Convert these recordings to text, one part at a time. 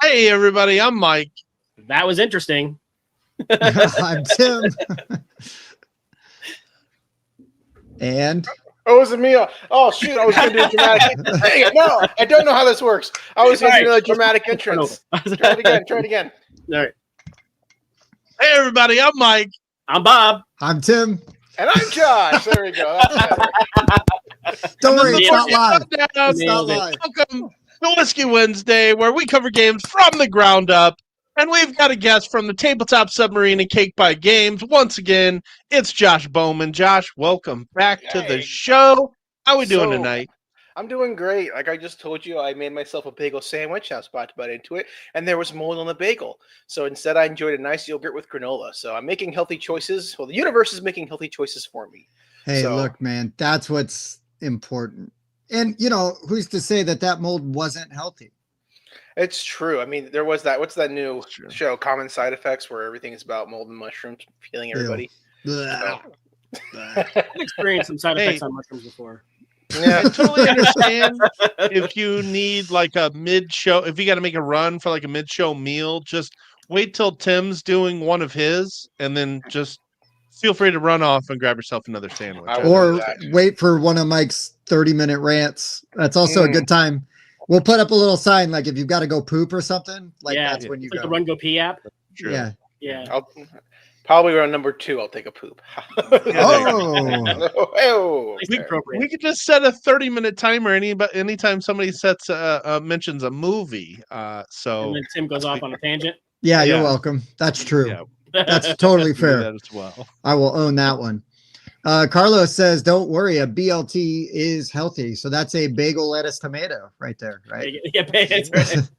Hey, everybody, I'm Mike. That was interesting. I'm Tim. And Oh, is it me? Oh, shoot. I was going to do a dramatic. Dang it. No, I don't know how this works. I was going to do another dramatic entrance. Try it again. All right. Hey, everybody, I'm Mike. I'm Bob. I'm Tim. And I'm Josh. There we go. That's better. Don't worry, it's not Before we live. go down, It's not live. Welcome to Whiskey Wednesday, where we cover games from the ground up. And we've got a guest from the Tabletop Submarine and CakePie Games. Once again, it's Josh Bowman. Josh, welcome back to the show. How are we doing tonight? I'm doing great. Like I just told you, I made myself a bagel sandwich. I was about to bite into it, and there was mold on the bagel. So instead, I enjoyed a nice yogurt with granola. So I'm making healthy choices. Well, the universe is making healthy choices for me. Hey, look, man, that's what's important. And, you know, who's to say that mold wasn't healthy? It's true. I mean, there was that. What's that new show, Common Side Effects, where everything is about mold and mushrooms healing everybody? I've experienced some side effects on mushrooms before. Yeah, I totally understand if you need like a mid-show, if you got to make a run for like a mid-show meal, just wait till Tim's doing one of his and then just feel free to run off and grab yourself another sandwich. Or wait for one of Mike's 30-minute rants. That's also a good time. We'll put up a little sign, like if you've got to go poop or something, that's when you go. Like the Run Go Pee app. Sure. Yeah. I'll probably run number 2. I'll take a poop. We could just set a 30-minute timer anytime somebody sets mentions a movie. So and then Tim goes off on a tangent. Yeah, you're welcome. That's true. Yeah. That's totally fair. That as well. I will own that one. Carlos says, don't worry, a BLT is healthy. So that's a bagel, lettuce, tomato right there, right? Yeah, that's right.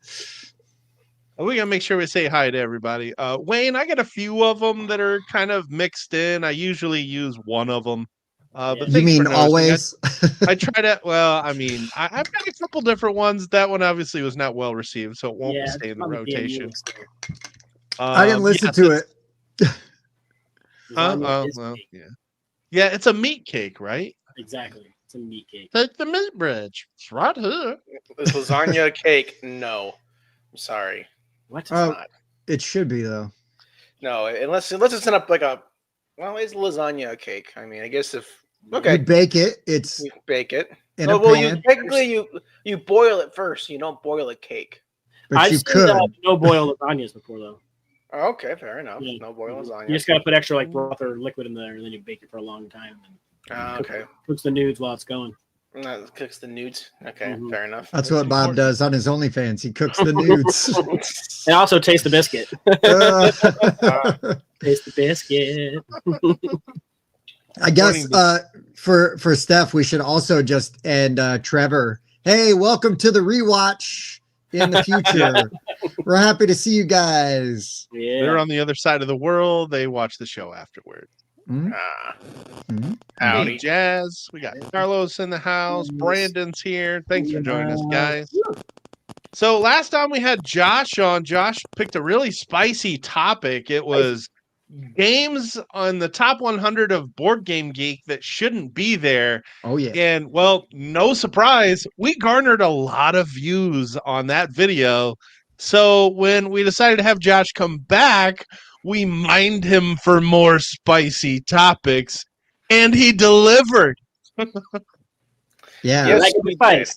We got to make sure we say hi to everybody. Wayne, I got a few of them that are kind of mixed in. I usually use one of them. But you mean always? I try to, well, I mean, I've got a couple different ones. That one obviously was not well received, so it won't stay in the rotation. I didn't listen to it. Well, yeah. Yeah, it's a meat cake, right? Exactly. It's a meat cake. Take the meat bridge. It's right here. Is lasagna cake? No. I'm sorry. What? It's not. It should be, though. No, unless it's set up like a, well, it's lasagna a cake. I mean, I guess if, okay. You bake it. You bake it. In a pan. You boil it first. You don't boil a cake. But I've you seen could. no boil lasagnas before, though. Oh, okay, fair enough. Yeah. No boil lasagna. You just gotta put extra like broth or liquid in there, and then you bake it for a long time. And okay. Cooks the nudes while it's going. No, cooks the nudes. Okay, fair enough. That's what Bob does on his OnlyFans. He cooks the nudes. And also taste the biscuit. Taste the biscuit. I guess for Steph, we should also just and Trevor. Hey, welcome to the rewatch in the future. We're happy to see you guys. Yeah. They're on the other side of the world. They watch the show afterward. Howdy, hey, Jazz. We got Carlos in the house. Brandon's here. Thanks for joining us, guys. So last time we had Josh on. Josh picked a really spicy topic. It was games on the top 100 of Board Game Geek that shouldn't be there. Oh, yeah. And, well, no surprise, we garnered a lot of views on that video. So when we decided to have Josh come back, we mined him for more spicy topics, and he delivered. Yeah. Yes, we did.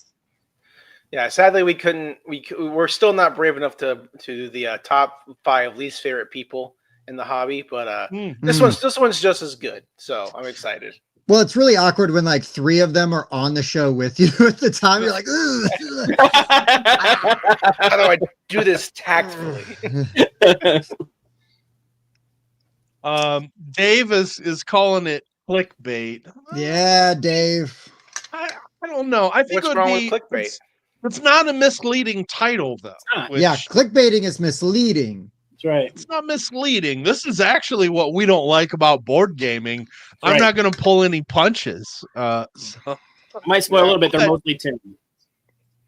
Yeah, sadly we couldn't. We're still not brave enough to the top 5 least favorite people in the hobby, but this one's just as good. So I'm excited. Well, it's really awkward when like 3 of them are on the show with you at the time. You're like, how do I do this tactfully? Dave is calling it clickbait. Yeah, Dave. I don't know. I think what's wrong with clickbait? It's not a misleading title, though. Yeah, clickbaiting is misleading. That's right. It's not misleading. This is actually what we don't like about board gaming. I'm not going to pull any punches. So. Might spoil a little bit. They're mostly Tim.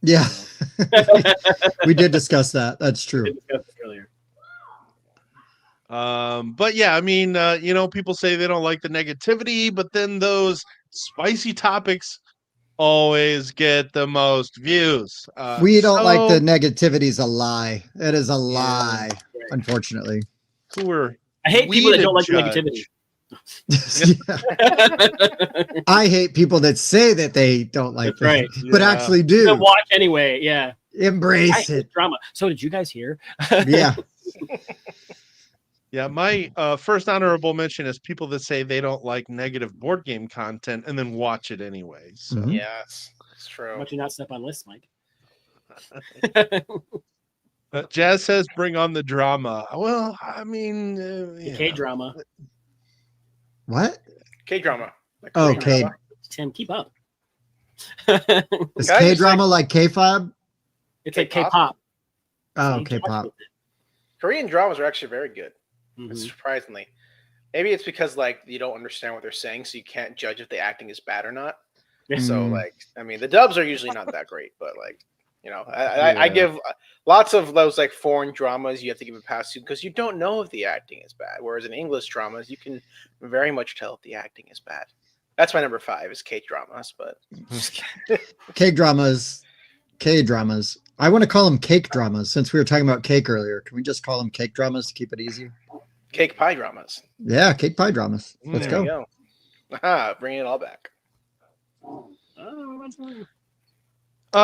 Yeah. We did discuss that. That's true. We discussed this earlier. But yeah, I mean, people say they don't like the negativity, but then those spicy topics always get the most views. We don't like so the negativity is a lie. It is a lie, unfortunately. who are I hate we people that to don't like judge? negativity. Yeah. I hate people that say that they don't like That's right. things, but Yeah. actually To do. watch anyway. Yeah. I Embrace hate it. drama. So did you guys hear? Yeah. Yeah, my first honorable mention is people that say they don't like negative board game content and then watch it anyway. So Mhm. Yes, it's Why true. don't you not step on lists, Mike? Jazz says, "Bring on the drama." Well, I mean, The K drama. What? K-drama. Like Oh, Korean K. drama. Tim, keep up. Is Guys, it's K drama like K-Fob? It's like K-pop? K-pop. Oh, See, K-pop. Korean dramas are actually very good. Mhm. Surprisingly. Maybe it's because like you don't understand what they're saying, so you can't judge if the acting is bad or not. Yeah. So Mm. like, I mean, the dubs are usually not that great, but like, you know, Yeah. I give lots of those like foreign dramas you have to give a pass to because you don't know if the acting is bad. Whereas in English dramas, you can very much tell if the acting is bad. That's my number 5 is K dramas, but K-dramas. K-dramas. I want to call them cake dramas since we were talking about cake earlier. Can we just call them cake dramas to keep it easy? Cake pie dramas. Yeah, cake pie dramas. Let's There we go. go. Aha, bring it all back.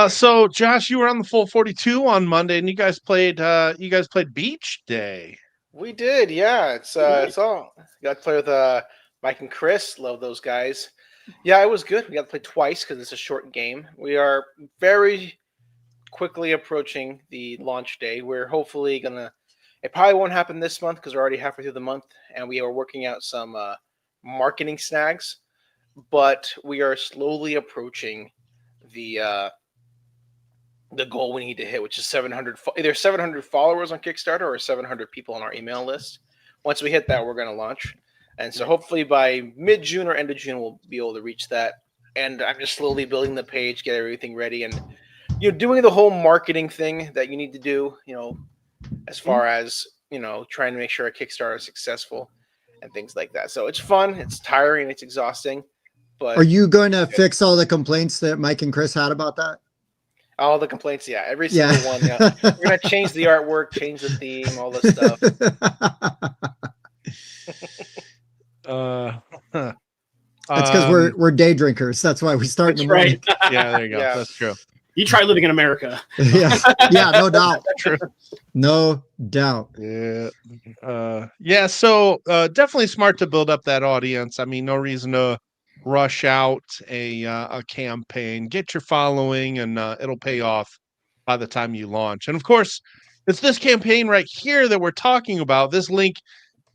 So Josh, you were on the full 42 on Monday, and you guys played Beach Day. We did, yeah. It's all got to play with Mike and Chris. Love those guys. Yeah, it was good. We got to play twice because it's a short game. We are very quickly approaching the launch day. We're hopefully gonna. It probably won't happen this month because we're already halfway through the month, and we are working out some marketing snags. But we are slowly approaching the goal we need to hit, which is 700, either 700 followers on Kickstarter or 700 people on our email list. Once we hit that, we're going to launch. And so hopefully by mid-June or end of June, we'll be able to reach that. And I'm just slowly building the page, get everything ready, and doing the whole marketing thing that you need to do, as far as, trying to make sure a Kickstarter is successful and things like that. So it's fun, it's tiring, it's exhausting. But Are you going to fix all the complaints that Mike and Chris had about that? all the complaints, yeah, every single one. Yeah. We're gonna change the artwork, change the theme, all this stuff. That's because we're day drinkers. That's why we start in the morning. Right. Yeah, there you go. Yeah. That's true. You try living in America. Yeah, no doubt. True. No doubt. Yeah. So definitely smart to build up that audience. I mean, no reason to rush out a campaign. Get your following, and it'll pay off by the time you launch. And of course, it's this campaign right here that we're talking about. This link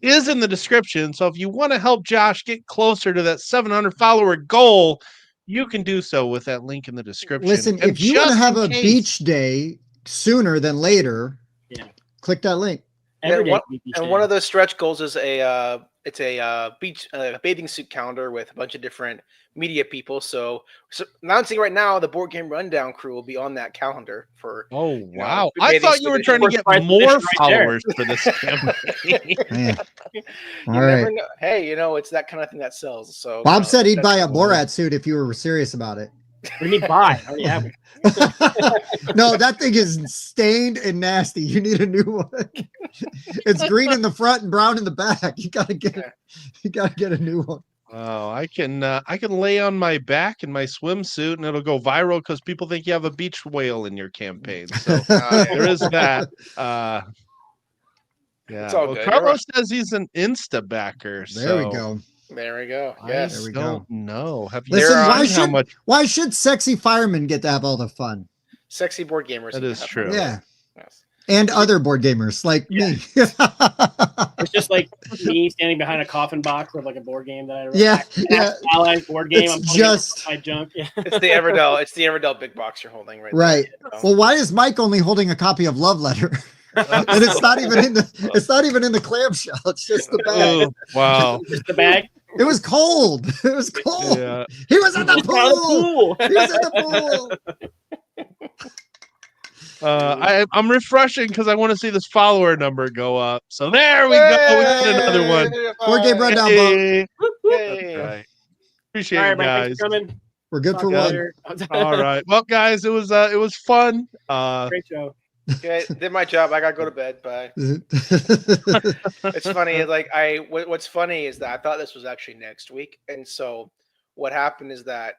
is in the description. So if you want to help Josh get closer to that 700 follower goal, you can do so with that link in the description. Listen, And if you want to just have in a case- beach day sooner than later, click that link. Every day one, can be beach and day. one of the stretch goals is a beach bathing suit calendar with a bunch of different media people. So announcing right now, the Board Game Rundown crew will be on that calendar for. Oh wow! I bathing thought suit you were edition. trying to get Prize more edition right there. followers for this campaign. Man. You All never right. know. Hey, it's that kind of thing that sells. So Bob said he'd that's buy a cool. Borat suit if you were serious about it. What do you mean buy? I already have it. No, that thing is stained and nasty. You need a new one. It's green in the front and brown in the back. You gotta get a new one. Oh, I can lay on my back in my swimsuit and it'll go viral because people think you have a beach whale in your campaign. So there is that. Yeah. It's all Well, good. Carlos says he's an Insta backer. There we go. There we go. I Yes. There we don't go. know. Have you Listen, seen how much? why should sexy firemen get to have all the fun? Sexy board gamers. That is true. Yeah. Yes. And other board gamers like me. It's just like me standing behind a coffin box with like a board game that I wrote. Yeah, yeah. Allies board game. It's I'm pulling just- out my junk. Yeah. It's the Everdell. It's the Everdell big box you're holding right Right. there. Well, why is Mike only holding a copy of Love Letter? And it's not even in the clamshell. It's just the bag. Oh, wow. Just the bag. It was cold. It was cold. Yeah. He was in the Out of pool. the He was in the pool. I'm refreshing because I want to see this follower number go up. So there we go. We got another one. Board game rundown, Hey. folks. Hey. Right. Appreciate All right, it, Mike, guys. thanks for coming. We're good Talk for to you one. later. All right. Well, guys, it was fun. Great show. Okay, did my job. I gotta go to bed. Bye. It's funny. Like what's funny is that I thought this was actually next week, and so what happened is that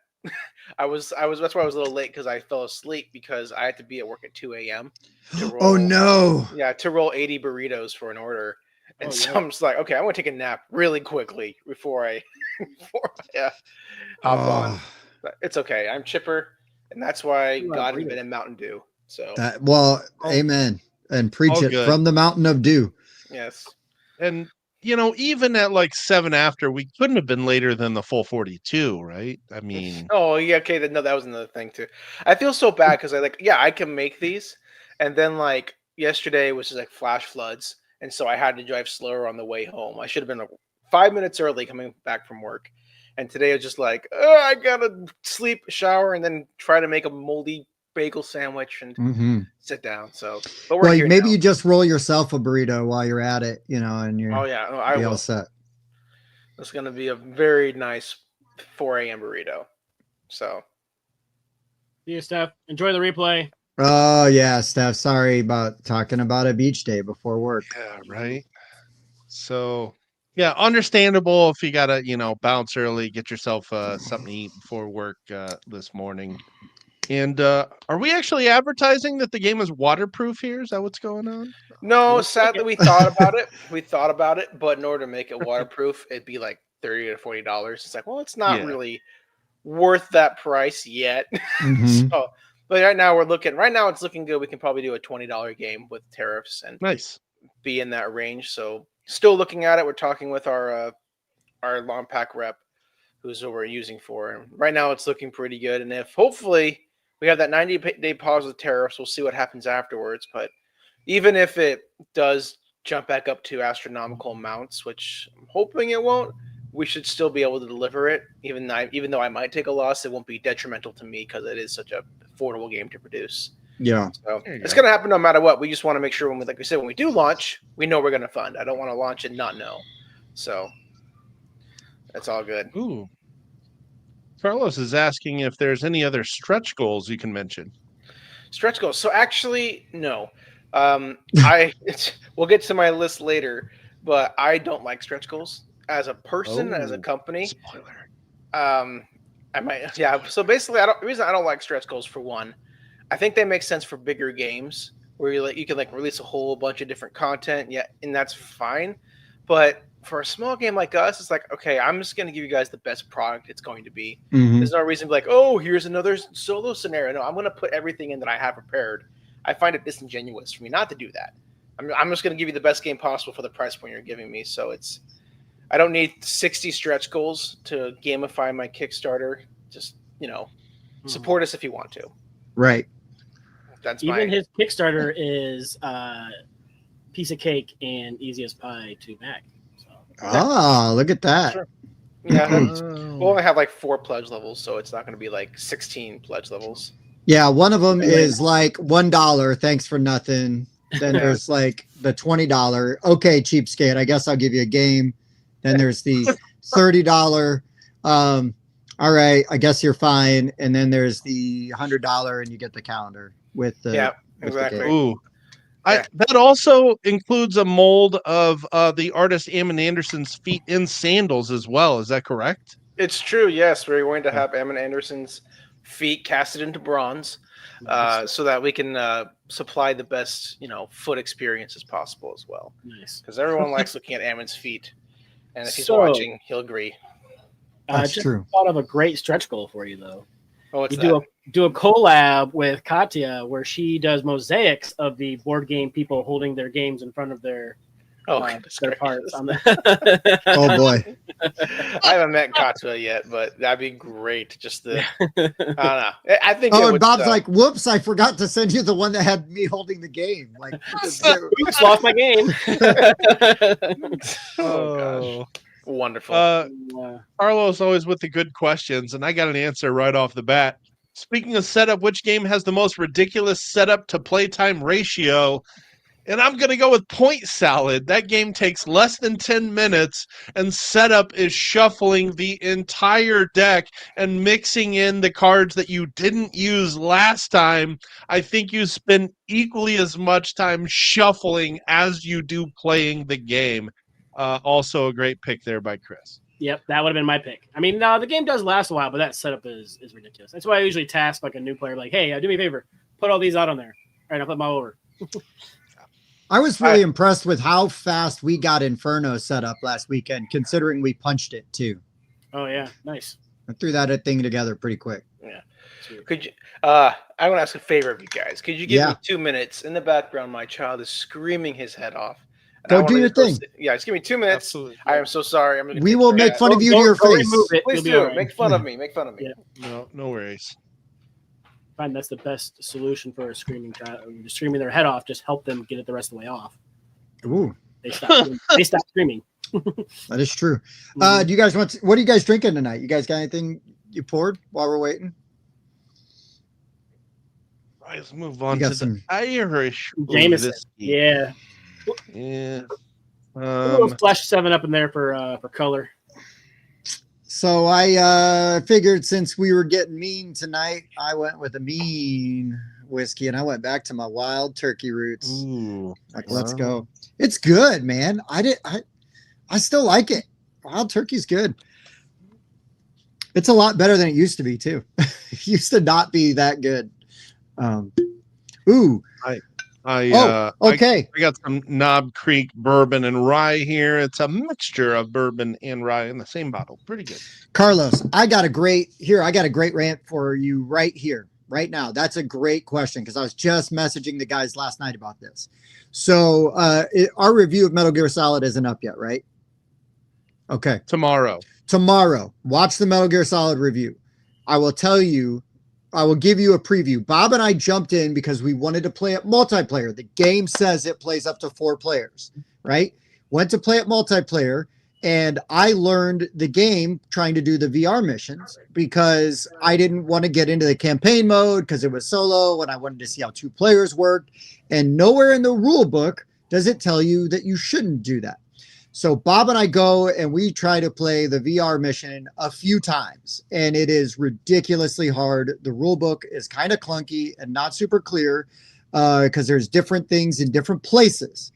I was that's why I was a little late because I fell asleep because I had to be at work at 2 a.m. to roll. Oh no! Yeah, to roll 80 burritos for an order, and Oh, so yeah. I'm just like, okay, I'm gonna take a nap really quickly before I hop on. Oh, But it's okay. I'm chipper, and that's why You are God breathing. invented Mountain Dew. So well, Oh. amen. And preach All it good. from the mountain of dew. yes. And even at like 7 after, we couldn't have been later than the full 42, right? I mean, Oh yeah, okay. No, that was another thing too. I feel so bad because I can make these, and then like yesterday was just like flash floods, and so I had to drive slower on the way home. I should have been like 5 minutes early coming back from work, and today was just like, oh, I gotta sleep, shower, and then try to make a moldy bagel sandwich and Mm-hmm. sit down. So, but we're Well, here maybe now. you just roll yourself a burrito while you're at it, and you're Oh yeah, no, I be all will. set. It's gonna be a very nice 4 a.m. burrito. So. See you, Steph. Enjoy the replay. Oh yeah, Steph. Sorry about talking about a beach day before work. yeah, right. So, yeah, understandable if you gotta, bounce early, get yourself something to eat before work this morning. And are we actually advertising that the game is waterproof here? Is that what's going on? No, Looks like sadly, it. we thought about it. We thought about it, but in order to make it waterproof, it'd be like $30 to $40. It's like, well, it's not Yeah. really worth that price yet. Mhm. So, but right now right now it's looking good. We can probably do a $20 game with tariffs and Nice. be in that range. So, still looking at it. We're talking with our long pack rep, who's what we're using for him. Right now, it's looking pretty good. And if hopefully we have that 90-day pause with tariffs, we'll see what happens afterwards. But even if it does jump back up to astronomical amounts, which I'm hoping it won't, we should still be able to deliver it. Even though I might take a loss, it won't be detrimental to me because it is such a affordable game to produce. Yeah. So There you it's go. going to happen no matter what. We just want to make sure like we said, when we do launch, we know we're going to fund. I don't want to launch and not know. So that's all good. Ooh. Carlos is asking if there's any other stretch goals you can mention. Stretch goals. So actually, no. We'll get to my list later, but I don't like stretch goals as a person, as a Oh, company. Spoiler. I might, yeah. So basically, the reason I don't like stretch goals for one, I think they make sense for bigger games where you can release a whole bunch of different content, and that's fine. But for a small game like us, it's like, okay, I'm just going to give you guys the best product it's going to be. Mhm. There's no reason to be like, oh, here's another solo scenario. No, I'm going to put everything in that I have prepared. I find it disingenuous for me not to do that. I'm just going to give you the best game possible for the price point you're giving me. So I don't need 60 stretch goals to gamify my Kickstarter. Just, support us if you want to. Right. That's Even his Kickstarter is piece of cake and easy as pie to back. So. Ah, look at that. Sure. Yeah. Oh. We'll only have 4 pledge levels, so it's not going to be 16 pledge levels. Yeah, one of them is $1. Thanks for nothing. Then there's the $20. Okay, cheapskate. I guess I'll give you a game. Then there's the $30. All right, I guess you're fine. And then there's the $100, and you get the calendar with the Yeah, with the exactly. cake. Ooh. Yeah. That also includes a mold of the artist Ammon Anderson's feet in sandals as well. Is that correct? It's true. Yes, we're going to have Ammon Anderson's feet casted into bronze, so that we can supply the best, foot experience as possible as well. Nice. Because everyone likes looking at Ammon's feet, and if he's So- watching, he'll agree. That's Just true. thought of a great stretch goal for you though. Oh, what's You that? do a collab with Katya where she does mosaics of the board game people holding their games in front of their goodness their gracious. parts on the. Oh boy. I haven't met Katsuya yet, but that'd be great. Just I don't know. I think. Oh, it and would, Bob's like, whoops, I forgot to send you the one that had me holding the game. Oops, lost my game. oh gosh, wonderful. Carlos always with the good questions, and I got an answer right off the bat. Speaking of setup, which game has the most ridiculous setup to playtime ratio? And I'm going to go with Point Salad. That game takes less than 10 minutes, and setup is shuffling the entire deck and mixing in the cards that you didn't use last time. I think you spend equally as much time shuffling as you do playing the game. Also a great pick there by Chris. Yep, that would have been my pick. I mean, the game does last a while, but that setup is ridiculous. That's why I usually task like a new player, like, hey, do me a favor, put all these out on there. All right, I'll put them all over. I was really impressed with how fast we got Inferno set up last weekend, considering we punched it too. Oh yeah, nice. I threw that thing together pretty quick. Yeah. Could you? I want to ask a favor of you guys. Could you give me 2 minutes? In the background, my child is screaming his head off. Go do your thing. Yeah, just give me 2 minutes. Absolutely. I am so sorry. We will make fun of you to your face. Please do. Right. Make fun of me. Make fun of me. Yeah. No worries. I find that's the best solution for a screaming child. Just screaming their head off, just help them get it the rest of the way off. Ooh. They stop screaming. That is true. Do you guys what are you guys drinking tonight? You guys got anything you poured while we're waiting? All right, let's move on to the Irish Jameson. whiskey. Yeah. Yeah. A little flash 7-Up in there for color. So I figured since we were getting mean tonight, I went with a mean whiskey, and I went back to my wild turkey roots. Ooh, let's go. It's good, man. I still like it. Wild turkey's good. It's a lot better than it used to be too. It used to not be that good. Okay. I got some Knob Creek bourbon and rye here. It's a mixture of bourbon and rye in the same bottle. Pretty good. Carlos, I got a great rant for you right here, right now. That's a great question because I was just messaging the guys last night about this. So our review of Metal Gear Solid isn't up yet, right? Okay. Tomorrow. Watch the Metal Gear Solid review. I will give you a preview. Bob and I jumped in because we wanted to play it multiplayer. The game says it plays up to 4 players, right? Went to play it multiplayer, and I learned the game trying to do the VR missions because I didn't want to get into the campaign mode because it was solo and I wanted to see how 2 players worked. And nowhere in the rule book does it tell you that you shouldn't do that. So Bob and I go and we try to play the VR mission a few times, and it is ridiculously hard. The rule book is kind of clunky and not super clear because there's different things in different places.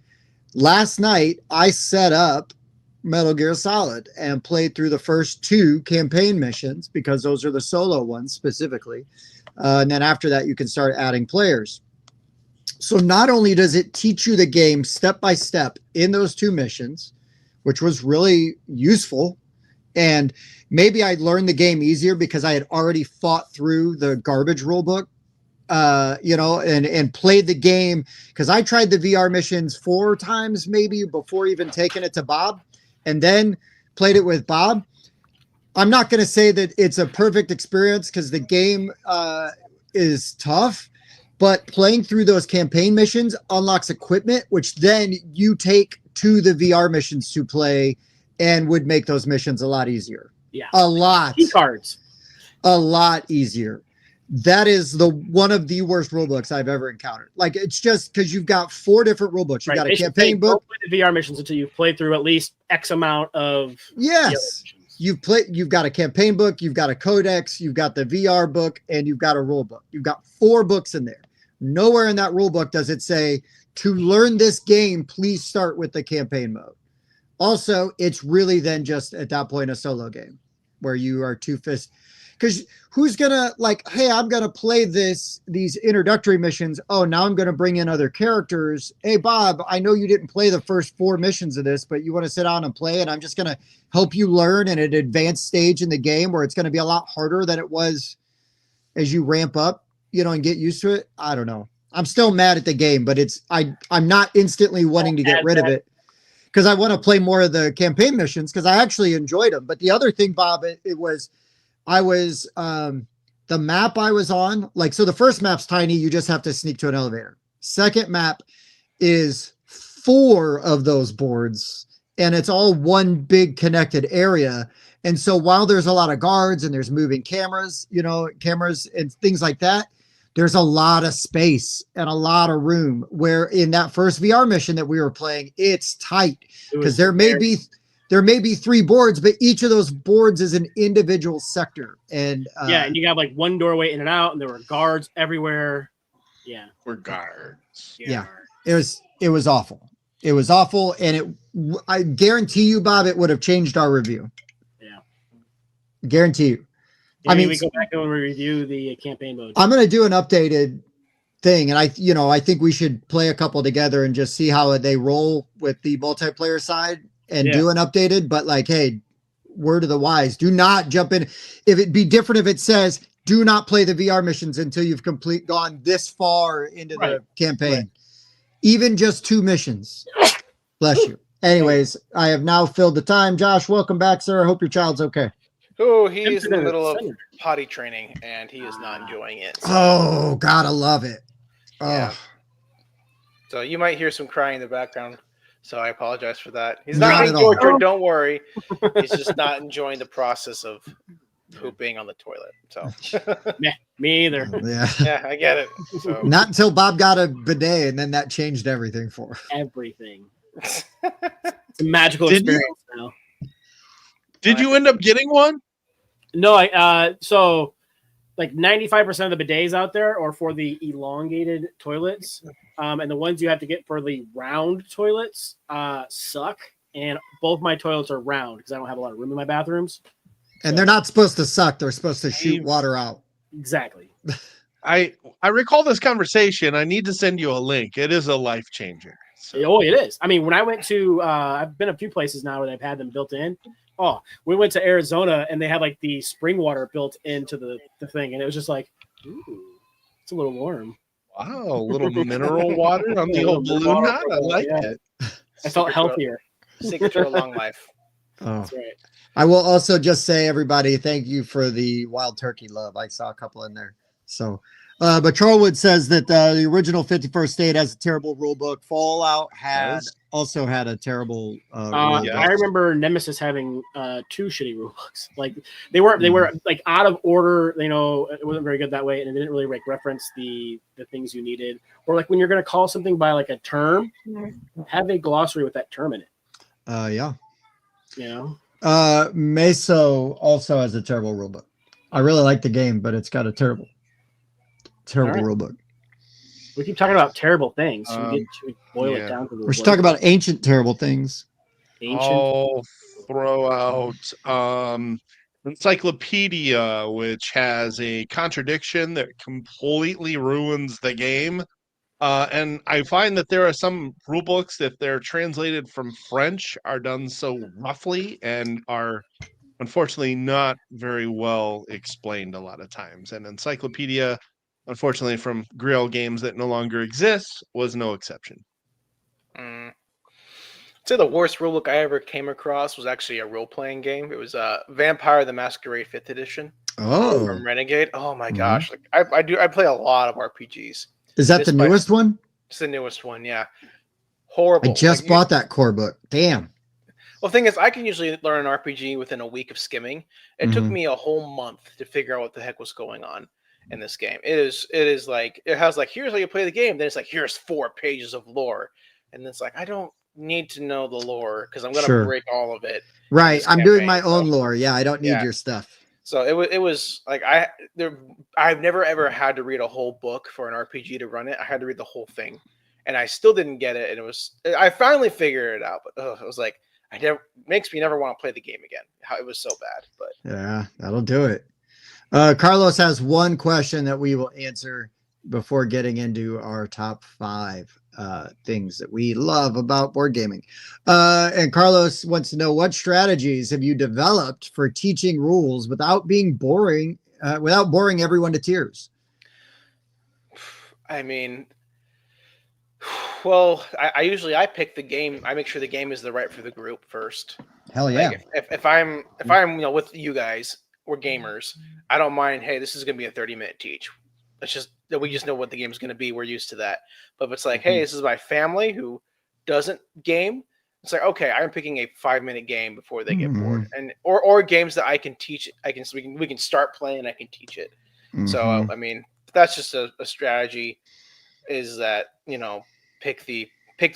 Last night, I set up Metal Gear Solid and played through the first 2 campaign missions because those are the solo ones specifically. And then after that, you can start adding players. So not only does it teach you the game step by step in those 2 missions, which was really useful. And maybe I learned the game easier because I had already fought through the garbage rule book, and played the game. Because I tried the VR missions 4 times maybe before even taking it to Bob, and then played it with Bob. I'm not going to say that it's a perfect experience because the game is tough, but playing through those campaign missions unlocks equipment, which then you take to the VR missions to play and would make those missions a lot easier. Yeah. A lot. Key cards. A lot easier. That is one of the worst rule books I've ever encountered. Like, it's just because you've got 4 different rule books. You've got a campaign book. Don't play the VR missions until you've played through at least X amount of. Yes. You've got a campaign book, you've got a codex, you've got the VR book, and you've got a rule book. You've got 4 books in there. Nowhere in that rule book does it say, to learn this game, please start with the campaign mode. Also, it's really then just at that point a solo game where you are 2 fists. Because who's gonna hey, I'm gonna play these introductory missions. Oh, now I'm gonna bring in other characters. Hey, Bob, I know you didn't play the first 4 missions of this, but you want to sit down and play, and I'm just gonna help you learn at an advanced stage in the game where it's gonna be a lot harder than it was as you ramp up, and get used to it. I don't know. I'm still mad at the game, but I'm not instantly wanting to get rid of it because I want to play more of the campaign missions because I actually enjoyed them. But the other thing, Bob, the map I was on, so the first map's tiny. You just have to sneak to an elevator. Second map is 4 of those boards and it's all one big connected area. And so while there's a lot of guards and there's moving cameras, cameras and things like that, there's a lot of space and a lot of room, where in that first VR mission that we were playing, it's tight because there may be 3 boards, but each of those boards is an individual sector. And and you got like one doorway in and out, and there were guards everywhere. Yeah. We're guards. Yeah. It was awful. It was awful. And I guarantee you, Bob, it would have changed our review. Yeah. Guarantee you. Maybe we go back and we review the campaign mode. I'm going to do an updated thing. And I think we should play a couple together and just see how they roll with the multiplayer side and do an updated, but like, hey, word of the wise, do not jump in. If it'd be different if it says, do not play the VR missions until you've gone this far into the campaign. Right. Even just 2 missions. Bless you. Anyways, I have now filled the time. Josh, welcome back, sir. I hope your child's okay. Oh, he's in the middle of potty training, and he is not enjoying it. So. Oh, gotta love it. Oh. Yeah. So you might hear some crying in the background. So I apologize for that. He's not being tortured, don't worry. He's just not enjoying the process of pooping on the toilet. So me either. Yeah, I get it. So. Not until Bob got a bidet, and then that changed everything for him. Everything. It's a magical experience now. Did you end up getting one? No, so like 95% of the bidets out there are for the elongated toilets. And the ones you have to get for the round toilets suck. And both my toilets are round because I don't have a lot of room in my bathrooms. And they're not supposed to suck. They're supposed to shoot water out. Exactly. I recall this conversation. I need to send you a link. It is a life changer. So. Oh, it is. I mean, when I went to, I've been a few places now where they've had them built in. Oh, we went to Arizona and they had like the spring water built into the thing. And it was just like, ooh, it's a little warm. Wow, a little mineral water on the old balloon knot. I like it. I felt healthier. Secret to a long life. Oh. That's right. I will also just say, everybody, thank you for the wild turkey love. I saw a couple in there. So, but Charlwood says that the original 51st State has a terrible rule book. Fallout also had a terrible rule book. I remember Nemesis having 2 shitty rule books. Like they were like out of order. You know, it wasn't very good that way, and it didn't really like reference the things you needed. Or like when you're going to call something by like a term, have a glossary with that term in it. Yeah. You know. Meso also has a terrible rule book. I really like the game, but it's got a terrible rule book. We keep talking about terrible things. Should we boil it down to the We're talking about ancient terrible things. I'll throw out Encyclopedia, which has a contradiction that completely ruins the game. And I find that there are some rule books, if they're translated from French, are done so roughly and are unfortunately not very well explained a lot of times. And Encyclopedia, unfortunately, from Grill Games that no longer exists, was no exception. I'd say the worst rulebook I ever came across was actually a role-playing game. It was Vampire the Masquerade 5th edition from Renegade. Oh my gosh. Like I play a lot of RPGs. Is that the newest one? It's the newest one, yeah. Horrible. I just bought that core book. Damn. Well, the thing is, I can usually learn an RPG within a week of skimming. It took me a whole month to figure out what the heck was going on in this game. It is like, it has like, here's how you play the game. Then it's like, here's 4 pages of lore. And it's like, I don't need to know the lore because I'm going to break all of it. Right. I'm doing my own lore. Yeah. I don't need your stuff. So it was like, I've never ever had to read a whole book for an RPG to run it. I had to read the whole thing and I still didn't get it. And I finally figured it out, but it was like, makes me never want to play the game again. How it was so bad, but yeah, that'll do it. Carlos has one question that we will answer before getting into our top 5 things that we love about board gaming. And Carlos wants to know, what strategies have you developed for teaching rules without being boring, without boring everyone to tears? I mean, well, I pick the game. I make sure the game is right for the group first. Hell yeah. Like if I'm with you guys, we're gamers. I don't mind. Hey, this is going to be a 30-minute teach. We just know what the game is going to be. We're used to that. But if it's like, hey, this is my family who doesn't game, it's like, okay, I'm picking a 5-minute game before they get bored, and or games that I can teach. We can start playing. I can teach it. So I mean, that's just a strategy. Is that pick the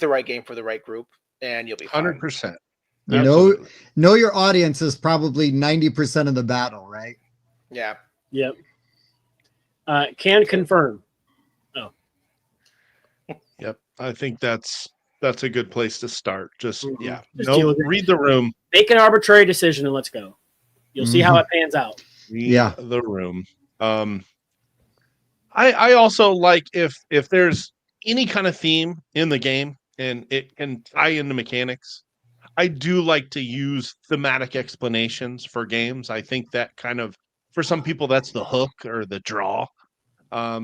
right game for the right group, and you'll be fine. 100%. Know your audience is probably 90% of the battle, right? Yeah. Yep. Can confirm. Oh. Yep. I think that's a good place to start. Just read the room. Make an arbitrary decision and let's go. You'll see how it pans out. Read the room. I also like if there's any kind of theme in the game and it can tie into mechanics. I do like to use thematic explanations for games. I think that kind of, for some people, that's the hook or the draw.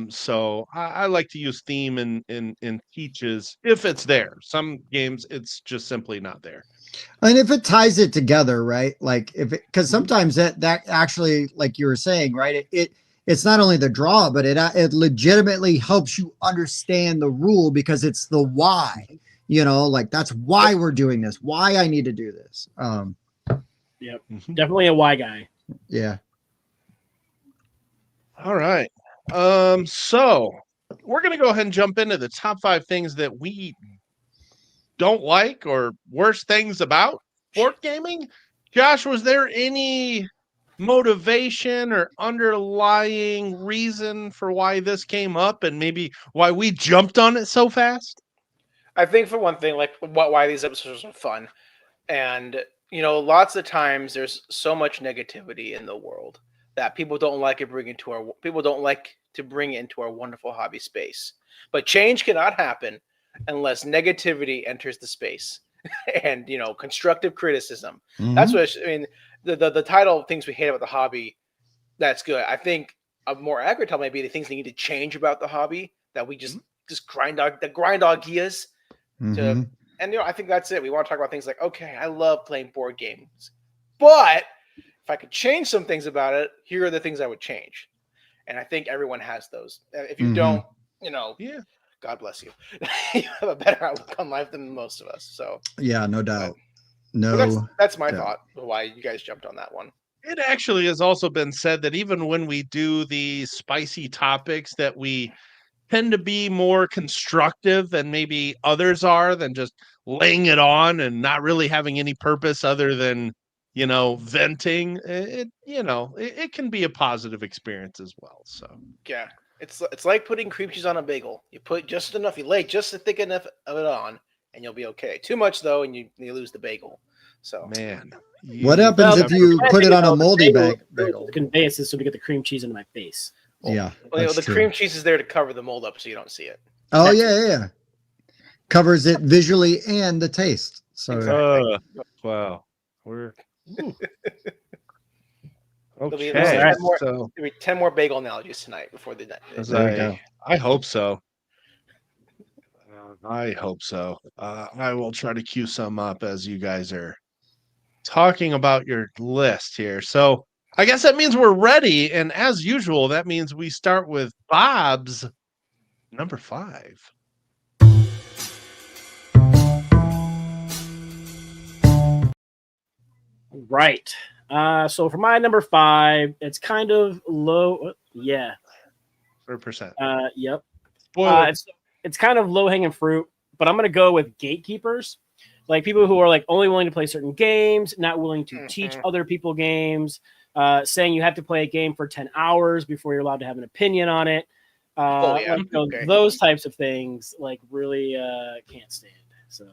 So I like to use theme in teaches if it's there. Some games it's just simply not there. And if it ties it together, right? Like because sometimes that actually, like you were saying, right? It's not only the draw, but it legitimately helps you understand the rule because it's the why. Like that's why we're doing this. Why I need to do this. Yep, definitely a why guy. Yeah. All right. So we're going to go ahead and jump into the top 5 things that we don't like or worst things about board gaming. Josh, was there any motivation or underlying reason for why this came up and maybe why we jumped on it so fast? I think for one thing, like why these episodes are fun. And, lots of times there's so much negativity in the world that people don't like to bring into our wonderful hobby space. But change cannot happen unless negativity enters the space and, constructive criticism. That's what the title of things we hate about the hobby. That's good. I think a more accurate title might be the things that need to change about the hobby that we just grind our gears to. And I think that's it. We want to talk about things like, okay, I love playing board games, but if I could change some things about it, here are the things I would change. And I think everyone has those. If you don't, God bless you. You have a better outlook on life than most of us. So yeah, no doubt. That's my thought of why you guys jumped on that one. It actually has also been said that even when we do the spicy topics that we tend to be more constructive than maybe others are than just laying it on and not really having any purpose other than, venting. It can be a positive experience as well. So yeah, it's like putting cream cheese on a bagel. You put just enough, you lay just thick enough of it on, and you'll be okay. Too much though, and you lose the bagel. So man, what happens if you put it on a moldy bagel? The conveyance is so to get the cream cheese into my face. Yeah, the cream cheese is there to cover the mold up so you don't see it. Oh yeah. Covers it visually and the taste. So exactly. Wow, we're okay. There'll be 10 more bagel analogies tonight before the night. I hope so. I hope so. I will try to cue some up as you guys are talking about your list here. So I guess that means we're ready. And as usual, that means we start with Bob's number 5. Right. So for my number 5, it's kind of low. Yeah. 100%. Yep. Spoiler. It's kind of low hanging fruit, but I'm going to go with gatekeepers, like people who are like only willing to play certain games, not willing to teach other people games, saying you have to play a game for 10 hours before you're allowed to have an opinion on it. Those types of things, like really can't stand. So,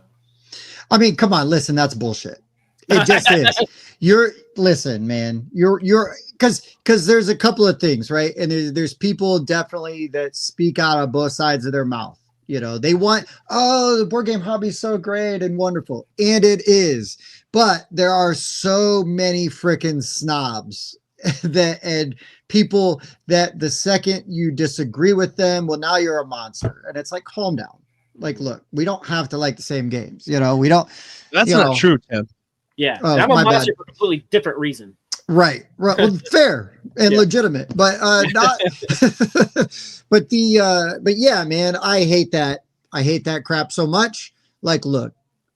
I mean, come on, listen, that's bullshit. It just is. Listen, man, you're because there's a couple of things, right? And there's people definitely that speak out of both sides of their mouth. They want, the board game hobby is so great and wonderful. And it is, but there are so many freaking snobs and people that the second you disagree with them, well, now you're a monster. And it's like, calm down. Like, look, we don't have to like the same games. We don't. That's not true, Tim. Yeah, I'm a monster for a completely different reason. Right. Well, fair and legitimate, but not. but yeah, man, I hate that. I hate that crap so much. Like, look,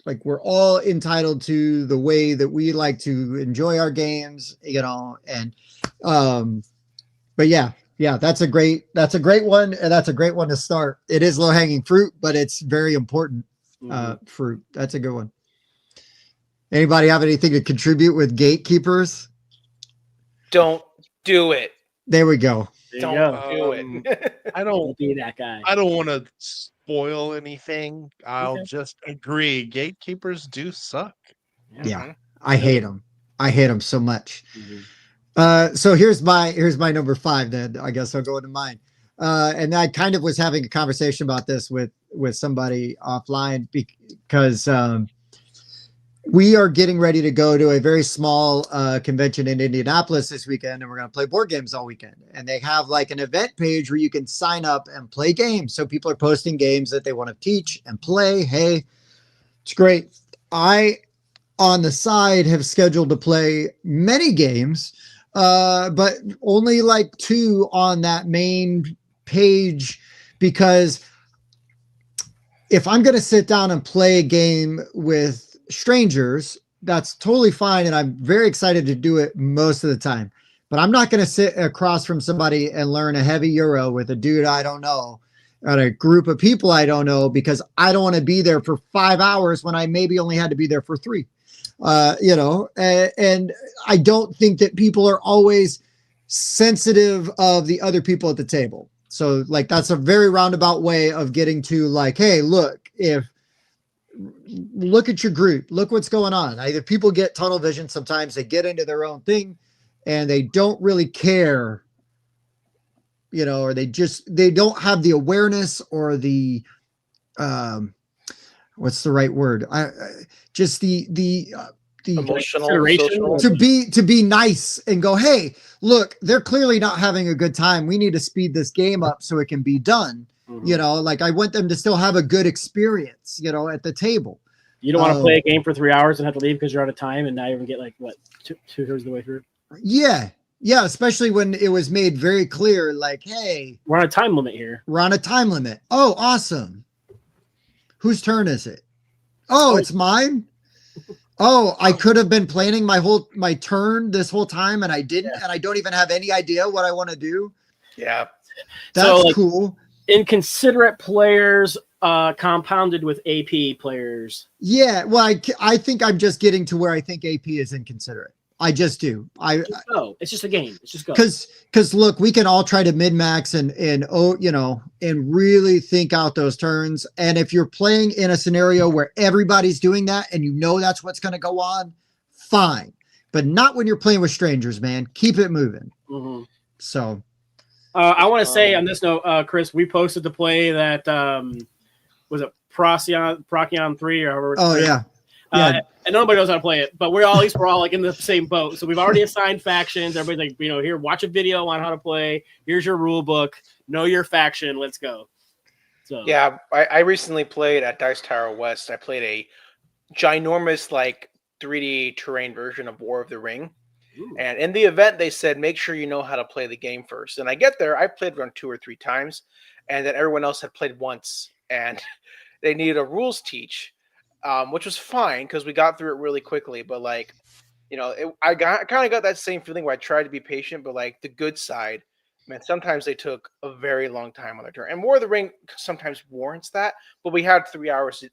like we're all entitled to the way that we like to enjoy our games, and but yeah, Yeah, that's a great one, and that's a great one to start. It is low hanging fruit, but it's very important fruit. That's a good one. Anybody have anything to contribute with gatekeepers? Don't do it. There we go. Don't do it. I don't be that guy. I don't want to spoil anything. I'll just agree. Gatekeepers do suck. Yeah, I hate them. I hate them so much. So here's my number 5. Then I guess I'll go into mine. And I kind of was having a conversation about this with somebody offline because we are getting ready to go to a very small convention in Indianapolis this weekend, and we're going to play board games all weekend. And they have like an event page where you can sign up and play games. So people are posting games that they want to teach and play. Hey, it's great. I, on the side, have scheduled to play many games, but only like 2 on that main page, because if I'm going to sit down and play a game with strangers, that's totally fine, and I'm very excited to do it most of the time. But I'm not going to sit across from somebody and learn a heavy euro with a dude I don't know and a group of people I don't know, because I don't want to be there for 5 hours when I maybe only had to be there for 3. And I don't think that people are always sensitive of the other people at the table. So like, that's a very roundabout way of getting to like, hey, look at your group, look what's going on. Either people get tunnel vision, sometimes they get into their own thing and they don't really care, or they don't have the awareness or the, what's the right word? Just the emotional to be nice and go, hey, look, they're clearly not having a good time. We need to speed this game up so it can be done. Like I want them to still have a good experience, at the table. You don't want to play a game for 3 hours and have to leave because you're out of time and not even get like what, two-thirds of the way through. Yeah. Yeah. Especially when it was made very clear, like, hey, we're on a time limit here. We're on a time limit. Oh, awesome. Whose turn is it? Oh, it's mine. Oh, I could have been planning my turn this whole time and I didn't, and I don't even have any idea what I want to do. Yeah. That's cool. Inconsiderate players compounded with AP players. Yeah, well, I think I'm just getting to where I think AP is inconsiderate. I just do. It's just a game. It's just go. Because look, we can all try to min-max and really think out those turns. And if you're playing in a scenario where everybody's doing that and that's what's going to go on, fine. But not when you're playing with strangers, man. Keep it moving. So. I want to say on this note, Chris, we posted the play that was it Procyon 3 or yeah. And nobody knows how to play it, but we're all like in the same boat. So we've already assigned factions. Everybody's like, here, watch a video on how to play. Here's your rule book. Know your faction. Let's go. So yeah, I recently played at Dice Tower West. I played a ginormous like 3D terrain version of War of the Ring. Ooh. And in the event, they said, make sure you know how to play the game first. And I get there, I played around 2 or 3 times, and then everyone else had played once. And they needed a rules teach, which was fine because we got through it really quickly. But I kind of got that same feeling where I tried to be patient, but like the good side, man, sometimes they took a very long time on their turn. And War of the Ring sometimes warrants that, but we had 3 hours to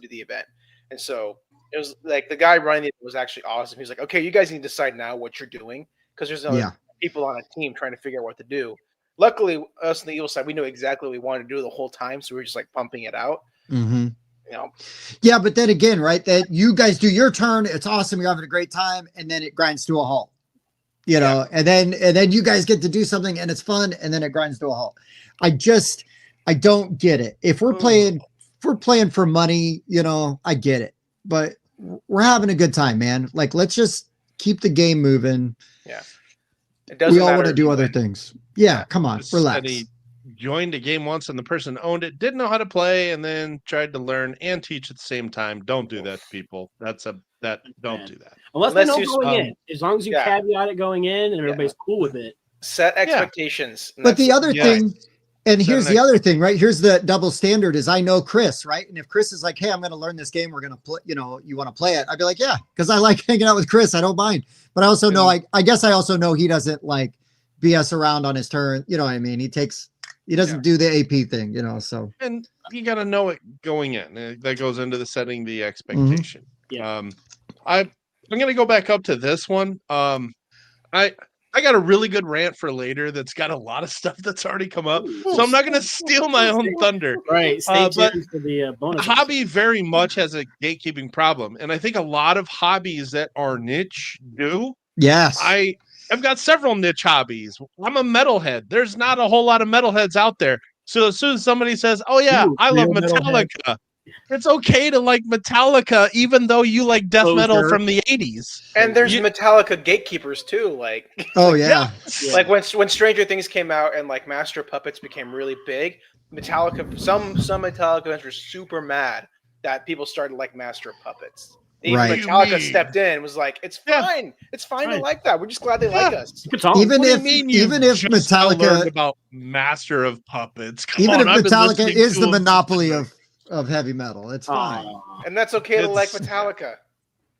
do the event. And so it was like the guy running it was actually awesome. He was like, okay, you guys need to decide now what you're doing because there's other people on a team trying to figure out what to do. Luckily, us on the evil side, we knew exactly what we wanted to do the whole time. So we were just like pumping it out. Mm-hmm. Yeah, but then again, right, that you guys do your turn. It's awesome. You're having a great time. And then it grinds to a halt, and then you guys get to do something and it's fun. And then it grinds to a halt. I don't get it. If we're playing for money, I get it, but we're having a good time, man. Like, let's just keep the game moving. Yeah. We all want to do other things. Yeah. Come on, relax. He joined a game once and the person owned it, didn't know how to play, and then tried to learn and teach at the same time. Don't do that to people. Don't do that. Unless they know going in. As long as you caveat it going in and everybody's cool with it. Set expectations. But the other thing, and here's the other thing, right? Here's the double standard is I know Chris, right? And if Chris is like, hey, I'm going to learn this game, we're going to play, you want to play it? I'd be like, yeah, because I like hanging out with Chris. I don't mind. But I also know, I guess I also know he doesn't like BS around on his turn. You know what I mean? He doesn't do the AP thing, so. And you got to know it going in. That goes into the setting the expectation. Yeah. I'm going to go back up to this one. I got a really good rant for later that's got a lot of stuff that's already come up. So I'm not going to steal my own thunder. Right. Stay But tuned for the bonus. hobby very much has a gatekeeping problem. And I think a lot of hobbies that are niche do. Yes. I've got several niche hobbies. I'm a metalhead. There's not a whole lot of metalheads out there. So as soon as somebody says, "Oh yeah, I love Metallica," it's okay to like Metallica, even though you like death metal from the 80s. And there's Metallica gatekeepers too. Like, oh yeah. Like when Stranger Things came out and like Master of Puppets became really big, Metallica, some Metallica fans were super mad that people started like Master of Puppets. Even Metallica stepped in and was like, "It's fine. It's fine to like that. We're just glad they like us." Even if Metallica learned about Master of Puppets, if Metallica is the monopoly of heavy metal, it's fine. And that's okay to like Metallica.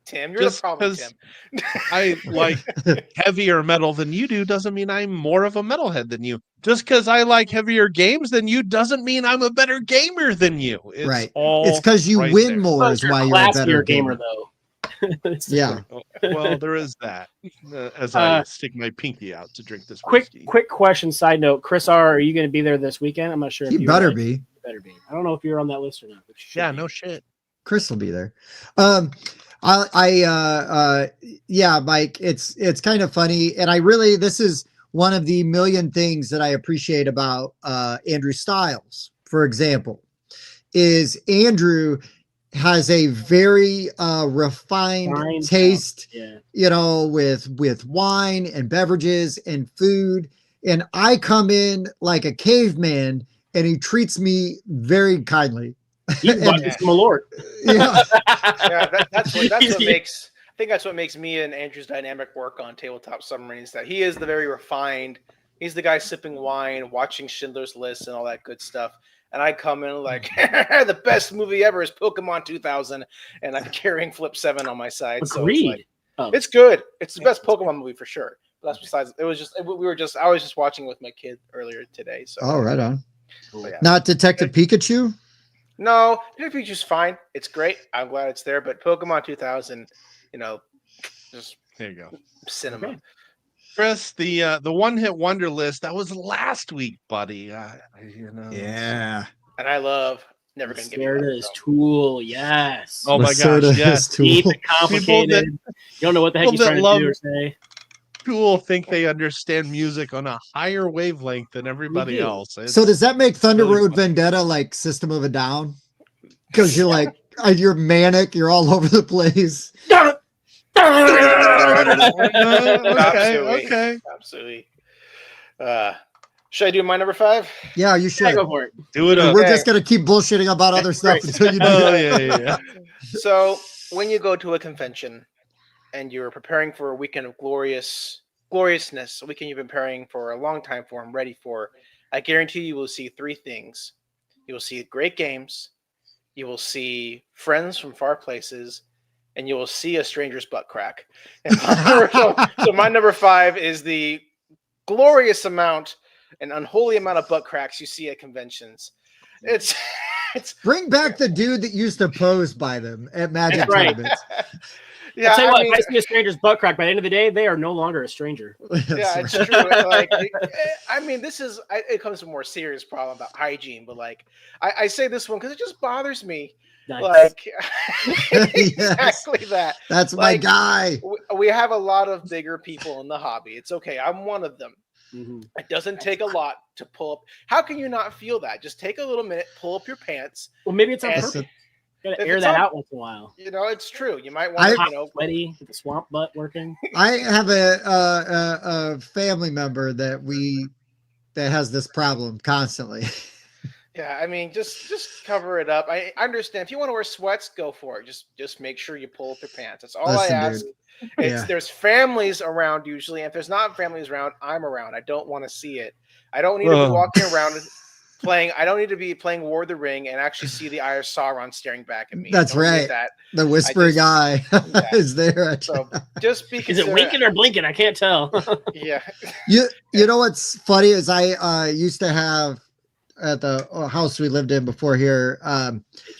Tim, you're the problem, Tim. I like heavier metal than you do doesn't mean I'm more of a metalhead than you. Just because I like heavier games than you doesn't mean I'm a better gamer than you. It's right. It's because you win more is why you're a better gamer, though. Yeah. Well, there is that. As I stick my pinky out to drink this whiskey. Quick question, side note. Chris R., are you going to be there this weekend? I'm not sure. He better be. Better be. I don't know if you're on that list or not. Yeah, no shit. Chris will be there. Yeah, Mike, it's kind of funny. And this is one of the million things that I appreciate about Andrew Stiles, for example, is Andrew has a very refined taste, with wine and beverages and food. And I come in like a caveman and he treats me very kindly. It's my lord. Yeah, that's what makes. I think that's what makes me and Andrew's dynamic work on Tabletop Submarine is that he is the very refined. He's the guy sipping wine, watching Schindler's List, and all that good stuff. And I come in like the best movie ever is Pokemon 2000, and I'm carrying Flip 7 on my side. Agreed. So it's good. It's the best Pokemon movie for sure. But that's besides. It was just I was just watching with my kid earlier today. So right on. Yeah. Not Detective Pikachu. No, Detective Pikachu's fine. It's great. I'm glad it's there. But Pokemon 2000, just there you go. Cinema. Okay. Chris, the one-hit wonder list that was last week, buddy. Yeah. And I love Never Gonna Give You Up. There it is. Tool, yes. Oh my gosh, yes. Deep and complicated. You don't know what the heck he's trying to do or say. People think they understand music on a higher wavelength than everybody else. So does that make Thunder Road Vendetta like System of a Down? Because you're like you're manic, you're all over the place. Okay. Absolutely. Should I do my number 5? Yeah, you should. Go for it. Do it. We're just gonna keep bullshitting about other stuff until you do that. Yeah. So when you go to a convention and you're preparing for a weekend of gloriousness, a weekend you've been preparing for a long time for and ready for, I guarantee you will see 3 things. You will see great games, you will see friends from far places, and you will see a stranger's butt crack. So my number 5 is the glorious amount and unholy amount of butt cracks you see at conventions. It's bring back the dude that used to pose by them at Magic tournaments. Yeah, I'll tell you what, if I see a stranger's butt crack, by the end of the day, they are no longer a stranger. Yeah, it's true. Like, it comes to a more serious problem about hygiene, but like, I say this one because it just bothers me. Nice. Like, exactly that. That's my guy. We have a lot of bigger people in the hobby. It's okay. I'm one of them. Mm-hmm. It doesn't take a lot to pull up. How can you not feel that? Just take a little minute, pull up your pants. Well, maybe it's on purpose. Gotta air that out once in a while. It's true. You might want to, sweaty with the swamp butt working. I have a family member that has this problem constantly. Yeah, I mean, just cover it up. I understand if you want to wear sweats, go for it. Just make sure you pull up your pants. That's all I ask. There's families around usually. If there's not families around, I'm around. I don't want to see it. I don't need to be walking around. playing. I don't need to be playing War of the Ring and actually see the Eye of Sauron staring back at me. That's right. That. The whispering eye is there. So just be. Is it winking or blinking? I can't tell. Yeah. You know what's funny is I used to have at the house we lived in before here.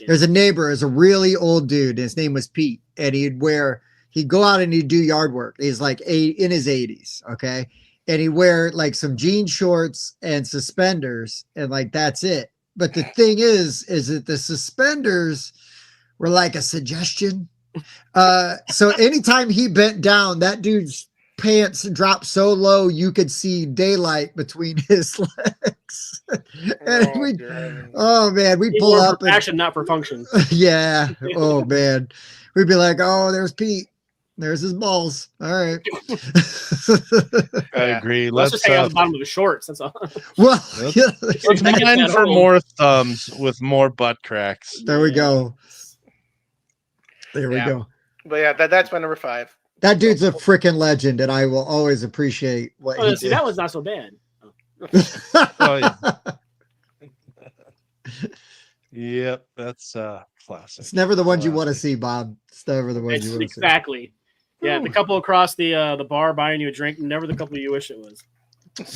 There's a neighbor, is a really old dude. His name was Pete, and he'd go out and he'd do yard work. He's like in his 80s, okay, and he'd wear like some jean shorts and suspenders, and like that's it. But the thing is that the suspenders were like a suggestion. So anytime he bent down, that dude's pants dropped so low you could see daylight between his legs. And we'd pull up for fashion, not for function. Yeah. Oh man. We'd be like, oh, there's Pete. There's his balls. All right. I agree. Let's just hang out the bottom of the shorts. That's all. Well, let's mine for more thumbs with more butt cracks. There we go. There we go. But yeah, that's my number 5. That dude's a freaking legend, and I will always appreciate what he did. That was not so bad. Oh, yeah. Yep, that's classic. It's never the ones you want to see, Bob. It's never the ones you want to see. Exactly. Yeah, the couple across the bar buying you a drink, never the couple you wish it was.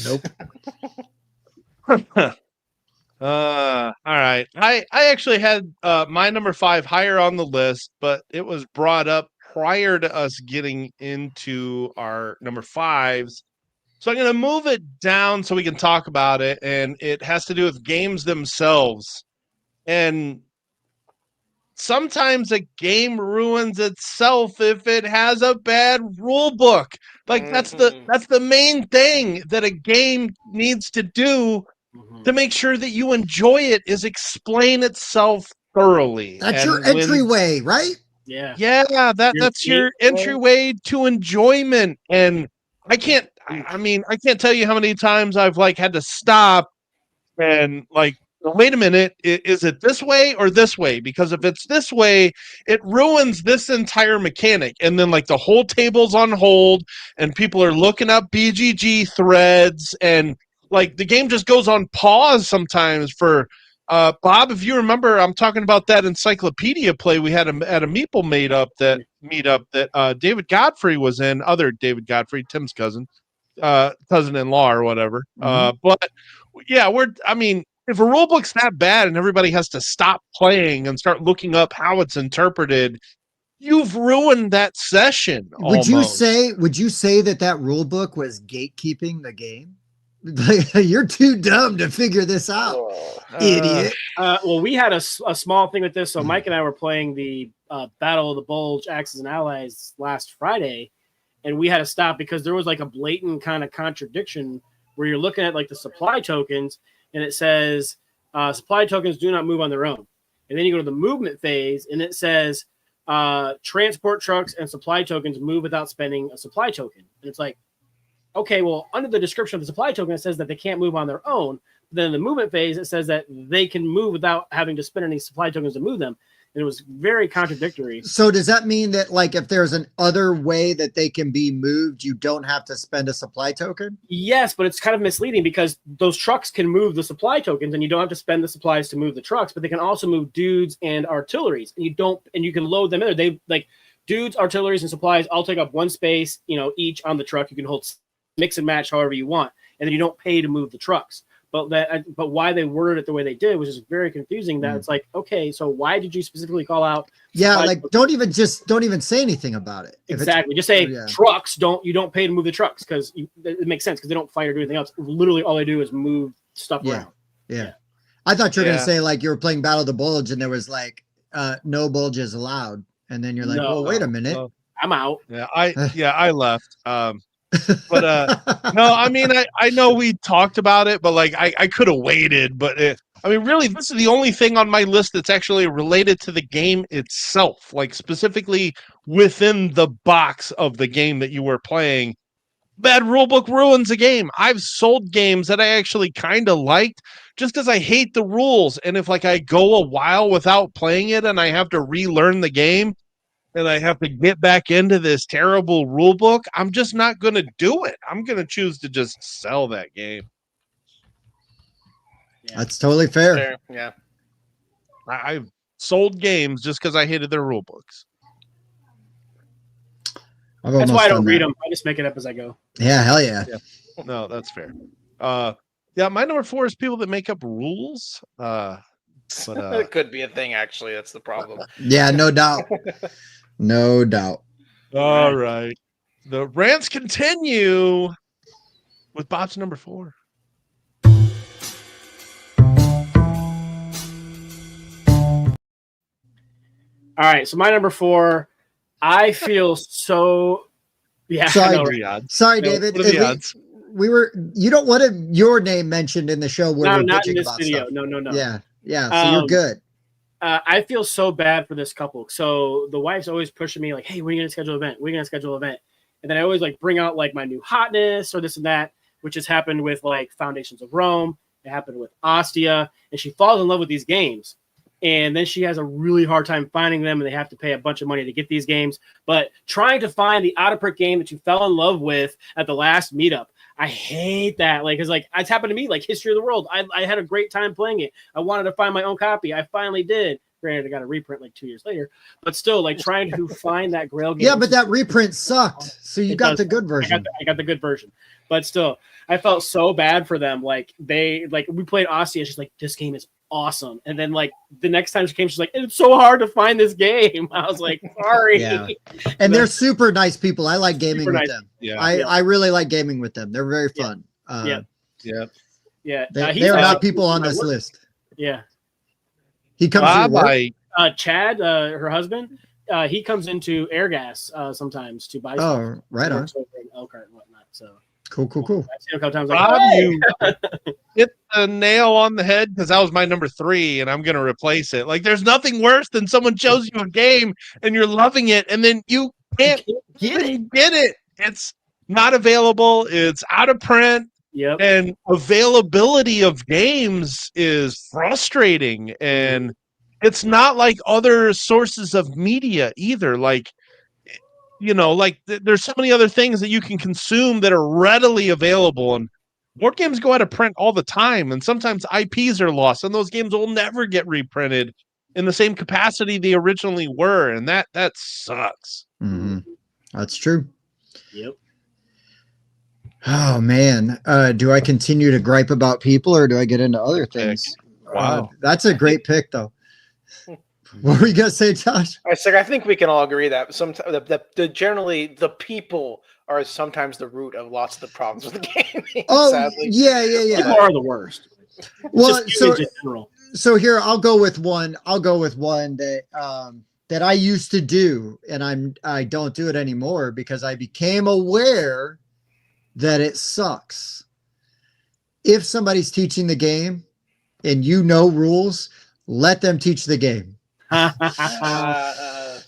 Nope. All right. I actually had my number 5 higher on the list, but it was brought up prior to us getting into our number 5s. So I'm going to move it down so we can talk about it, and it has to do with games themselves. And sometimes a game ruins itself if it has a bad rule book. Like that's the main thing that a game needs to do to make sure that you enjoy it, is explain itself thoroughly. That's your entryway, right? Yeah. Yeah, that's your entryway to enjoyment. And I can't tell you how many times I've like had to stop and like, wait a minute, is it this way or this way? Because if it's this way, it ruins this entire mechanic. And then like the whole table's on hold and people are looking up BGG threads, and like the game just goes on pause sometimes for Bob, if you remember, I'm talking about that encyclopedia play we had at a Meeple meetup that David Godfrey was in, other David Godfrey, Tim's cousin-in-law or whatever. But yeah, if a rule book's that bad and everybody has to stop playing and start looking up how it's interpreted, you've ruined that session. Would you say that rule book was gatekeeping the game? You're too dumb to figure this out, idiot. Well, we had a small thing with this. So Mike and I were playing the Battle of the Bulge, Axis and Allies last Friday, and we had to stop because there was like a blatant kind of contradiction where you're looking at like the supply tokens, and it says supply tokens do not move on their own. And then you go to the movement phase, and it says transport trucks and supply tokens move without spending a supply token. And it's like, okay, well, under the description of the supply token, it says that they can't move on their own. But then in the movement phase, it says that they can move without having to spend any supply tokens to move them. And it was very contradictory. So does that mean that, like, if there's an other way that they can be moved, you don't have to spend a supply token? Yes, but it's kind of misleading because those trucks can move the supply tokens, and you don't have to spend the supplies to move the trucks, but they can also move dudes and artilleries, and you can load them in there. They like dudes, artilleries, and supplies all take up one space, each on the truck. You can hold mix and match however you want, and then you don't pay to move the trucks. But why they worded it the way they did was just very confusing. That it's like, okay, so why did you specifically call out? Yeah, like don't even say anything about it. Exactly, just say trucks. You don't pay to move the trucks because it makes sense because they don't fight or do anything else. Literally, all they do is move stuff around. Yeah, I thought you were gonna say like you were playing Battle of the Bulge and there was like no bulges allowed, and then you're like, oh wait a minute, I'm out. Yeah, I left. But no, I know we talked about it, but like I could have waited. But really, this is the only thing on my list that's actually related to the game itself, like specifically within the box of the game that you were playing. Bad rulebook ruins a game. I've sold games that I actually kind of liked just because I hate the rules, and if like I go a while without playing it and I have to relearn the game, and I have to get back into this terrible rule book, I'm just not going to do it. I'm going to choose to just sell that game. That's totally fair. Yeah. I've sold games just because I hated their rule books. That's why I don't read them. I just make it up as I go. Yeah, hell yeah. No, that's fair. Yeah, my number 4 is people that make up rules. But it could be a thing, actually. That's the problem. Yeah, no doubt. No doubt. All right. The rants continue with Bob's number 4. All right, so my number 4, I feel so. Yeah, sorry, David. You don't want your name mentioned in the show where we're not bitching in this about video. stuff. No. Yeah. So you're good. I feel so bad for this couple. So the wife's always pushing me like, "Hey, when are you gonna schedule an event? We're gonna schedule an event." And then I always like bring out like my new hotness or this and that, which has happened with like Foundations of Rome. It happened with Ostia, and she falls in love with these games. And then she has a really hard time finding them, and they have to pay a bunch of money to get these games. But trying to find the out-of-print game that you fell in love with at the last meetup, I hate that. Like, because like it's happened to me, like History of the World. I had a great time playing it. I wanted to find my own copy. I finally did. Granted, I got a reprint like 2 years later, but still, like trying to find that Grail game. Yeah, but that reprint sucked. So you got the good version. I got the good version, but still, I felt so bad for them. Like we played Ostia. She's like, this game is awesome. And then like the next time she came, she's like, it's so hard to find this game. I was like, sorry. Yeah. And they're super nice people. I like gaming with them. Yeah. I really like gaming with them. They're very fun. Yeah. They're not people on this list. Yeah. He comes in Chad, her husband, he comes into Airgas sometimes to buy stuff. Oh, right on. Elkhart and whatnot. So cool. I've seen a couple times. Rob, you hit the nail on the head because that was my number 3, and I'm going to replace it. Like, there's nothing worse than someone shows you a game and you're loving it, and then you can't get it. It's not available. It's out of print. Yep. And availability of games is frustrating, and it's not like other sources of media either. Like, there's so many other things that you can consume that are readily available, and board games go out of print all the time, and sometimes IPs are lost, and those games will never get reprinted in the same capacity they originally were, and that sucks. Mm-hmm. That's true. Yep. Oh man, do I continue to gripe about people or do I get into other things? Wow, that's a great pick, though. What were you gonna say, Josh? I think we can all agree that generally the people are sometimes the root of lots of the problems with the game. Oh, sadly. Yeah. People are the worst. Well, so here I'll go with one. That that I used to do, and I don't do it anymore because I became aware that it sucks. If somebody's teaching the game and rules, let them teach the game.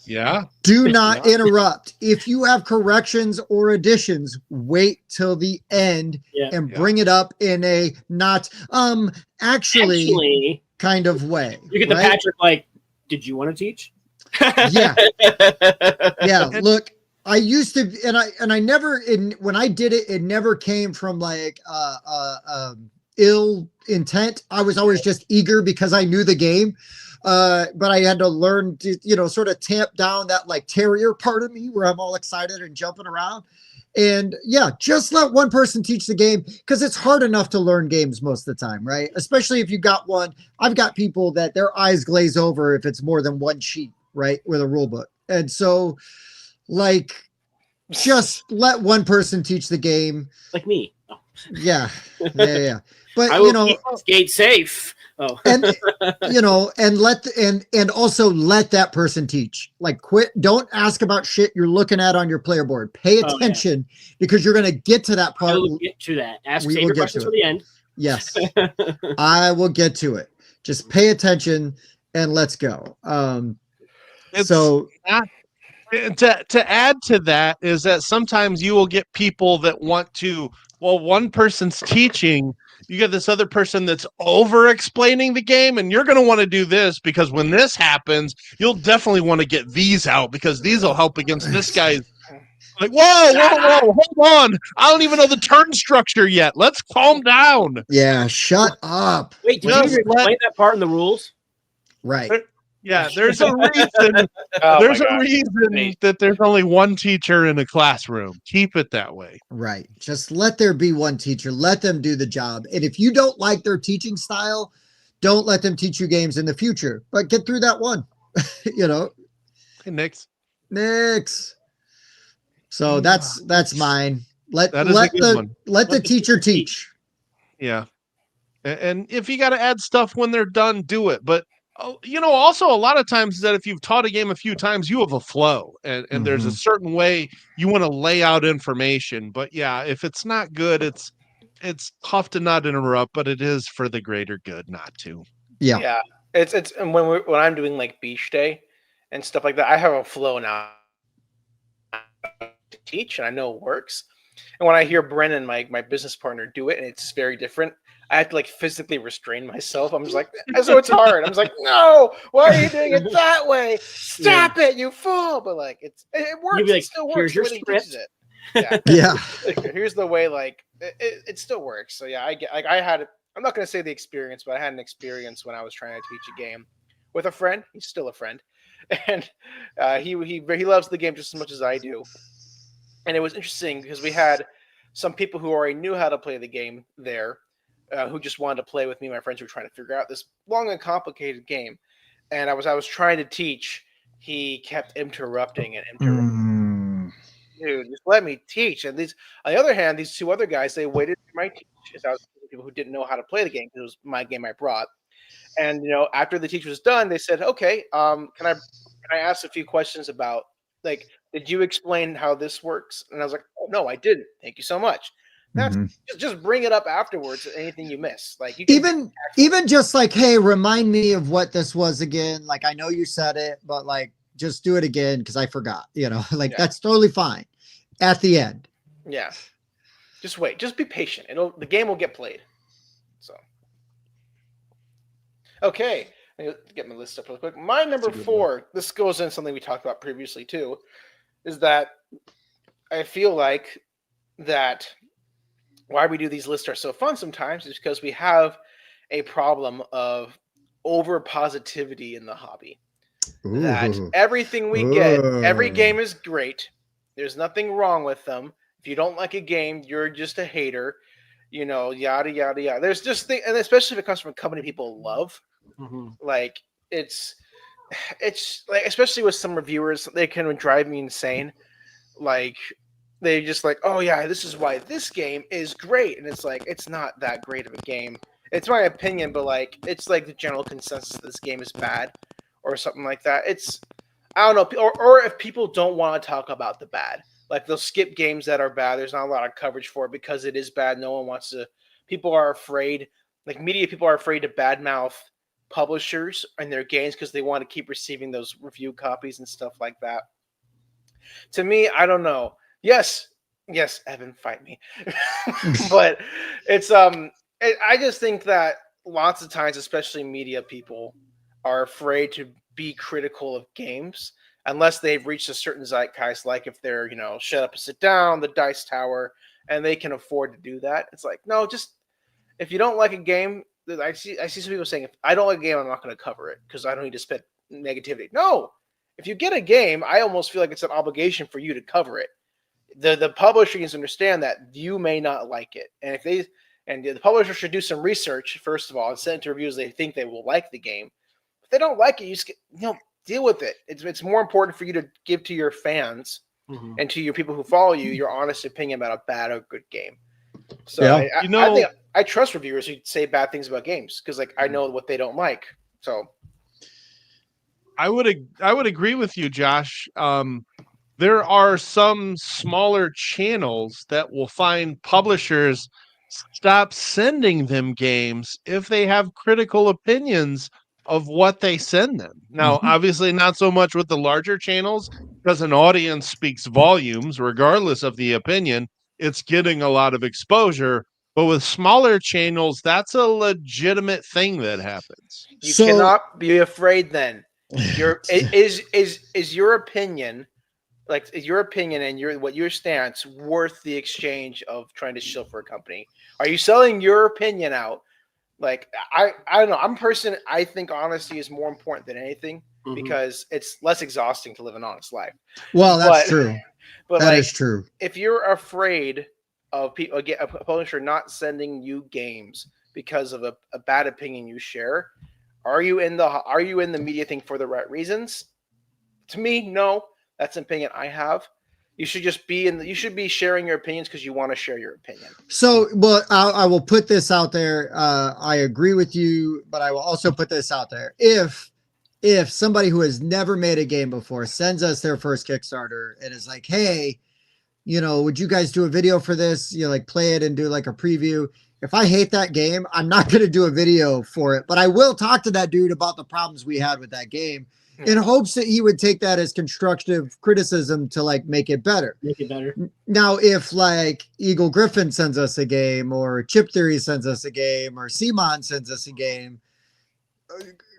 Yeah. Do not interrupt. If you have corrections or additions, wait till the end and bring it up in a not actually kind of way. You get the Patrick like, did you want to teach? Yeah. Look, I used to, and I never, when I did it, it never came from like ill intent. I was always just eager because I knew the game. But I had to learn to, sort of tamp down that like terrier part of me where I'm all excited and jumping around. And just let one person teach the game because it's hard enough to learn games most of the time, right? Especially if you got one. I've got people that their eyes glaze over if it's more than one sheet, right, with a rule book. And so, like, just let one person teach the game. Like me. Oh. Yeah. But I will keep this gate safe. Oh. and and also let that person teach. Like, quit. Don't ask about shit you're looking at on your player board. Pay attention because you're going to get to that part. We'll get to that. Save your questions for the end. Yes, I will get to it. Just pay attention and let's go. To add to that is that sometimes you will get people that want to. Well, one person's teaching. You get this other person that's over explaining the game, and you're going to want to do this because when this happens, you'll definitely want to get these out because these will help against this guy's Like, whoa, hold on. I don't even know the turn structure yet. Let's calm down. Yeah, shut up. Wait, did you Just even explain that part in the rules? Right. Yeah, there's a reason. Oh There's my a God. reason that there's only one teacher in a classroom. Keep it that way. Right. Just let there be one teacher. Let them do the job. And if you don't like their teaching style, don't let them teach you games in the future. But get through that one. You know, Hey, Nix. Nix. So that's mine. Let That is a good one. let the teacher teach. Yeah. And if you got to add stuff when they're done, do it. But, also a lot of times that if you've taught a game a few times, you have a flow and there's a certain way you want to lay out information. But yeah, if it's not good, it's tough to not interrupt, but it is for the greater good not to. Yeah. Yeah. It's and when I'm doing like beach day and stuff like that, I have a flow now to teach and I know it works. And when I hear Brennan, my business partner, do it and it's very different, I have to like physically restrain myself. I'm just like, so it's hard. I'm just like, no, why are you doing it that way? Stop it, you fool! But like, it works. You'd be like, it still works. here's your The way he teaches script. it. Yeah. Like, here's the way. Like, it still works. So yeah, I get. Like, I had. I'm not gonna say the experience, but I had an experience when I was trying to teach a game with a friend. He's still a friend, and he loves the game just as much as I do. And it was interesting because we had some people who already knew how to play the game there, who just wanted to play with me and my friends who were trying to figure out this long and complicated game. And I was trying to teach. He kept interrupting and interrupting. Dude, just let me teach. And these, on the other hand, these two other guys, they waited for my teach. As I was people who didn't know how to play the game because it was my game I brought. And after the teach was done, they said, "Okay, can I ask a few questions about like, did you explain how this works?" And I was like, "Oh no, I didn't. Thank you so much." That's just bring it up afterwards. Anything you miss, like you can even just like, hey, remind me of what this was again. Like I know you said it, but like just do it again because I forgot. Like that's totally fine. At the end. Yeah. Just wait. Just be patient. The game will get played. So. Okay. Get my list up real quick. My number 4, this goes in something we talked about previously too, is that I feel like that why we do these lists are so fun sometimes is because we have a problem of over positivity in the hobby. Ooh. That everything we get, every game is great. There's nothing wrong with them. If you don't like a game, you're just a hater, yada, yada, yada. There's just things, and especially if it comes from a company people love, like it's like, especially with some reviewers, they can drive me insane. Like they just like, oh yeah, this is why this game is great. And it's like, it's not that great of a game. It's my opinion, but like, it's like the general consensus that this game is bad or something like that. I don't know. Or if people don't want to talk about the bad, like they'll skip games that are bad. There's not a lot of coverage for it because it is bad. No one wants to. People are afraid. Like media people are afraid to badmouth publishers and their games because they want to keep receiving those review copies and stuff like that. To me, I don't know. Yes, Evan, fight me. But it's I just think that lots of times, especially media people, are afraid to be critical of games unless they've reached a certain zeitgeist, like if they're, Shut Up and Sit Down, the Dice Tower, and they can afford to do that. It's like, no, just if you don't like a game, I see some people saying, if I don't like a game, I'm not going to cover it because I don't need to spend negativity. No, if you get a game, I almost feel like it's an obligation for you to cover it. The publisher needs to understand that you may not like it, and the publisher should do some research first of all and send it to reviewers they think they will like the game. If they don't like it, you just deal with it. It's more important for you to give to your fans and to your people who follow you your honest opinion about a bad or good game. So yeah. I think I trust reviewers who say bad things about games because like I know what they don't like. So I would agree with you, Josh. There are some smaller channels that will find publishers stop sending them games if they have critical opinions of what they send them. Now, obviously not so much with the larger channels because an audience speaks volumes regardless of the opinion. It's getting a lot of exposure. But with smaller channels, that's a legitimate thing that happens. You cannot be afraid then. Is your opinion like, is your opinion and your stance worth the exchange of trying to shill for a company? Are you selling your opinion out? Like, I don't know. I think honesty is more important than anything because it's less exhausting to live an honest life. Well, that's true. But that is true. If you're afraid of people, again, a publisher not sending you games because of a bad opinion you share, are you in the media thing for the right reasons? To me, no. That's an opinion I have. You should just be you should be sharing your opinions because you want to share your opinion. So, well, I will put this out there. I agree with you, but I will also put this out there. If somebody who has never made a game before sends us their first Kickstarter and is like, hey, would you guys do a video for this? Like play it and do like a preview. If I hate that game, I'm not going to do a video for it, but I will talk to that dude about the problems we had with that game in hopes that he would take that as constructive criticism to like make it better. Now, if like Eagle Griffin sends us a game or Chip Theory sends us a game or Simon sends us a game,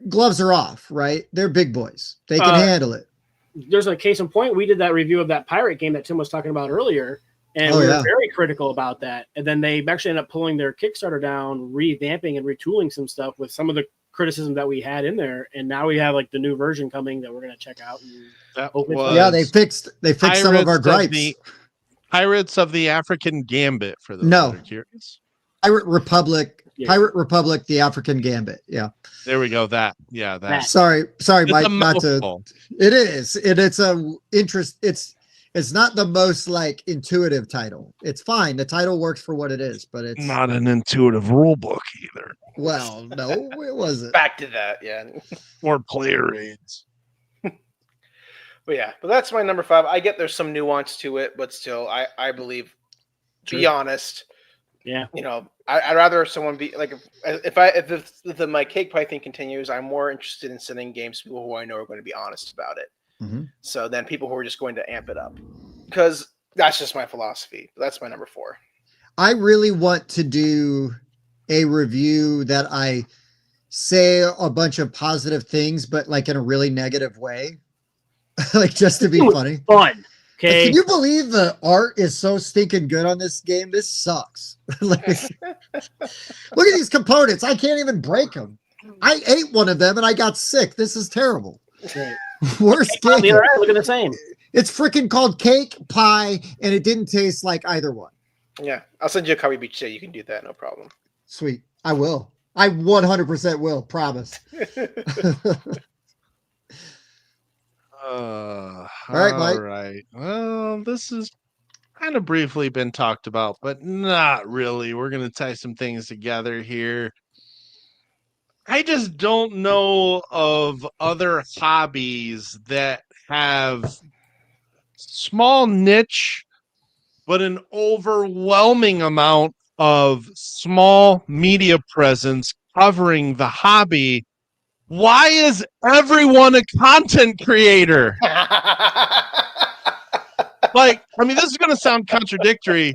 gloves are off, right? They're big boys. They can handle it. There's a case in point. We did that review of that pirate game that Tim was talking about earlier, and we were very critical about that. And then they actually ended up pulling their Kickstarter down, revamping and retooling some stuff with some of the criticism that we had in there. And now we have like the new version coming that we're going to check out. They fixed some of our gripes. Pirates of the African Gambit, for those that are curious. Pirate Republic, the African Gambit. Yeah. There we go. That. Sorry, Mike. Not to. It is. It's a interest. It's not the most like intuitive title. It's fine. The title works for what it is, but it's not an intuitive rule book either. Well, no, it wasn't. Back to that, yeah. Or player aids. But that's my number 5. I get there's some nuance to it, but still, I believe. True. Be honest. Yeah. I'd rather someone be like if my CakePie thing continues, I'm more interested in sending games to people who I know are going to be honest about it. Mm-hmm. So then people who are just going to amp it up, because that's just my philosophy. That's my number 4. I really want to do a review that I say a bunch of positive things, but like in a really negative way, like just to be funny. Fun. Okay. Can you believe the art is so stinking good on this game? This sucks. Like, look at these components. I can't even break them. I ate one of them and I got sick. This is terrible. Right. Worst game. The other end, look at the same. It's freaking called CakePie, and it didn't taste like either one. Yeah, I'll send you a copy each day. You can do that, no problem. Sweet. I will. I 100% will. Promise. All right, Mike. All right. Well, this has kind of briefly been talked about, but not really. We're going to tie some things together here. I just don't know of other hobbies that have small niche, but an overwhelming amount of small media presence covering the hobby. Why is everyone a content creator? Like, I mean, this is going to sound contradictory,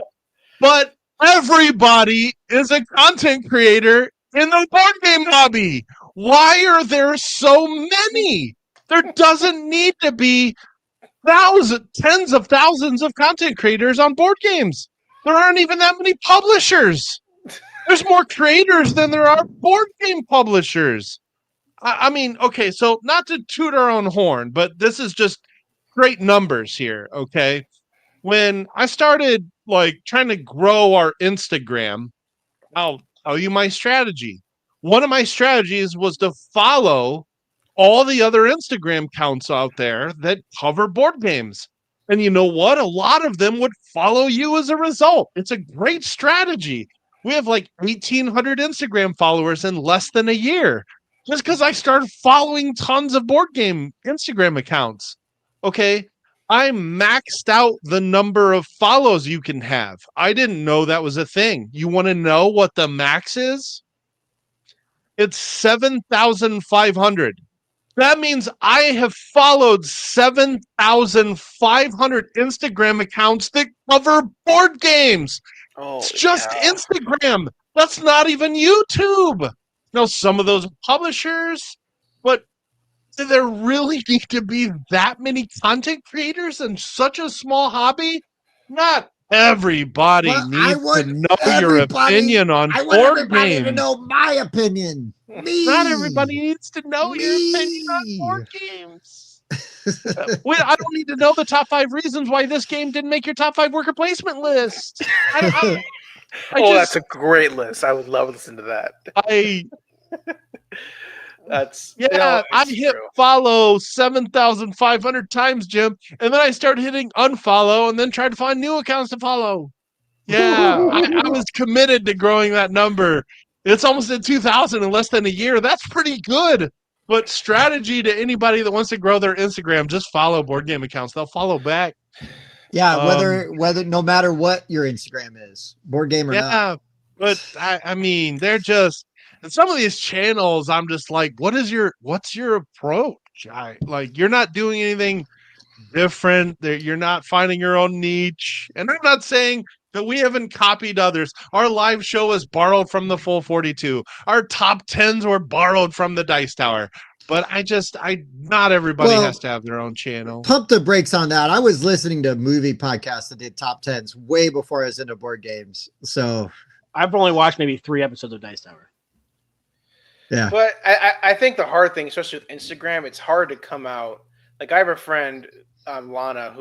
but everybody is a content creator in the board game hobby. Why are there so many? There doesn't need to be tens of thousands of content creators on board games. There aren't even that many publishers. There's more creators than there are board game publishers. I mean, okay, so not to toot our own horn, but this is just great numbers here, okay? When I started like trying to grow our Instagram, I'll tell you my strategy. One of my strategies was to follow all the other Instagram accounts out there that cover board games. And you know what? A lot of them would follow you as a result. It's a great strategy. We have like 1,800 Instagram followers in less than a year. Just because I started following tons of board game Instagram accounts. Okay. I maxed out the number of follows you can have. I didn't know that was a thing. You want to know what the max is? It's 7,500. That means I have followed 7,500 Instagram accounts that cover board games. Oh, it's just Instagram. That's not even YouTube. Now, some of those are publishers, but Do there really need to be that many content creators in such a small hobby? Not everybody needs to know your opinion on I want board everybody games. to know my opinion. Me. Not everybody needs to know your opinion on board games. I don't need to know the top 5 reasons why this game didn't make your top 5 worker placement list. That's a great list. I would love to listen to that. I hit follow 7,500 times, Jim, and then I started hitting unfollow and then tried to find new accounts to follow. Yeah, I was committed to growing that number. It's almost at 2,000 in less than a year. That's pretty good. But strategy to anybody that wants to grow their Instagram, just follow board game accounts. They'll follow back. Yeah, whether no matter what your Instagram is, board game or not. Yeah, but I mean, they're just, and some of these channels, I'm just like, what's your approach? You're not doing anything different. You're not finding your own niche. And I'm not saying that we haven't copied others. Our live show was borrowed from the Full 42. Our top 10s were borrowed from the Dice Tower. But not everybody has to have their own channel. Pump the brakes on that. I was listening to movie podcasts that did top 10s way before I was into board games. So I've only watched maybe 3 episodes of Dice Tower. Yeah. But I think the hard thing, especially with Instagram, it's hard to come out. Like I have a friend, Lana,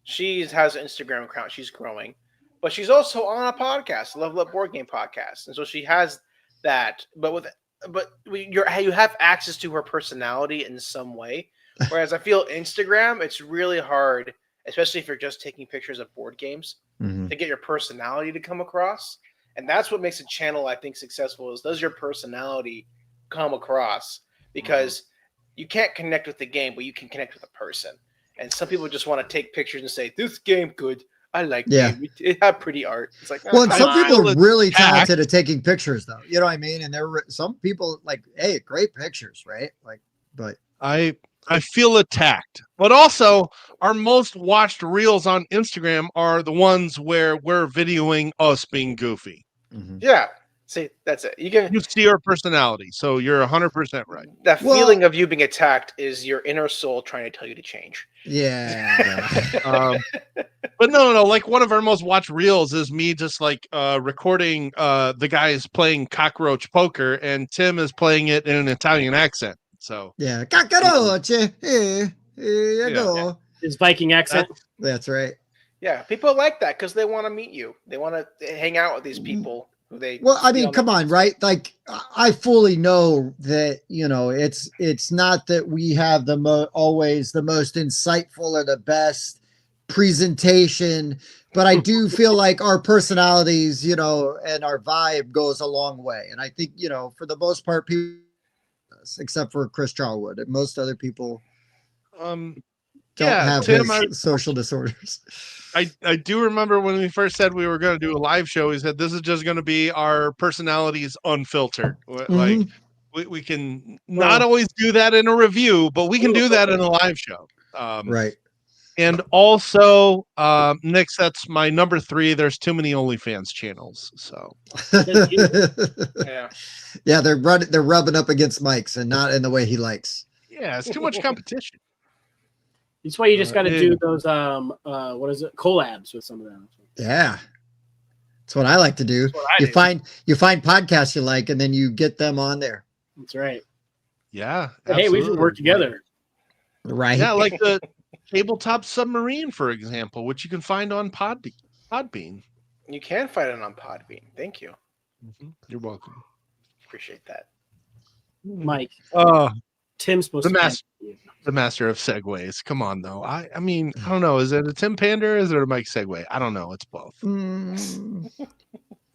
she has an Instagram account. She's growing. But she's also on a podcast, Level Up Board Game Podcast. And so she has that. But you have access to her personality in some way. Whereas I feel Instagram, it's really hard, especially if you're just taking pictures of board games, to get your personality to come across. And that's what makes a channel, I think, successful is does your personality come across? Because you can't connect with the game, but you can connect with a person. And some people just want to take pictures and say, this game good. I like it. It had pretty art. It's like, well, and some people are really talented at taking pictures, though. You know what I mean? And some people like, hey, great pictures, right? But I feel attacked. But also, our most watched reels on Instagram are the ones where we're videoing us being goofy. Yeah. See, that's it. You see our personality, so you're 100% right. That feeling of you being attacked is your inner soul trying to tell you to change. Yeah. But no. Like one of our most watched reels is me just like recording the guys playing cockroach poker, and Tim is playing it in an Italian accent. So yeah, cockroach. Here you go. His Viking accent. That's right. Yeah, people like that because they want to meet you. They want to hang out with these people. Well, I mean, come on, right? Like, I fully know that, it's not that we have always the most insightful or the best presentation, but I do feel like our personalities, and our vibe goes a long way. And I think, for the most part, people, except for Chris Charlwood, and most other people don't have Tim, social disorders. I do remember when we first said we were going to do a live show, he said, this is just going to be our personalities unfiltered. Like we can not always do that in a review, but we can do that in a live show. Right. And also, Nick, that's my number 3. There's too many OnlyFans channels. So yeah, they're rubbing up against Mike's and not in the way he likes. Yeah, it's too much competition. That's why you just got to do those collabs with some of them. Yeah, that's what I like to do. You find podcasts you like, and then you get them on there. That's right. Yeah. Hey, we should work together. Right. Yeah, like the Tabletop Submarine, for example, which you can find on Podbean. You can find it on Podbean. Thank you. You're welcome. Appreciate that, Mike. Tim's supposed the master of segues. Come on, though. I mean, I don't know. Is it a Tim Pander or is it a Mike Segue? I don't know. It's both. All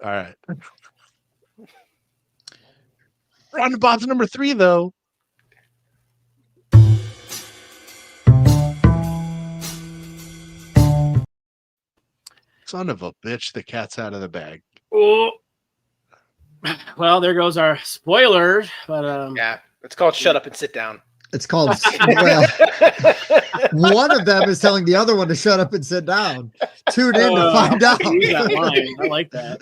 right. We're on to Bob's number 3, though. Son of a bitch, the cat's out of the bag. Oh. Well, there goes our spoiler. But yeah, it's called Shut Up and Sit Down. It's called, one of them is telling the other one to shut up and sit down. Tune in to find out. That line. I like that.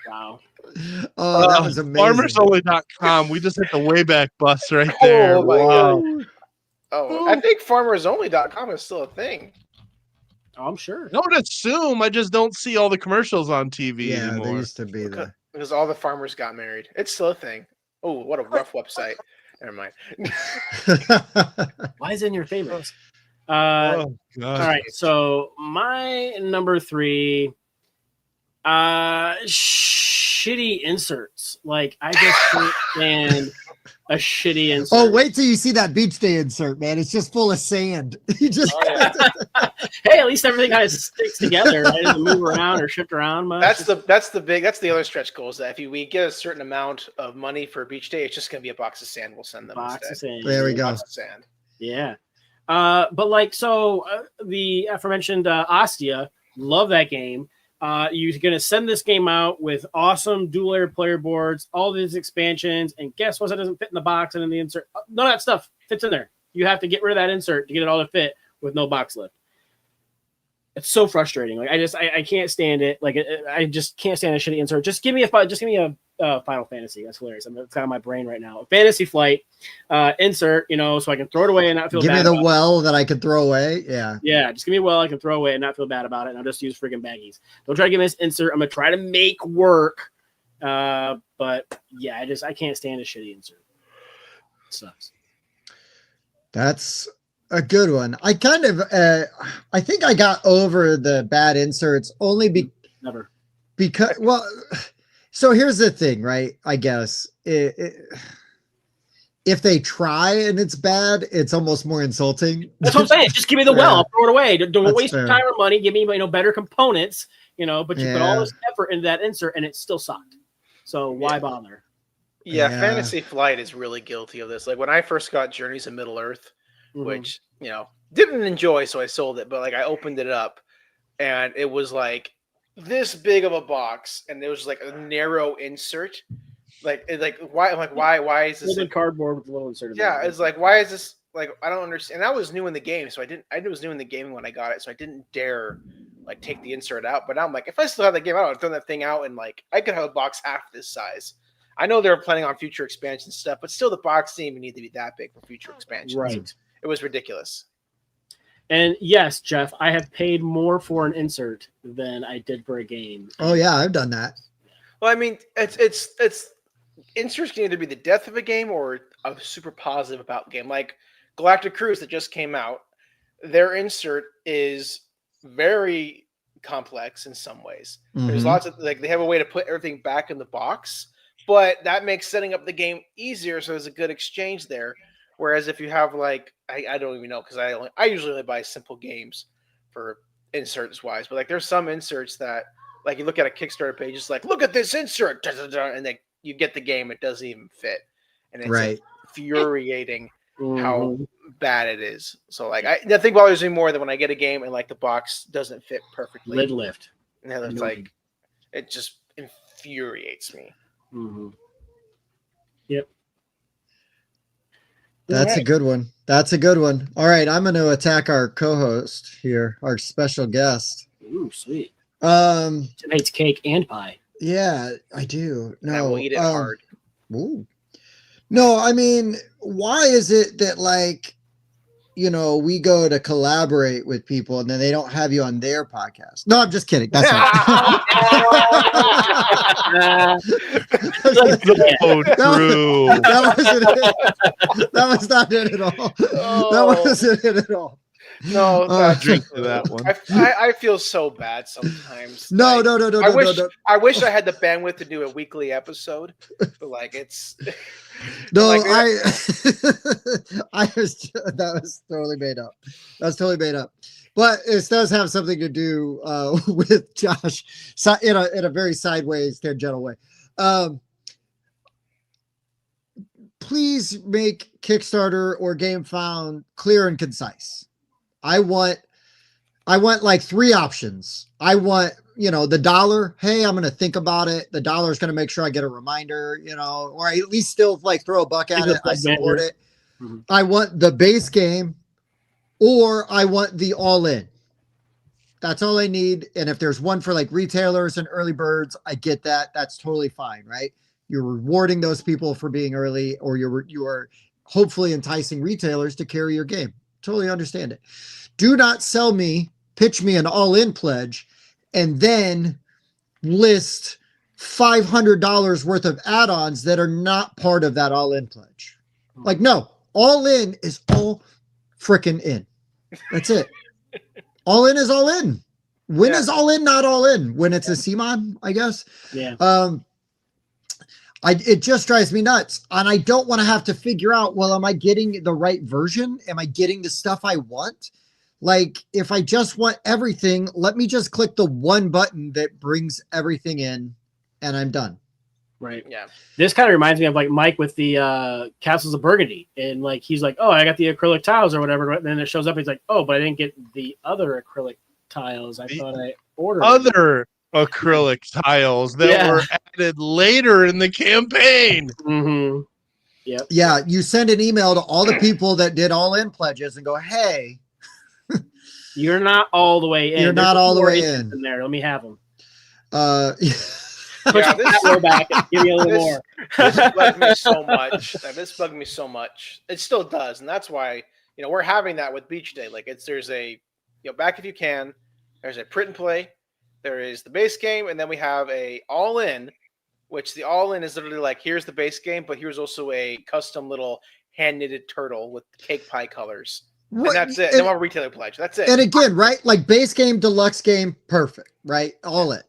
Wow. Oh, that was amazing. Farmersonly.com. We just hit the Wayback Bus right there. Oh my Wow. God. Oh, I think farmersonly.com is still a thing. Oh, I'm sure. I would assume. I just don't see all the commercials on TV Yeah, there anymore. used to be Because all the farmers got married. It's still a thing. Oh, what a rough website. Never mind. Why is it in your favorites? Oh, God. All right, so my number 3, shitty inserts. Like I just can't stand a shitty insert. Oh, wait till you see that beach day insert, man. It's just full of sand. You just Hey, at least everything kind of sticks together. Right? It doesn't move around or shift around much. That's the other stretch goal is that if we get a certain amount of money for beach day, it's just gonna be a box of sand. We'll send them box instead. of sand. There we go. Box of sand. Yeah. But like the aforementioned Ostia, love that game. You're going to send this game out with awesome dual-layer player boards, all these expansions, and guess what? It doesn't fit in the box and in the insert. None of that stuff fits in there. You have to get rid of that insert to get it all to fit with no box lift. It's so frustrating. Like I can't stand it. Like I just can't stand a shitty insert. Just give me a Final Fantasy. That's hilarious. It's kind of my brain right now. Fantasy Flight insert, so I can throw it away and not feel bad. Give me the well that I could throw away. Yeah. Yeah, just give me a well I can throw away and not feel bad about it. And I'll just use friggin' baggies. Don't try to give me this insert. I'm gonna try to make work. But yeah, I can't stand a shitty insert. It sucks. That's a good one. I kind of I think I got over the bad inserts only Never. because so here's the thing, right? I guess if they try and it's bad, it's almost more insulting. That's what I'm saying. Just give me the well. I'll throw it away. Don't waste your fair. time or money. Give me better components. But you put all Yeah. this effort into that insert and it still sucked. So why bother? Yeah, Yeah. Fantasy Flight is really guilty of this. Like when I first got Journeys of Middle Earth, Mhm. which didn't enjoy, so I sold it. But like I opened it up, and it was like this big of a box, and there was like a narrow insert. Why? I'm like, why is this? Folded cardboard with a little insert. Yeah, it's like, why is this? Like, I don't understand. And I was new in the game, so I was new in the game when I got it, so I didn't dare like take the insert out. But now I'm like, if I still have the game, I would throw that thing out, and like I could have a box half this size. I know they're planning on future expansion stuff, but still, the box didn't even need to be that big for future expansions. Right. It was ridiculous. And yes, Jeff, I have paid more for an insert than I did for a game. Oh yeah, I've done that. Well, I mean, it's inserts can either be the death of a game or a super positive about game. Like Galactic Cruise that just came out, their insert is very complex in some ways. There's Mhm. lots of they have a way to put everything back in the box, but that makes setting up the game easier. So there's a good exchange there. Whereas if you have like I don't even know because I usually only buy simple games for inserts wise, but like there's some inserts that like you look at a Kickstarter page, it's like look at this insert, and then you get the game, it doesn't even fit, and it's infuriating how bad it is. So like nothing bothers me more than when I get a game and like the box doesn't fit perfectly. Lid lift. And it's like it just infuriates me. Mm-hmm. Yep. That's a good one. That's a good one. All right, I'm going to attack our co-host here, our special guest. Ooh, sweet. Tim hates cake and pie. Yeah, I do. No, I will eat it hard. Ooh. No, I mean, why is it that like, we go to collaborate with people and then they don't have you on their podcast? No, I'm just kidding. That's not. True. That was not it at all. That wasn't it at all. No, drink to that one. I feel so bad sometimes. No. I wish I had the bandwidth to do a weekly episode, but like it's. No, like, that was totally made up. That's totally made up. But it does have something to do with Josh in a very sideways, tangential way. Please make Kickstarter or GameFound clear and concise. I want like 3 options. I want, the dollar. Hey, I'm going to think about it. The dollar is going to make sure I get a reminder, or I at least still like throw a buck at it. I support it. Mm-hmm. I want the base game or I want the all in. That's all I need. And if there's one for like retailers and early birds, I get that. That's totally fine. Right. You're rewarding those people for being early, or you are hopefully enticing retailers to carry your game. Totally understand it. Do not pitch me an all-in pledge, and then list $500 worth of add-ons that are not part of that all-in pledge. Like, no, all in is all freaking in. That's it. All in is all in. When is all in not all in? When it's a CMON, I guess. Yeah. It just drives me nuts. And I don't want to have to figure out, well, am I getting the right version? Am I getting the stuff I want? Like, if I just want everything, let me just click the one button that brings everything in and I'm done. Right. Yeah. This kind of reminds me of like Mike with the Castles of Burgundy. And like, he's like, oh, I got the acrylic tiles or whatever. And then it shows up. He's like, oh, but I didn't get the other acrylic tiles. I thought I ordered other acrylic tiles that were added later in the campaign. Mm-hmm. Yep. Yeah. You send an email to all the people that did all in pledges and go, hey, you're not all the way in. You're not all the way in there. Let me have them. Push the back and give me a little more. This bugged me so much. This bugged me so much. It still does, and that's why we're having that with Beach Day. Like there's a back if you can. There's a print and play. There is the base game, and then we have a all in, which the all in is literally like here's the base game, but here's also a custom little hand knitted turtle with CakePie colors. Right. And that's it. Then we'll retailer pledge. That's it. And again, right? Like base game, deluxe game, perfect, right? All it.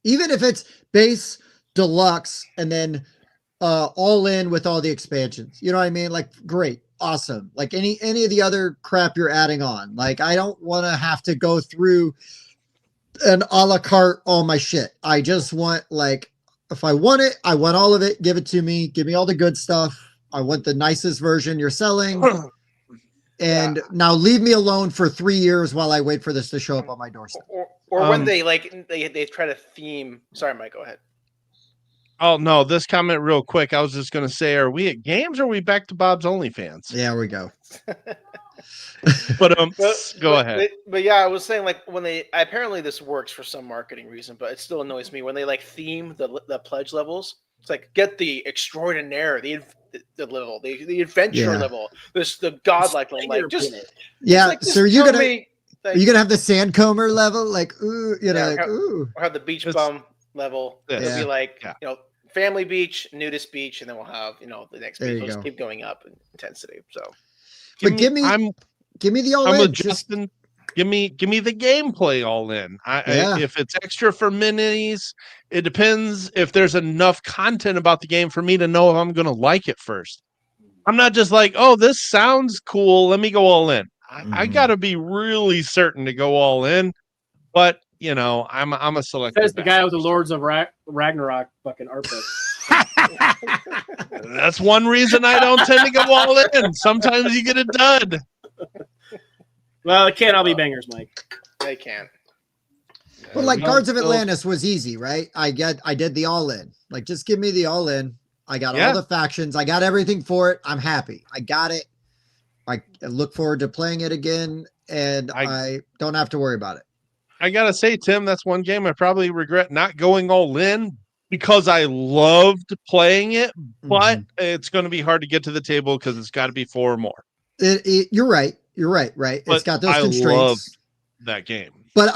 Even if it's base, deluxe, and then all in with all the expansions. You know what I mean? Like, great, awesome. Like any of the other crap you're adding on. Like, I don't want to have to go through an a la carte all my shit. I just want, like, if I want it, I want all of it. Give it to me. Give me all the good stuff. I want the nicest version you're selling. And now leave me alone for 3 years while I wait for this to show up on my doorstep. Or when they try to theme. Sorry, Mike, go ahead. Oh no, this comment real quick. I was just gonna say, are we at games or are we back to Bob's OnlyFans? Yeah, we go. But go ahead. But yeah, I was saying like when apparently this works for some marketing reason, but it still annoys me when they like theme the pledge levels. It's like get the extraordinaire, the level, the adventure level, the godlike level. Like just so you're gonna have the Sandcomer level, like ooh, or have the beach bum level. It'll be like family beach, nudist beach, and then we'll have the next beach. We'll just keep going up in intensity. So, give me the all in. Justin. Give me the gameplay all in. If it's extra for minis, it depends if there's enough content about the game for me to know if I'm going to like it first. I'm not just like, oh, this sounds cool. Let me go all in. I got to be really certain to go all in. But I'm a selective. Says the guy with the Lords of Ragnarok fucking art book. That's one reason I don't tend to go all in. Sometimes you get a dud. Well, it can't all be bangers, Mike. They can. Well, like Guards of Atlantis was easy, right? I did the all in. Like, just give me the all in. I got all the factions. I got everything for it. I'm happy. I got it. I look forward to playing it again, and I don't have to worry about it. I gotta say, Tim, that's one game I probably regret not going all in because I loved playing it, but it's going to be hard to get to the table because it's got to be 4 or more. You're right. You're right. Right. It's got those constraints. I love that game. But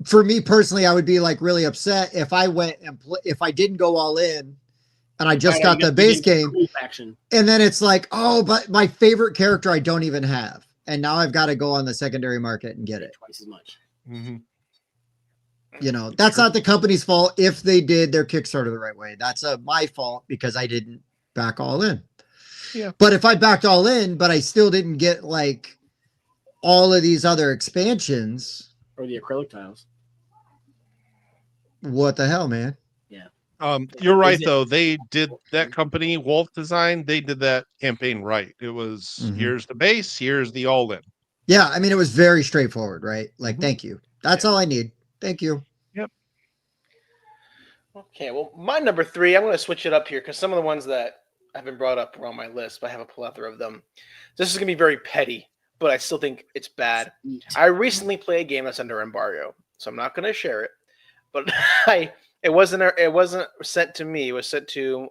for me personally, I would be like really upset if I went and if I didn't go all in and I just got the base game and then it's like, oh, but my favorite character I don't even have. And now I've got to go on the secondary market and get it. Twice as much. Mm-hmm. That's not the company's fault if they did their Kickstarter the right way. That's my fault because I didn't back all in. Yeah. But if I backed all in, but I still didn't get like all of these other expansions or the acrylic tiles. What the hell, man? Yeah. You're right though. They did that company, Wolf Design, they did that campaign right. It was here's the base, here's the all in. Yeah, I mean it was very straightforward, right? Like thank you. That's all I need. Thank you. Yep. Okay, well, my number 3, I'm going to switch it up here because some of the ones that have been brought up are on my list, but I have a plethora of them. This is going to be very petty, but I still think it's bad. I recently played a game that's under embargo, so I'm not going to share it. But I It wasn't sent to me. It was sent to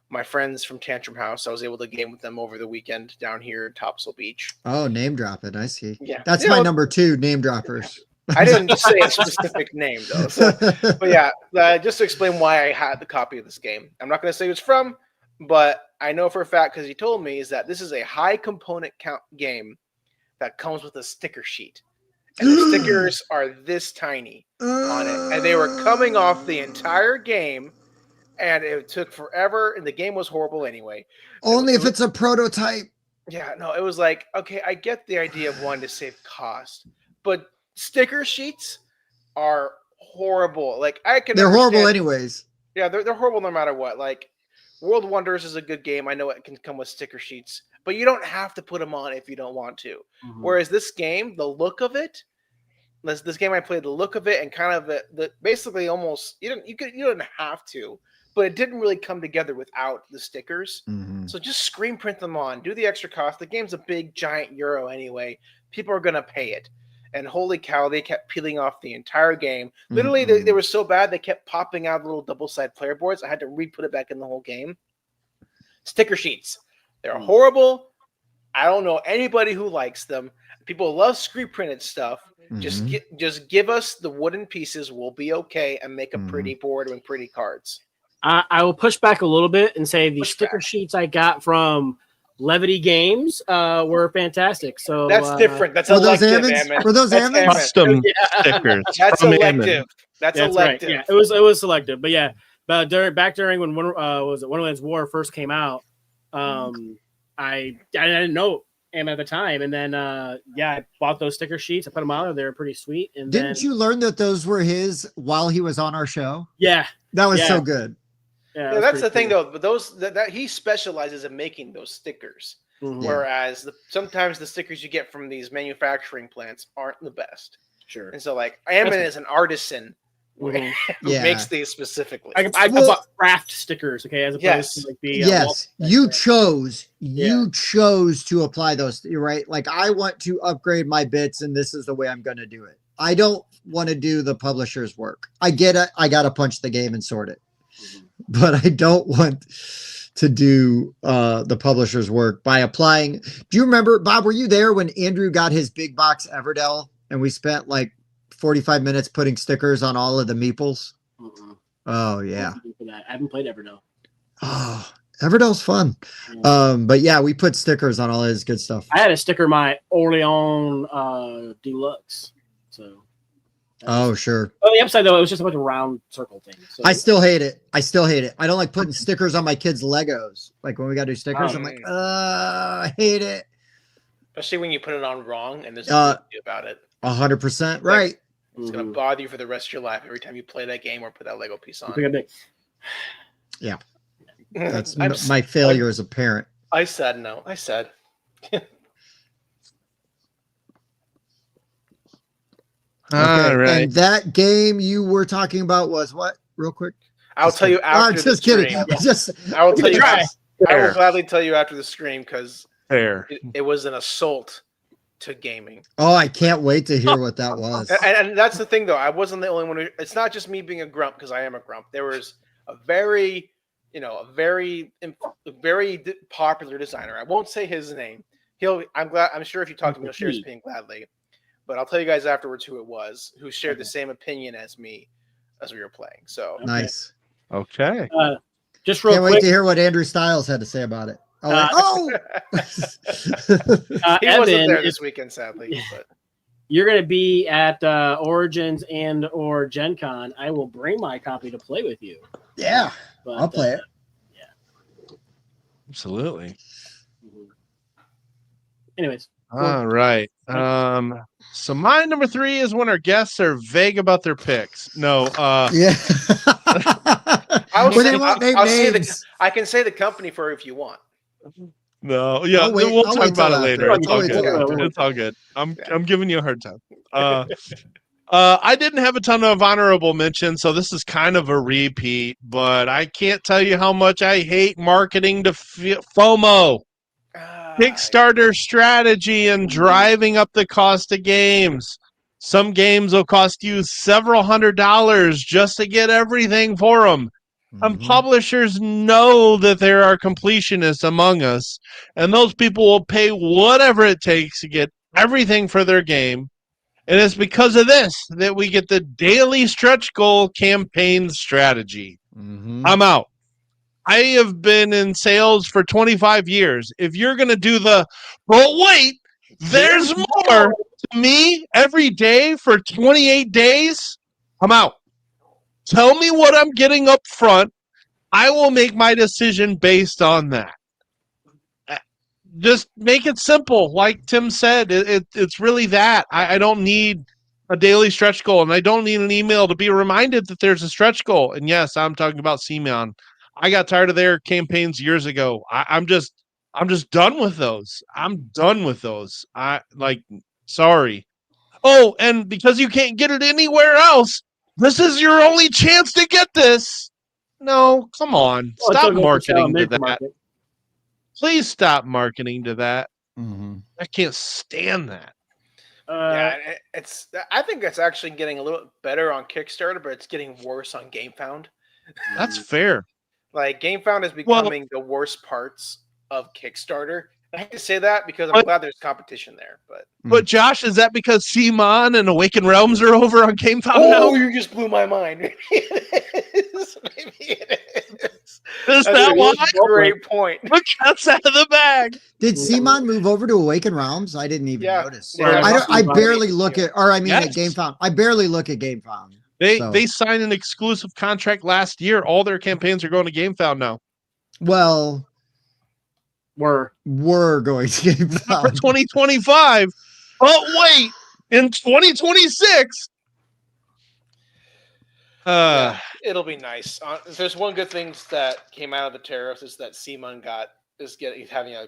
my friends from Tantrum House. I was able to game with them over the weekend down here in Topsail Beach. Oh, name dropping. I see. Yeah, That's my number 2 name droppers. I didn't say a specific name though. So, but yeah, just to explain why I had the copy of this game. I'm not going to say who it's from, but I know for a fact because he told me is that this is a high component count game that comes with a sticker sheet, and the stickers are this tiny on it, and they were coming off the entire game. And it took forever, and the game was horrible anyway. Only if it's a prototype. Yeah, no, it was like, okay, I get the idea of wanting to save cost, but sticker sheets are horrible. Like they're horrible anyways. Yeah, they're horrible no matter what. Like World Wonders is a good game. I know it can come with sticker sheets, but you don't have to put them on if you don't want to. Mm-hmm. Whereas this game, the look of it, this game I played, the look of it, and kind of the basically almost you didn't have to. But it didn't really come together without the stickers. Mm-hmm. So just screen print them on. Do the extra cost. The game's a big, giant euro anyway. People are going to pay it. And holy cow, they kept peeling off the entire game. Literally, they were so bad, they kept popping out little double-sided player boards. I had to re-put it back in the whole game. Sticker sheets. They're horrible. I don't know anybody who likes them. People love screen printed stuff. Mm-hmm. Just give us the wooden pieces. We'll be okay and make a pretty board with pretty cards. I will push back a little bit and say the sticker sheets I got from Levity Games were fantastic. So that's different. That's elective. Were those custom stickers? That's elective. That's elective. Right. Yeah, it was selective. But yeah, but during when Wonderland's War first came out, I didn't know him at the time, and then I bought those sticker sheets. I put them out. They were pretty sweet. And didn't you learn that those were his while he was on our show? Yeah, that was so good. Yeah, that's the thing though. But those that he specializes in making those stickers, whereas sometimes the stickers you get from these manufacturing plants aren't the best. Sure. And so, like, Ammon is an artisan who makes these specifically. I bought craft stickers, okay, as opposed to like the you chose to apply those. Right? Like, I want to upgrade my bits, and this is the way I'm going to do it. I don't want to do the publisher's work. I get it. I got to punch the game and sort it. But I don't want to do the publisher's work by applying. Do you remember, Bob, were you there when Andrew got his big box Everdell and we spent like 45 minutes putting stickers on all of the meeples? Oh, yeah. I haven't played Everdell. Oh, Everdell's fun. But yeah, we put stickers on all his good stuff. I had to sticker my Orleans Deluxe. So. Oh, sure. On the upside, though, it was just a bunch of round circle things. So. I still hate it. I don't like putting stickers on my kids' Legos. Like when we got to do stickers, I'm like, I hate it. Especially when you put it on wrong and there's nothing to do about it. 100% right. It's going to bother you for the rest of your life every time you play that game or put that Lego piece on. Yeah. That's my failure as a parent. I said no. I said. Okay. Right. And that game you were talking about was what? Real quick. I'll tell you after. I'm just kidding. I will tell you. I will gladly tell you after the stream because it was an assault to gaming. Oh, I can't wait to hear what that was. And that's the thing, though. I wasn't the only one. It's not just me being a grump because I am a grump. There was a very popular designer. I won't say his name. I'm sure if you talk to him, he'll share his opinion gladly. But I'll tell you guys afterwards who it was who shared the same opinion as me as we were playing. So nice. Okay. Just real Can't quick. wait to hear what Andrew Stiles had to say about it. He wasn't there this weekend, sadly. But. You're going to be at Origins and or Gen Con. I will bring my copy to play with you. Yeah, but, I'll play it. Yeah. Absolutely. Anyways. All right. So my number 3 is when our guests are vague about their picks. No. Yeah. I can say the company for if you want. No. Yeah. We'll talk about it later. It's all good. I'm giving you a hard time. I didn't have a ton of honorable mentions, so this is kind of a repeat. But I can't tell you how much I hate marketing to FOMO. Kickstarter strategy and driving up the cost of games. Some games will cost you several $100s just to get everything for them. And publishers know that there are completionists among us, and those people will pay whatever it takes to get everything for their game. And it's because of this that we get the daily stretch goal campaign strategy. I'm out. I have been in sales for 25 years. If you're going to do but wait, there's more to me every day for 28 days, I'm out. Tell me what I'm getting up front. I will make my decision based on that. Just make it simple. Like Tim said, it's really that. I don't need a daily stretch goal, and I don't need an email to be reminded that there's a stretch goal. And yes, I'm talking about CMON. I got tired of their campaigns years ago. I'm just done with those. I'm done with those. Sorry. Oh, and because you can't get it anywhere else, this is your only chance to get this. No, come on. Stop marketing to that. Market. Please stop marketing to that. I can't stand that. I think it's actually getting a little better on Kickstarter, but it's getting worse on GameFound. That's fair. Like GameFound is becoming the worst parts of Kickstarter. I hate to say that because I'm glad there's competition there, but Josh, is that because CMON and Awakened Realms are over on GameFound now? Oh, you just blew my mind. Maybe it is. Is that why? Great point. Look, that's out of the bag. Did CMON move over to Awakened Realms? I didn't even notice. Yeah, I barely look at, or I mean, at GameFound. I barely look at GameFound. They signed an exclusive contract last year. All their campaigns are going to GameFound now. Well, we're going to GameFound for 2025. But wait, in 2026. It'll be nice. There's one good thing that came out of the tariffs is that CMON he's having a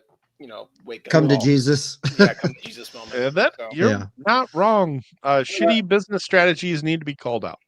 wake up. Come to Jesus. Yeah, come to Jesus moment. You're not wrong. Shitty business strategies need to be called out.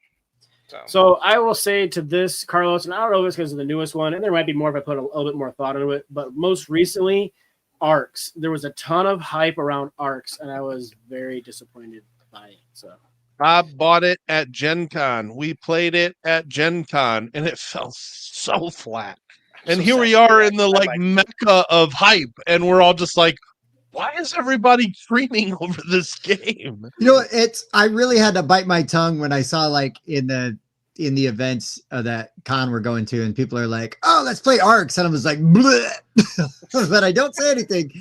So I will say to this, Carlos, and I don't know if it's because of the newest one, and there might be more if I put a little bit more thought into it, but most recently, Arcs. There was a ton of hype around Arcs, and I was very disappointed by it. So Bob bought it at Gen Con. We played it at Gen Con, and it fell so flat. And here we are in the mecca of hype, and we're all just like, why is everybody screaming over this game? I really had to bite my tongue when I saw in the events that con we're going to, and people are like, oh, let's play Arcs. And I was like, bleh. But I don't say anything.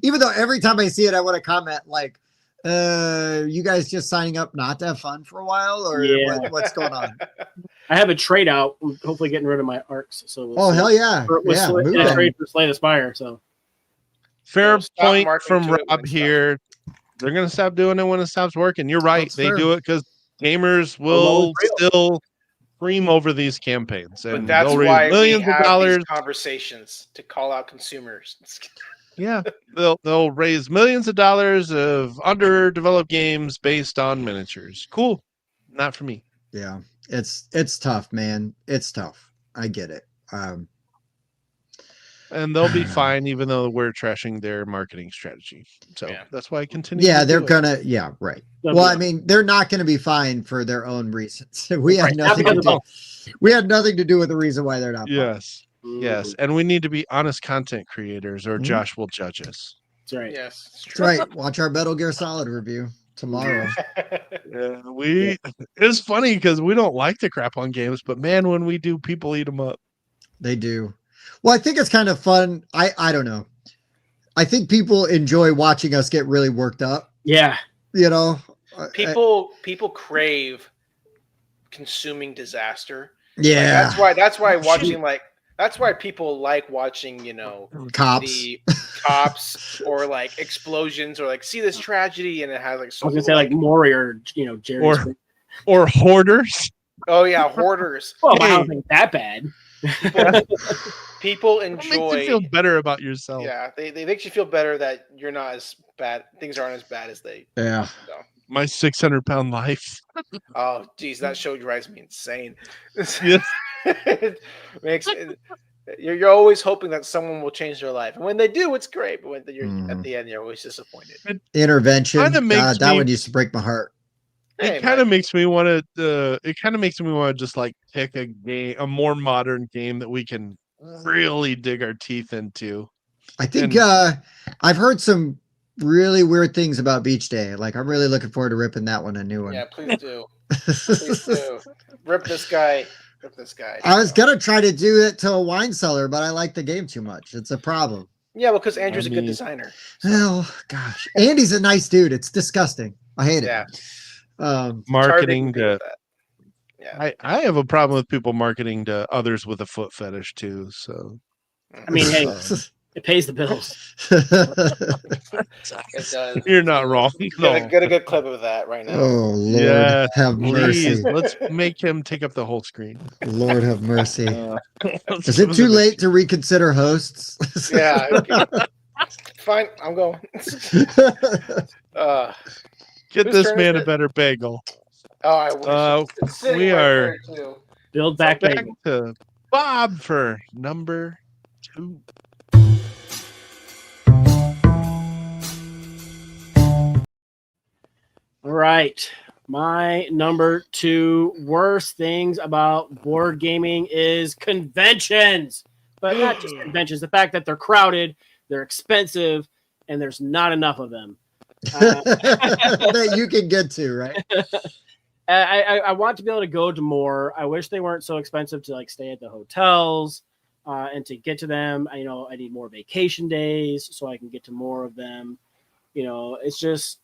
Even though every time I see it, I want to comment like, you guys just signing up not to have fun for a while, or what's going on? I have a trade out, hopefully getting rid of my Arcs. So hell yeah. A trade for Slay the Spire. So fair point from Rob here. They're going to stop doing it when it stops working. You're right. They do it because gamers will still scream over these campaigns. And but that's why millions of dollars conversations to call out consumers. Yeah, they'll raise millions of dollars of underdeveloped games based on miniatures. Cool. Not for me. Yeah, it's tough, man. It's tough. I get it. And they'll be fine, even though we're trashing their marketing strategy. So that's why I continue. Yeah, they're gonna. Yeah, right. Well, I mean, they're not going to be fine for their own reasons. We had nothing to do. We had nothing to do with the reason why they're not. Yes. Yes, and we need to be honest content creators, or Josh will judge us. That's right. Yes, that's right. Watch our Metal Gear Solid review tomorrow. It's funny because we don't like to crap on games, but man, when we do, people eat them up. They do. Well, I think it's kind of fun. I don't know. I think people enjoy watching us get really worked up. Yeah. People crave consuming disaster. Yeah. That's why watching that's why people like watching, cops, or like explosions, or like see this tragedy, and it has like. I was gonna say like Maury or Jerry or hoarders. Oh yeah, hoarders. Well, I don't think that bad. People enjoy. It makes you feel better about yourself. Yeah, they make you feel better that you're not as bad. Things aren't as bad as they. Yeah. So. My 600-pound life. Oh, geez, that show drives me insane. Yes. You're always hoping that someone will change their life, and when they do, it's great. But when you're at the end, you're always disappointed. Intervention. God, that one used to break my heart. It kind of makes me want to. It kind of makes me want to just like pick a more modern game that we can really dig our teeth into. I think I've heard some really weird things about Beach Day. Like, I'm really looking forward to ripping that one a new one. Yeah, please do. Please do. Rip this guy. Rip this guy. I was gonna try to do it to a wine cellar, but I like the game too much. It's a problem. Yeah, well, because Andrew's a good designer. So. Well, gosh, Andy's a nice dude. It's disgusting. I hate it. Yeah. Marketing to. Yeah. I have a problem with people marketing to others with a foot fetish too. So. I mean, hey, it pays the bills. It does. You're not wrong. Get a good clip of that right now. Oh, Lord, have mercy. Let's make him take up the whole screen. Lord have mercy. Is it too late to reconsider hosts? Yeah. Okay. Fine, I'm going. Get this man a better bagel. Oh, we are build back to Bob for number 2. All right. My number 2 worst things about board gaming is conventions, but not just conventions. The fact that they're crowded, they're expensive, and there's not enough of them. That you can get to, right? I want to be able to go to more. I wish they weren't so expensive to like stay at the hotels and to get to them. I need more vacation days so I can get to more of them. It's just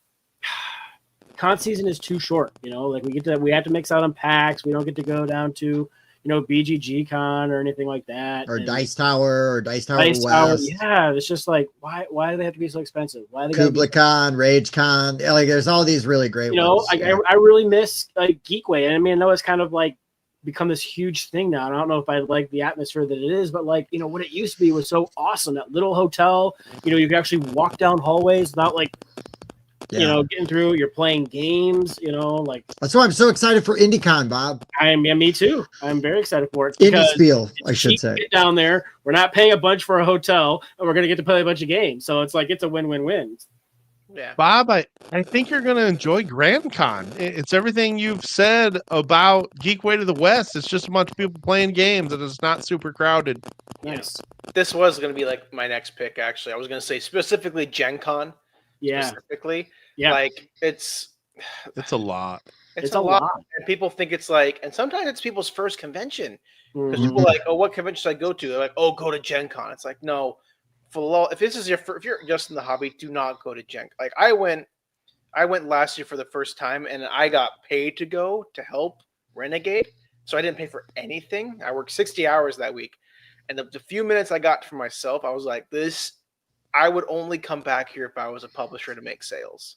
con season is too short. Like we have to mix out on PAX. We don't get to go down to BGG Con or anything like that. Or Dice Tower West. Yeah, it's just like why do they have to be so expensive? Why they Kubla Con, Rage Con? Like there's all these really great ones. I really miss like Geekway. I mean, I know it's kind of like become this huge thing now. And I don't know if I like the atmosphere that it is, but like what it used to be was so awesome. That little hotel, you could actually walk down hallways without like getting through. You're playing games, like that's why I'm so excited for IndieCon, Bob. Me too. I'm very excited for it. Indie I should say. Get down there. We're not paying a bunch for a hotel, and we're gonna get to play a bunch of games. So it's like it's a win-win-win. Yeah, Bob, I think you're gonna enjoy Grand Con. It's everything you've said about Geekway to the West. It's just a bunch of people playing games, and it's not super crowded. Nice. This was gonna be like my next pick. Actually, I was gonna say specifically Gen Con. Yeah. Specifically. Yeah. Like it's a lot. It's a lot. And people think it's like, and sometimes it's people's first convention. Because people are like, oh, what convention should I go to? They're like, oh, go to Gen Con. It's like, no. If this is if you're just in the hobby, do not go to Gen. Like I went last year for the first time, and I got paid to go to help Renegade, so I didn't pay for anything. I worked 60 hours that week, and the few minutes I got for myself, I was like, this. I would only come back here if I was a publisher to make sales.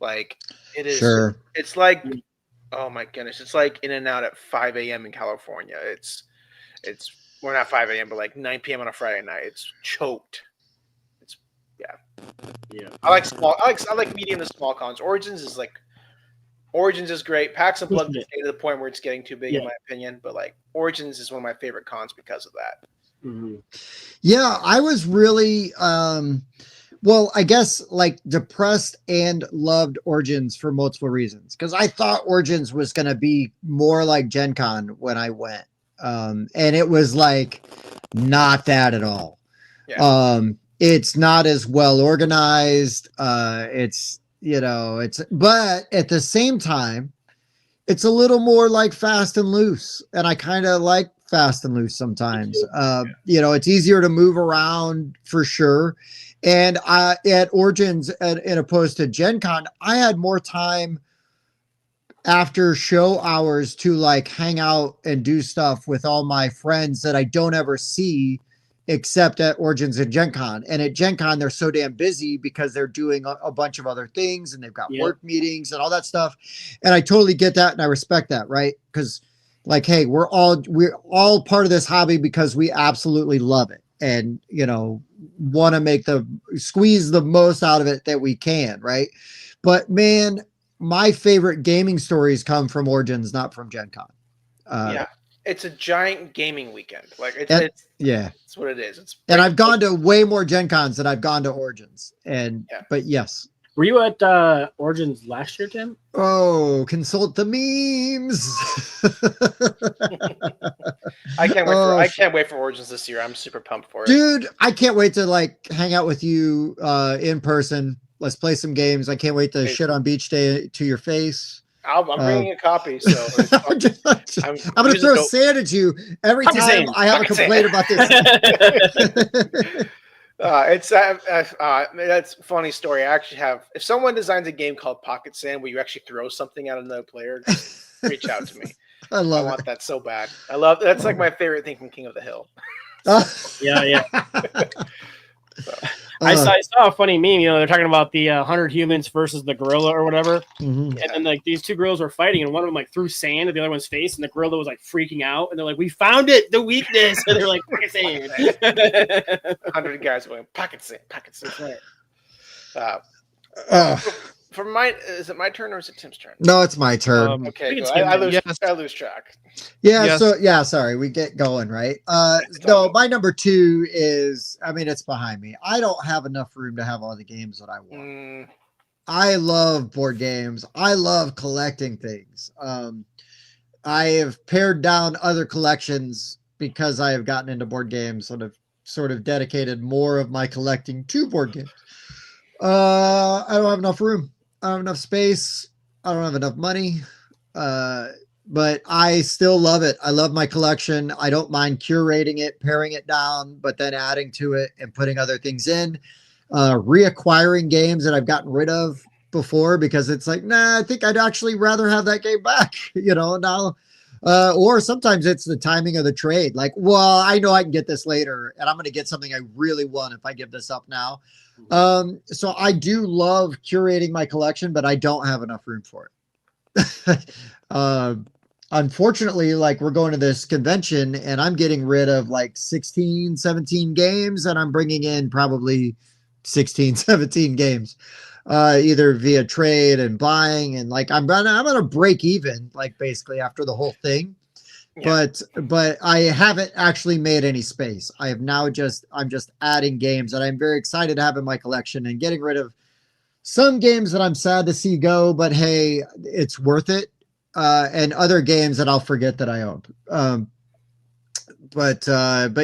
Like it is. Sure. It's like, oh my goodness, it's like in and out at 5 a.m. in California. It's. Well, not 5 a.m., but like 9 p.m. on a Friday night. It's choked. Yeah. I like medium to small cons. Origins is great. PAX and Plug is to the point where it's getting too big, in my opinion. But like Origins is one of my favorite cons because of that. Mm-hmm. Yeah, I was really, well, I guess like depressed and loved Origins for multiple reasons. Because I thought Origins was going to be more like Gen Con when I went. And it was like not that at all. Yeah. It's not as well organized. But at the same time, it's a little more like fast and loose. And I kind of like fast and loose sometimes. It's easier to move around for sure. And at Origins, in opposed to Gen Con, I had more time after show hours to like hang out and do stuff with all my friends that I don't ever see except at Origins and Gen Con. And at Gen Con, they're so damn busy because they're doing a bunch of other things and they've got work meetings and all that stuff. And I totally get that. And I respect that. Right. Because like, hey, we're all part of this hobby because we absolutely love it. And, want to squeeze the most out of it that we can. Right. But man, my favorite gaming stories come from Origins, not from Gen Con. It's a giant gaming weekend. Like it's what it is. And I've gone to way more Gen Cons than I've gone to Origins. But yes. Were you at Origins last year, Tim? Oh, consult the memes. I can't wait for I can't wait for Origins this year. I'm super pumped for it. Dude, I can't wait to like hang out with you in person. Let's play some games. I can't wait to shit on beach day to your face. I'm bringing a copy, so I'm gonna throw sand at you every time I have a complaint about this. That's a funny story. I actually have. If someone designs a game called Pocket Sand where you actually throw something at another player, just reach out to me. I want that so bad. That's like my favorite thing from King of the Hill. Yeah. I saw a funny meme. You know, they're talking about the 100 humans versus the gorilla or whatever, and then like these two gorillas were fighting, and one of them like threw sand at the other one's face, and the gorilla was like freaking out, and they're like, "We found it, the weakness," and they're like, "Pocket sand." 100 guys going pocket sand. For mine, is it my turn or is it Tim's turn? No, it's my turn. Okay, I lose track. Yeah, Yes. So sorry, we get going, right? No, my number 2 is, I mean, it's behind me. I don't have enough room to have all the games that I want. I love board games. I love collecting things. I have pared down other collections because I have gotten into board games, sort of dedicated more of my collecting to board games. I don't have enough room. I don't have enough space. I don't have enough money. But I still love it. I love my collection. I don't mind curating it, paring it down, but then adding to it and putting other things in, reacquiring games that I've gotten rid of before because it's like, nah, I think I'd actually rather have that game back, now. Or sometimes it's the timing of the trade. Like, well, I know I can get this later and I'm going to get something I really want if I give this up now. So I do love curating my collection, but I don't have enough room for it. Unfortunately, like we're going to this convention and I'm getting rid of like 16, 17 games and I'm bringing in probably 16, 17 games, either via trade and buying. And like, I'm going to break even, like basically after the whole thing. Yeah. But I haven't actually made any space. I'm just adding games that I'm very excited to have in my collection and getting rid of some games that I'm sad to see go, but hey, it's worth it. And other games that I'll forget that I owned. But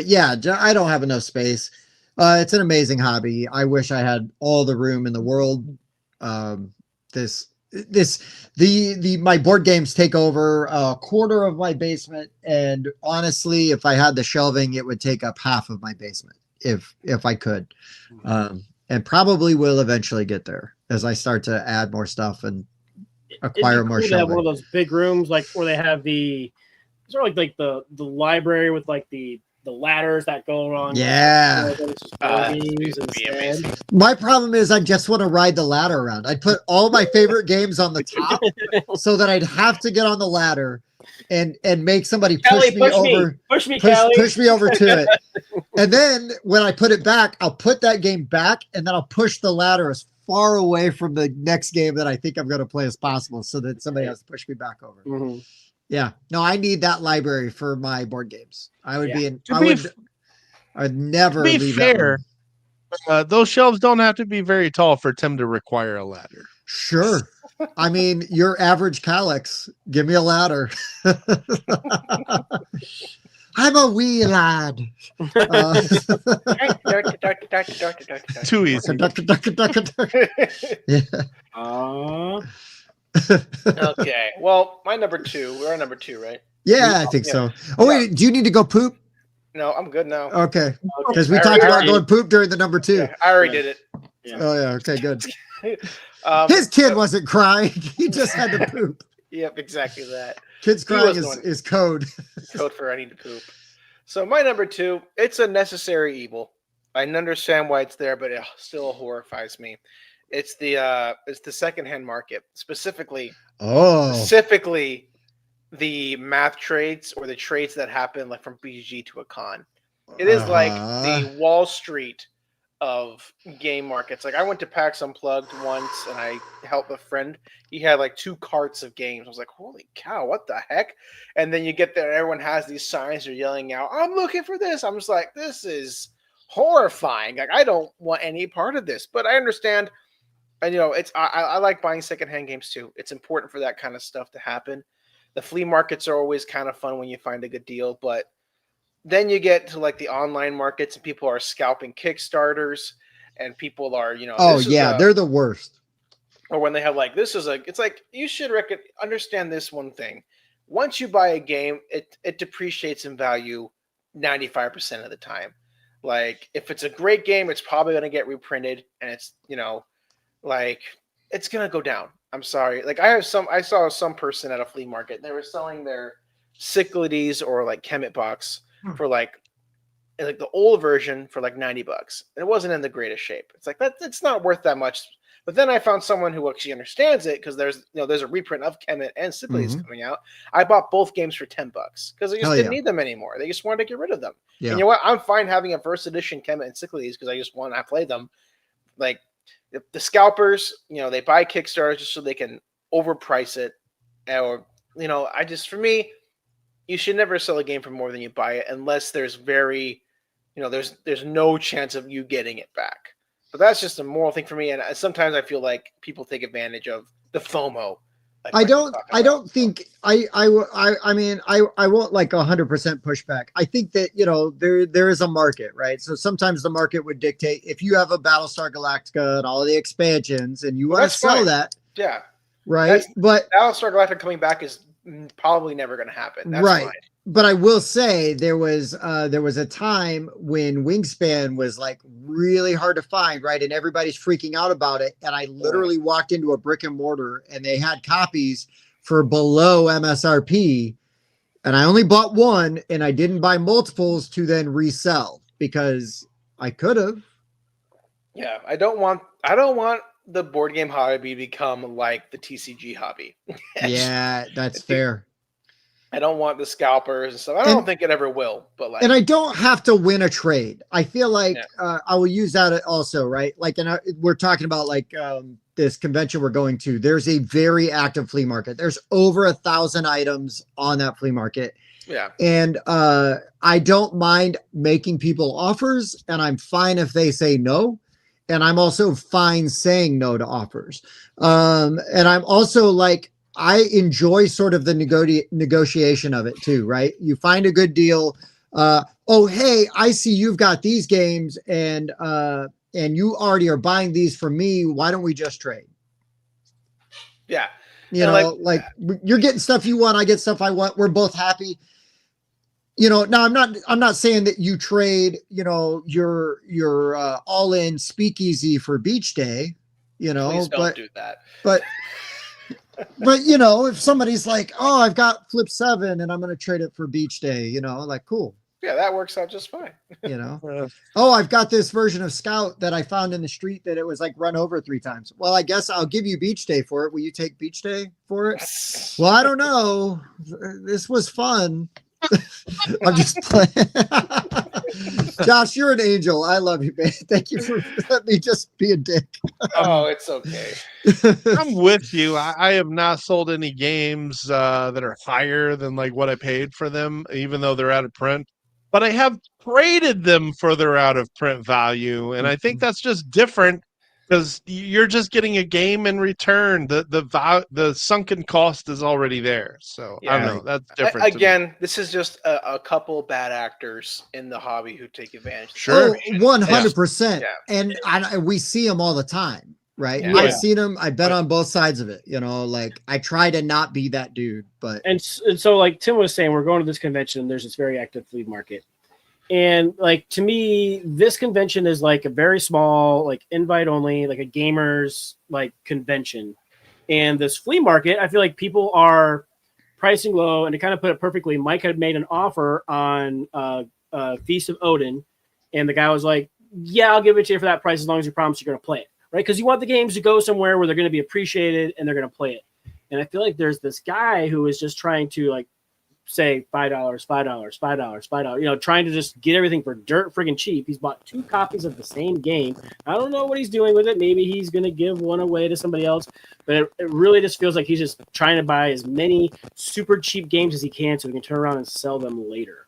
yeah, I don't have enough space. It's an amazing hobby. I wish I had all the room in the world. My board games take over a quarter of my basement. And honestly, if I had the shelving, it would take up half of my basement if I could. And probably will eventually get there as I start to add more stuff and acquire more shelving. Have one of those big rooms like where they have the sort of like the library with like the ladders that go around. Yeah. My problem is I just want to ride the ladder around. I'd put all my favorite games on the top so that I'd have to get on the ladder and make somebody push me over to it. And then when I put it back, I'll put that game back and then I'll push the ladder as far away from the next game that I think I'm going to play as possible so that somebody has to push me back over. Mm-hmm. Yeah. No, I need that library for my board games. I'd never be leave fair. Those shelves don't have to be very tall for Tim to require a ladder. Sure. I mean, your average Calyx, give me a ladder. I'm a wee lad. Too easy. Okay. Well, my number 2. We're on number 2, right? Yeah, I think so. Oh, wait. Do you need to go poop? No, I'm good now. Okay. Because we talked about going poop during the number 2. Yeah, I already did it. Yeah. Oh, yeah. Okay, good. His kid wasn't crying. He just had to poop. Yep, exactly that. Kids crying is code. Code for I need to poop. So my number 2, it's a necessary evil. I understand why it's there, but it still horrifies me. It's the secondhand market, specifically the math trades or the trades that happen like from BG to a con. It is like the Wall Street of game markets. Like I went to PAX Unplugged once and I helped a friend. He had like 2 carts of games. I was like, holy cow, what the heck? And then you get there, everyone has these signs, they're yelling out, I'm looking for this. I'm just like, this is horrifying. Like I don't want any part of this, but I understand And I like buying secondhand games too. It's important for that kind of stuff to happen. The flea markets are always kind of fun when you find a good deal, but then you get to like the online markets and people are scalping Kickstarters and people are, Oh yeah, they're the worst. Or when they have like, it's like, you should understand this one thing. Once you buy a game, it depreciates in value 95% of the time. Like if it's a great game, it's probably going to get reprinted and it's, like it's going to go down. I'm sorry. Like I saw some person at a flea market and they were selling their Cyclades or like Kemet box for like the old version for like $90. And it wasn't in the greatest shape. It's like it's not worth that much. But then I found someone who actually understands it because there's a reprint of Kemet and Cyclades coming out. I bought both games for $10 because I just didn't need them anymore. They just wanted to get rid of them. Yeah. And you know what? I'm fine having a first edition Kemet and Cyclades because I just want to play them. Like the scalpers, they buy Kickstarter just so they can overprice it. Or, for me, you should never sell a game for more than you buy it unless there's there's no chance of you getting it back. But that's just a moral thing for me, and sometimes I feel like people take advantage of the FOMO. Like I don't think I mean I won't like 100% pushback. I think that there is a market, right? So sometimes the market would dictate if you have a Battlestar Galactica and all of the expansions, and you want to sell that, yeah, right? But Battlestar Galactica coming back is probably never going to happen. That's right. Fine. But I will say there was a time when Wingspan was like really hard to find, right? And everybody's freaking out about it. And I literally walked into a brick and mortar and they had copies for below MSRP. And I only bought one and I didn't buy multiples to then resell because I could have. Yeah, I don't want the board game hobby to become like the TCG hobby. Yeah, that's fair. I don't want the scalpers and stuff. I don't think it ever will, but and I don't have to win a trade. I feel like I will use that also, right? Like, we're talking about like this convention we're going to. There's a very active flea market. There's over 1,000 items on that flea market. Yeah, and I don't mind making people offers, and I'm fine if they say no. And I'm also fine saying no to offers. And I'm also like, I enjoy sort of the negotiation of it too, right? You find a good deal. Oh, hey, I see you've got these games and you already are buying these from me. Why don't we just trade? Yeah. Like you're getting stuff you want. I get stuff I want. We're both happy. Now I'm not saying that you trade, your all in speakeasy for beach day, Please don't do that. But if somebody's like, oh, I've got Flip 7 and I'm going to trade it for beach day, like, cool. Yeah, that works out just fine. Oh, I've got this version of Scout that I found in the street that it was like run over 3 times. Well, I guess I'll give you beach day for it. Will you take beach day for it? Well, I don't know. This was fun. I'm just playing. Josh, you're an angel. I love you, man. Thank you for letting me just be a dick. Oh, it's okay. I'm with you. I have not sold any games that are higher than like what I paid for them, even though they're out of print. But I have traded them for their out of print value, and I think that's just different because you're just getting a game in return. The sunken cost is already there. So I don't know. That's different. Again, this is just a couple bad actors in the hobby who take advantage. Sure, 100%. And we see them all the time, right? Yeah. I've seen them. I bet on both sides of it. Like I try to not be that dude, but and so like Tim was saying, we're going to this convention. There's this very active flea market. And like to me, this convention is like a very small, like invite only, like a gamers like convention. And this flea market, I feel like people are pricing low. And to kind of put it perfectly, Mike had made an offer on Feast of Odin, and the guy was like, "Yeah, I'll give it to you for that price as long as you promise you're going to play it, right? Because you want the games to go somewhere where they're going to be appreciated and they're going to play it." And I feel like there's this guy who is just trying to like say $5, trying to just get everything for dirt friggin' cheap. He's bought 2 copies of the same game. I don't know what he's doing with it. Maybe he's going to give one away to somebody else, but it really just feels like he's just trying to buy as many super cheap games as he can so he can turn around and sell them later.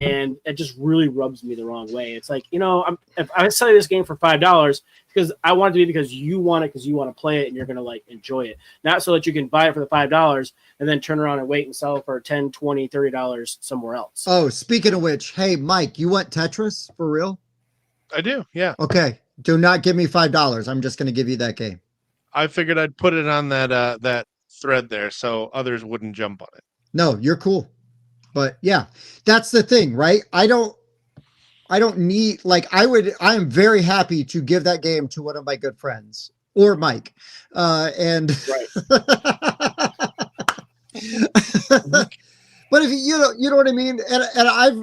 and it just really rubs me the wrong way. It's like, if I sell you this game for $5 because I want it to be because you want it, because you want to play it and you're going to like enjoy it, not so that you can buy it for the $5 and then turn around and wait and sell it for $10, $20, $30 somewhere else. Oh, speaking of which, hey, Mike, you want Tetris for real? I do. Yeah. Okay. Do not give me $5. I'm just going to give you that game. I figured I'd put it on that thread there so others wouldn't jump on it. No, you're cool. But yeah, that's the thing, right? I don't need, like, I am very happy to give that game to one of my good friends or Mike. And Right. But if you know what I mean? And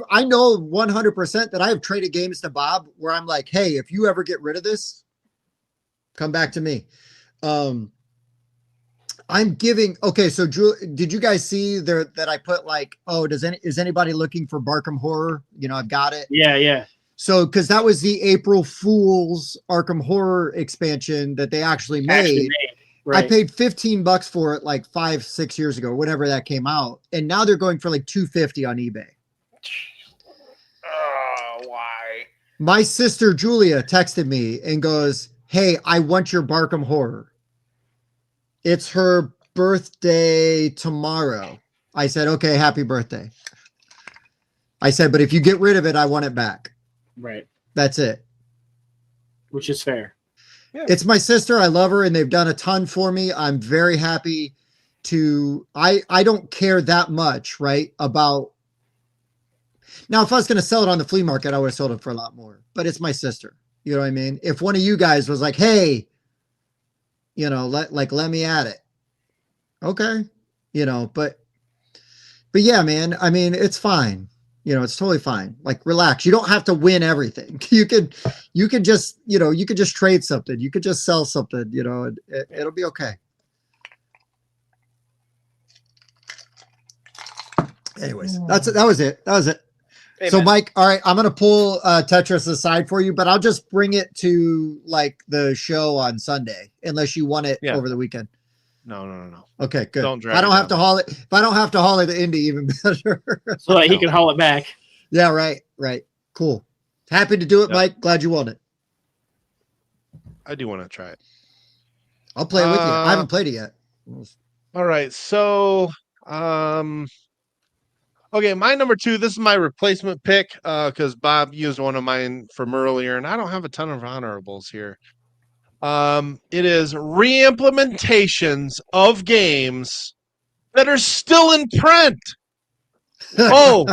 I know 100% that I have traded games to Bob where I'm like, hey, if you ever get rid of this, come back to me. I'm giving, okay, so Drew, did you guys see there that I put like, oh, is anybody looking for Arkham Horror? I've got it. Yeah. So, because that was the April Fool's Arkham Horror expansion that they actually made. Right. I paid $15 for it like 5-6 years ago, whenever that came out, and now they're going for like $250 on eBay. Why? My sister Julia texted me and goes, "Hey, I want your Arkham Horror. It's her birthday tomorrow." I said, "Okay, happy birthday." I said, "But if you get rid of it, I want it back." Right. That's it. Which is fair. Yeah. It's my sister. I love her and they've done a ton for me. I'm very happy to, I don't care that much, right? About now, if I was going to sell it on the flea market, I would have sold it for a lot more, but it's my sister. You know what I mean? If one of you guys was like, hey, let me at it. Okay. But yeah, man, I mean, it's fine. It's totally fine. Like, relax. You don't have to win everything. You could just, you could just trade something. You could just sell something, it'll be okay. Anyways, that was it. Amen. So Mike, all right, I'm going to pull Tetris aside for you, but I'll just bring it to like the show on Sunday, unless you want it over the weekend. No. Okay, good. Don't drag I don't have to haul it. If I don't have to haul it to Indy, even better. So that he can haul it back. Yeah, right. Cool. Happy to do it, Yep. Mike. Glad you want it. I do want to try it. I'll play it with you. I haven't played it yet. All right. So, okay, my number 2, this is my replacement pick because Bob used one of mine from earlier, and I don't have a ton of honorables here. It is re-implementations of games that are still in print. But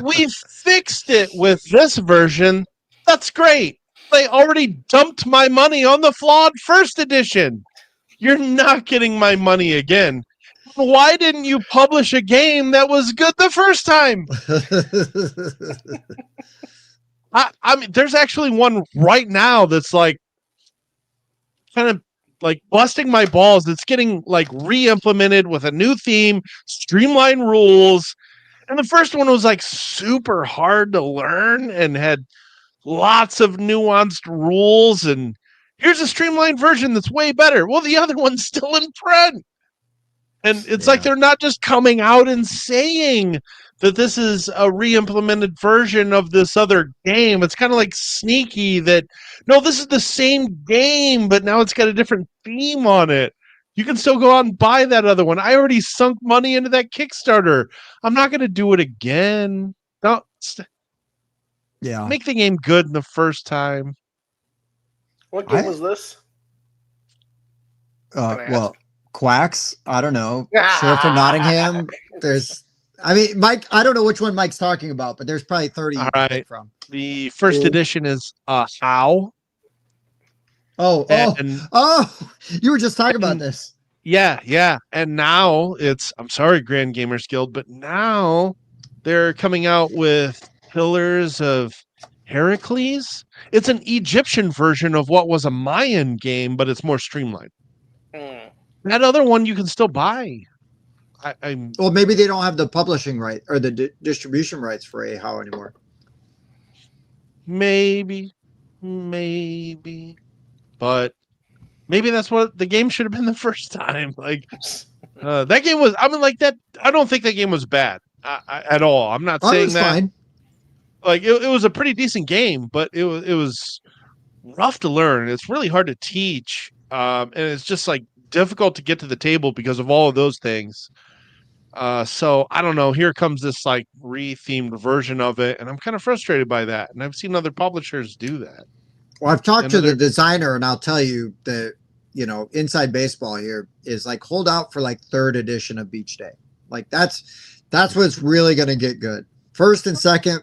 we fixed it with this version. That's great. They already dumped my money on the flawed first edition. You're not getting my money again. Why didn't you publish a game that was good the first time? I mean, there's actually one right now that's like kind of like busting my balls. It's getting like re-implemented with a new theme, streamlined rules. And the first one was like super hard to learn and had lots of nuanced rules. And here's a streamlined version that's way better. Well, the other one's still in print. And it's like they're not just coming out and saying that this is a re-implemented version of this other game. It's kind of like sneaky that, no, this is the same game, but now it's got a different theme on it. You can still go out and buy that other one. I already sunk money into that Kickstarter. I'm not going to do it again. No, make the game good the first time. What game was this? Well, Quacks. I don't know. Sheriff of Nottingham. Mike, I don't know which one Mike's talking about, but there's probably 30 you can pick from. The first edition is How. Oh, you were just talking about this. Yeah. And now I'm sorry, Grand Gamers Guild, but now they're coming out with Pillars of Heracles. It's an Egyptian version of what was a Mayan game, but it's more streamlined. That other one you can still buy. Well, maybe they don't have the publishing right or the distribution rights for How anymore. Maybe. But maybe that's what the game should have been the first time. Like that game was, I mean, like that. I don't think that game was bad. at all. I'm not Oh, saying it's that. fine. Like it was a pretty decent game, but it was rough to learn. It's really hard to teach, and it's just like difficult to get to the table because of all of those things. So I don't know. Here comes this like re-themed version of it, and I'm kind of frustrated by that. And I've seen other publishers do that. Well, I've talked And to the other- designer, and I'll tell you that, inside baseball here is like hold out for like 3rd edition of Beach Day. Like that's what's really going to get good. First and second,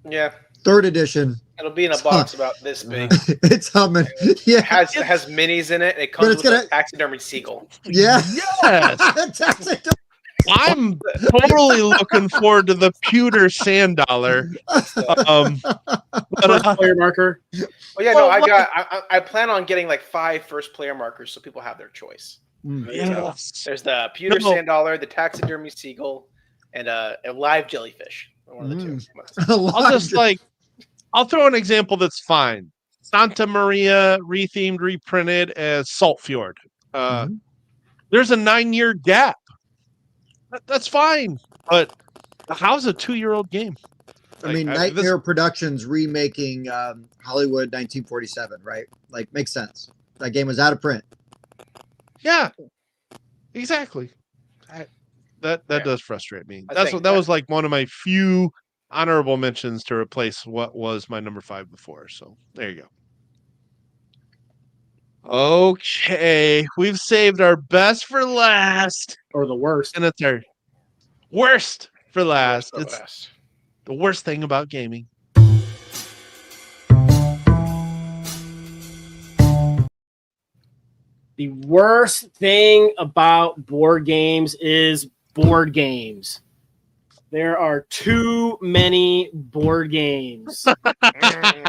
Yeah. 3rd edition. It'll be in a box about this big. It's humming. Yeah. It has minis in it. It comes with a taxidermy seagull. Yeah. Yes. I'm totally looking forward to the pewter sand dollar. Player marker. Well, yeah, no, I plan on getting like 5 first player markers so people have their choice. Yes. So there's the pewter sand dollar, the taxidermy seagull, and a live jellyfish. One of the two. I'll throw an example that's fine. Santa Maria rethemed, reprinted as Salt Fjord. There's a 9-year gap. That's fine, but how's a 2-year-old game? I mean, Nightmare Productions remaking Hollywood 1947, right? Like, makes sense. That game was out of print. Yeah, exactly. That does frustrate me. That was like one of my few honorable mentions to replace what was my number 5 before. So there you go. Okay, we've saved our best for last, or the worst, and it's our worst for last. It's the worst thing about gaming. The worst thing about board games is board games. There are too many board games.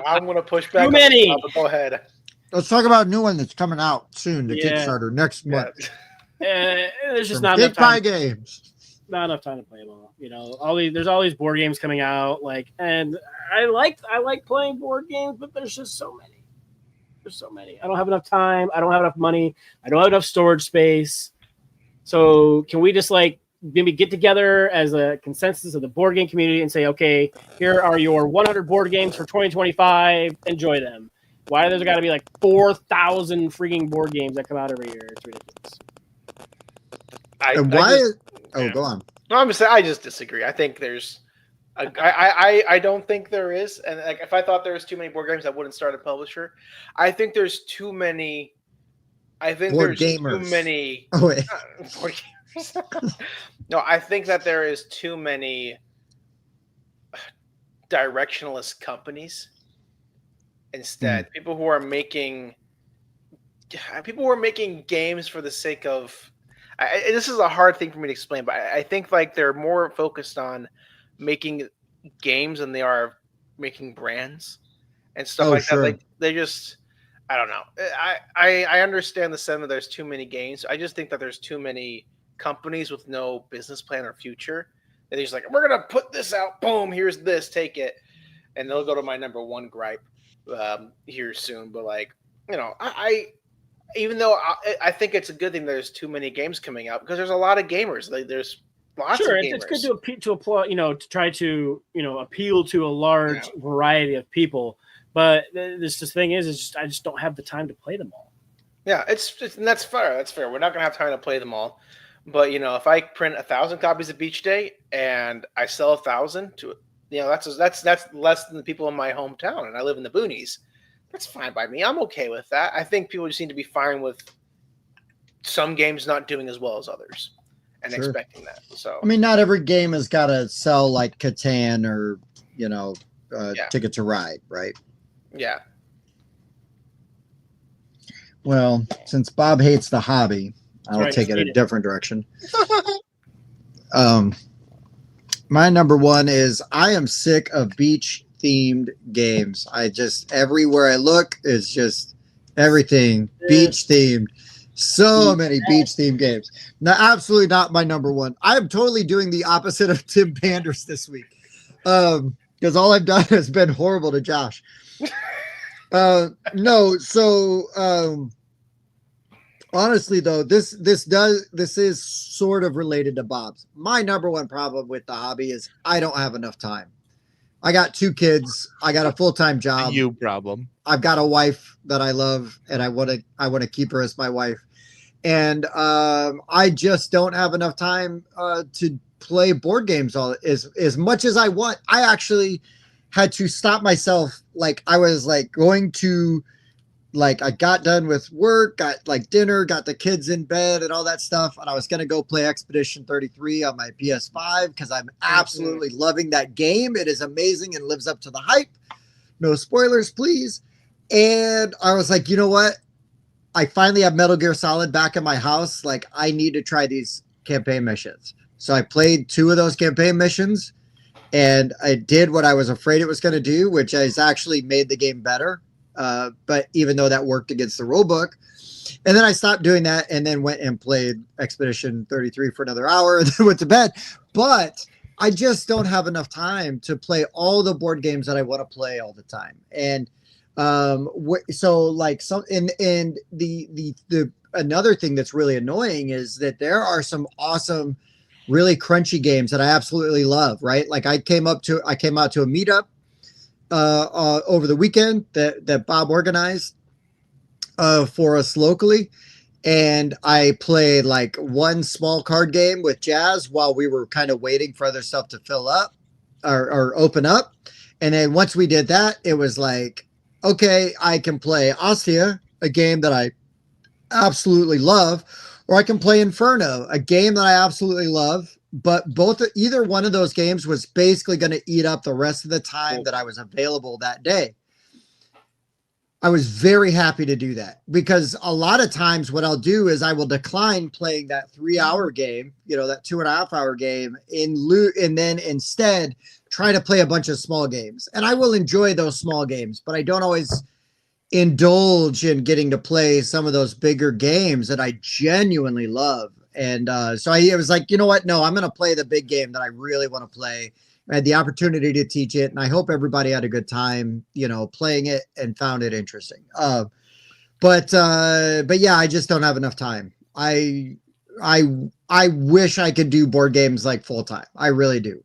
I'm going to push back. Too many. Go ahead. Let's talk about a new one that's coming out soon to Kickstarter next month. There's just From not enough time. CakePie Games. Not enough time to play them all. There's all these board games coming out. And I like playing board games, but there's just so many. There's so many. I don't have enough time. I don't have enough money. I don't have enough storage space. So can we just maybe get together as a consensus of the board game community and say, okay, here are your 100 board games for 2025. Enjoy them. Why there's got to be 4,000 freaking board games that come out every year? It's ridiculous. Go on. No, I'm just saying. I just disagree. I think there's. I don't think there is. And if I thought there was too many board games, I wouldn't start a publisher. I think there's too many. I think board there's gamers. Too many. Oh wait. Board gamers. No, I think that there is too many directionless companies. Instead, people who are making games for the sake of. This is a hard thing for me to explain, but I think they're more focused on making games than they are making brands and stuff that. They just, I don't know. I understand the sentiment. There's too many games. I just think that there's too many companies with no business plan or future. They're just we're gonna put this out. Boom, here's this. Take it, and they'll go to my number 1 gripe here soon. But even though I think it's a good thing there's too many games coming out because there's a lot of gamers. There's lots of gamers. It's good to apply, to try to appeal to a large variety of people. But this thing is I just don't have the time to play them all. Yeah, and that's fair. That's fair. We're not gonna have time to play them all. But if I print 1,000 copies of Beach Day and I sell 1,000 to that's less than the people in my hometown, and I live in the boonies. That's fine by me. I'm okay with that. I think people just need to be fine with some games not doing as well as others and expecting that. So I mean, not every game has got to sell like Catan or Ticket to Ride, right? Yeah. Well, since Bob hates the hobby, I'll take it a different direction. My number 1 is I am sick of beach themed games. Everywhere I look is just everything beach themed. So many beach themed games. Now, absolutely not my number 1. I am totally doing the opposite of Tim Panders this week. Because all I've done has been horrible to Josh. Honestly, though, this is sort of related to Bob's. My number one problem with the hobby is I don't have enough time. I got 2 kids. I got a full-time job. You problem. I've got a wife that I love, and I want to keep her as my wife. And I just don't have enough time to play board games as much as I want. I actually had to stop myself. Like I was like going to. Like I got done with work, got like dinner, got the kids in bed and all that stuff. And I was going to go play Expedition 33 on my PS5 because I'm absolutely loving that game. It is amazing and lives up to the hype. No spoilers, please. And I was like, you know what? I finally have Metal Gear Solid back in my house. Like I need to try these campaign missions. So I played 2 of those campaign missions and I did what I was afraid it was going to do, which is actually made the game better. But even though that worked against the rule book, and then I stopped doing that and then went and played Expedition 33 for another hour and then went to bed. But I just don't have enough time to play all the board games that I want to play all the time. And so like some and the another thing that's really annoying is that there are some awesome, really crunchy games that I absolutely love. Right, like I came out to a meetup over the weekend that Bob organized for us locally. And I played like one small card game with Jazz while we were kind of waiting for other stuff to fill up or open up. And then once we did that, it was like, okay, I can play Ostia, a game that I absolutely love, or I can play Inferno, a game that I absolutely love. But either one of those games was basically going to eat up the rest of the time that I was available that day. I was very happy to do that because a lot of times what I'll do is I will decline playing that 3-hour game, that 2.5-hour game and then instead try to play a bunch of small games. And I will enjoy those small games, but I don't always indulge in getting to play some of those bigger games that I genuinely love. And so I was like, you know what? No, I'm going to play the big game that I really want to play. I had the opportunity to teach it, and I hope everybody had a good time, playing it and found it interesting. But yeah, I just don't have enough time. I wish I could do board games like full time. I really do.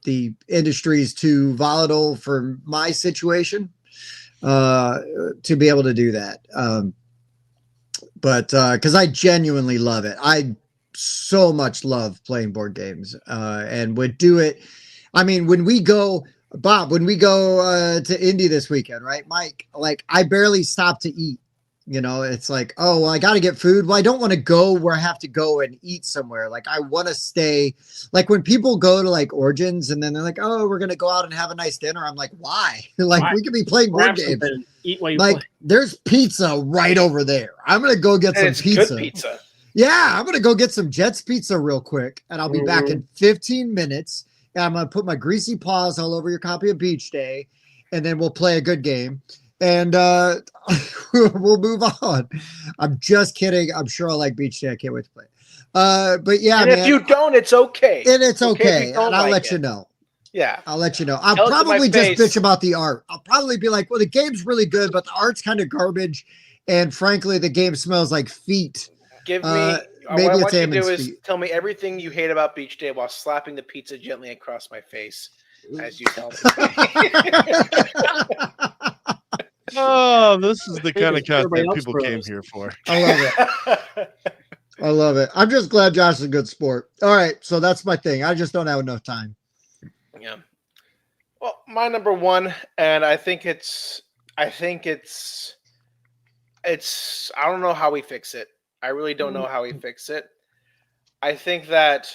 The industry is too volatile for my situation to be able to do that. But because I genuinely love it. I so much love playing board games and would do it. I mean, when we go to Indy this weekend, right, Mike, like I barely stop to eat. It's like, oh, well, I got to get food. Well, I don't want to go where I have to go and eat somewhere. Like I want to stay, like when people go to like Origins and then they're like, oh, we're going to go out and have a nice dinner. I'm like, why? Like we could be playing board games. Eat while you like play. There's pizza right over there. I'm going to go get some pizza. Good pizza. Yeah. I'm going to go get some Jets pizza real quick. And I'll be back in 15 minutes. And I'm going to put my greasy paws all over your copy of Beach Day. And then we'll play a good game. And we'll move on. I'm just kidding. I'm sure I like Beach Day. I can't wait to play. But yeah, and if you don't, it's okay. And it's okay. And I'll let you know. Yeah. I'll let you know. I'll probably just bitch about the art. I'll probably be like, well, the game's really good, but the art's kind of garbage. And frankly, the game smells like feet. Give me maybe what I it's want you to do Ammon's is feet. tell me everything you hate about Beach Day while slapping the pizza gently across my face as you tell me. Oh, this is the kind of content people came here for. I love it. I love it. I'm just glad Josh is a good sport. All right, so that's my thing. I just don't have enough time. Yeah. Well, my number one, and I think it's I don't know how we fix it. I really don't know how we fix it. I think that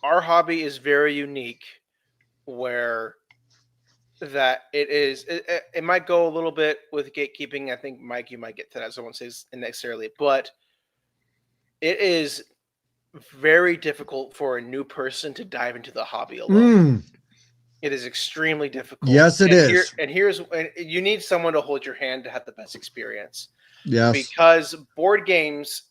our hobby is very unique where that it might go a little bit with gatekeeping. I think, Mike, you might get to that, so I won't say this necessarily, but it is very difficult for a new person to dive into the hobby alone. It is extremely difficult. Yes, it is. You need someone to hold your hand to have the best experience. Yes. Because board games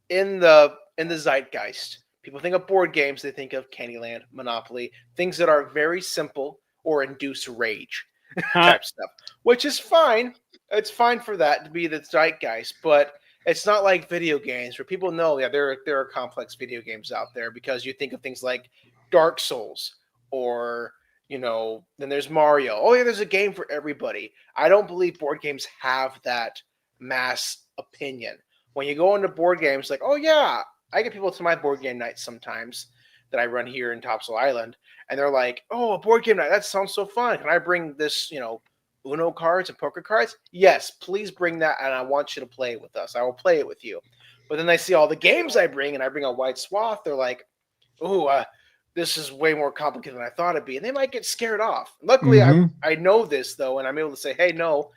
in the zeitgeist, people think of board games, they think of Candyland, Monopoly, things that are very simple or induce rage type stuff, which is fine. It's fine for that to be the zeitgeist, but it's not like video games where people know, yeah, there are complex video games out there because you think of things like Dark Souls or then there's Mario. Oh yeah, there's a game for everybody. I don't believe board games have that mass opinion. When you go into board games, like, oh yeah, I get people to my board game nights sometimes that I run here in Topsail Island, and they're like, oh, a board game night, that sounds so fun. Can I bring this, Uno cards and poker cards? Yes, please bring that, and I want you to play it with us. I will play it with you. But then they see all the games I bring, and I bring a wide swath. They're like, oh, this is way more complicated than I thought it'd be, and they might get scared off. Luckily, I know this, though, and I'm able to say, hey, no,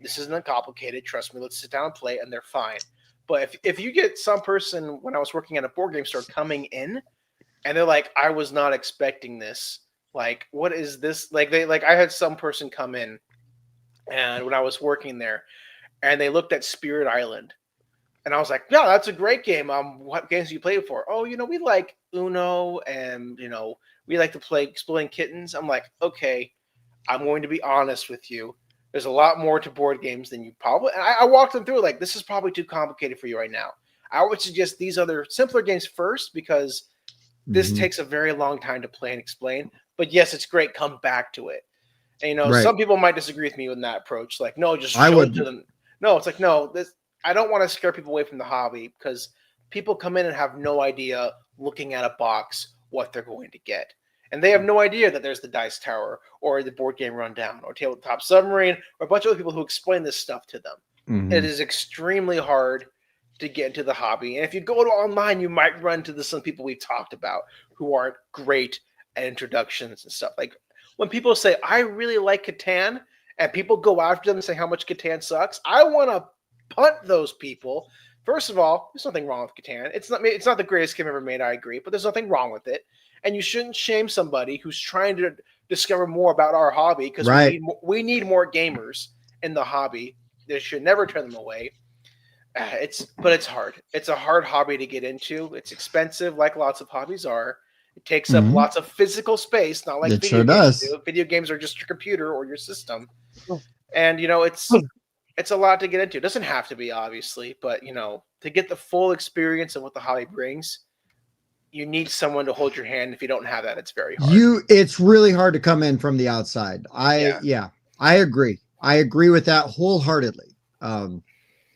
this isn't complicated. Trust me, let's sit down and play, and they're fine. But if you get some person, when I was working at a board game store, coming in, and they're like, I was not expecting this. Like, what is this? I had some person come in, and when I was working there, and they looked at Spirit Island, and I was like, yeah, that's a great game. What games do you play before? Oh, we like Uno, and we like to play Exploding Kittens. I'm like, okay, I'm going to be honest with you. There's a lot more to board games than you probably. And I walked them through like, this is probably too complicated for you right now. I would suggest these other simpler games first because this takes a very long time to play and explain. But yes, it's great. Come back to it. And some people might disagree with me in that approach. Like, no, just show it to them. No, it's like, no, I don't want to scare people away from the hobby because people come in and have no idea, looking at a box, what they're going to get. And they have no idea that there's the Dice Tower or the Board Game Rundown or Tabletop Submarine or a bunch of other people who explain this stuff to them. It is extremely hard to get into the hobby. And if you go to online, you might run into some people we've talked about who aren't great at introductions and stuff. Like when people say, I really like Catan, and people go after them and say how much Catan sucks, I want to punt those people. First of all, there's nothing wrong with Catan. It's not the greatest game ever made, I agree, but there's nothing wrong with it. And you shouldn't shame somebody who's trying to discover more about our hobby because we need more gamers in the hobby. They should never turn them away. But it's hard. It's a hard hobby to get into. It's expensive, like lots of hobbies are. It takes up lots of physical space, not like video games do. Video games are just your computer or your system. And it's a lot to get into. It doesn't have to be, obviously, but to get the full experience of what the hobby brings, you need someone to hold your hand. If you don't have that, it's very hard. It's really hard to come in from the outside. I agree. I agree with that wholeheartedly.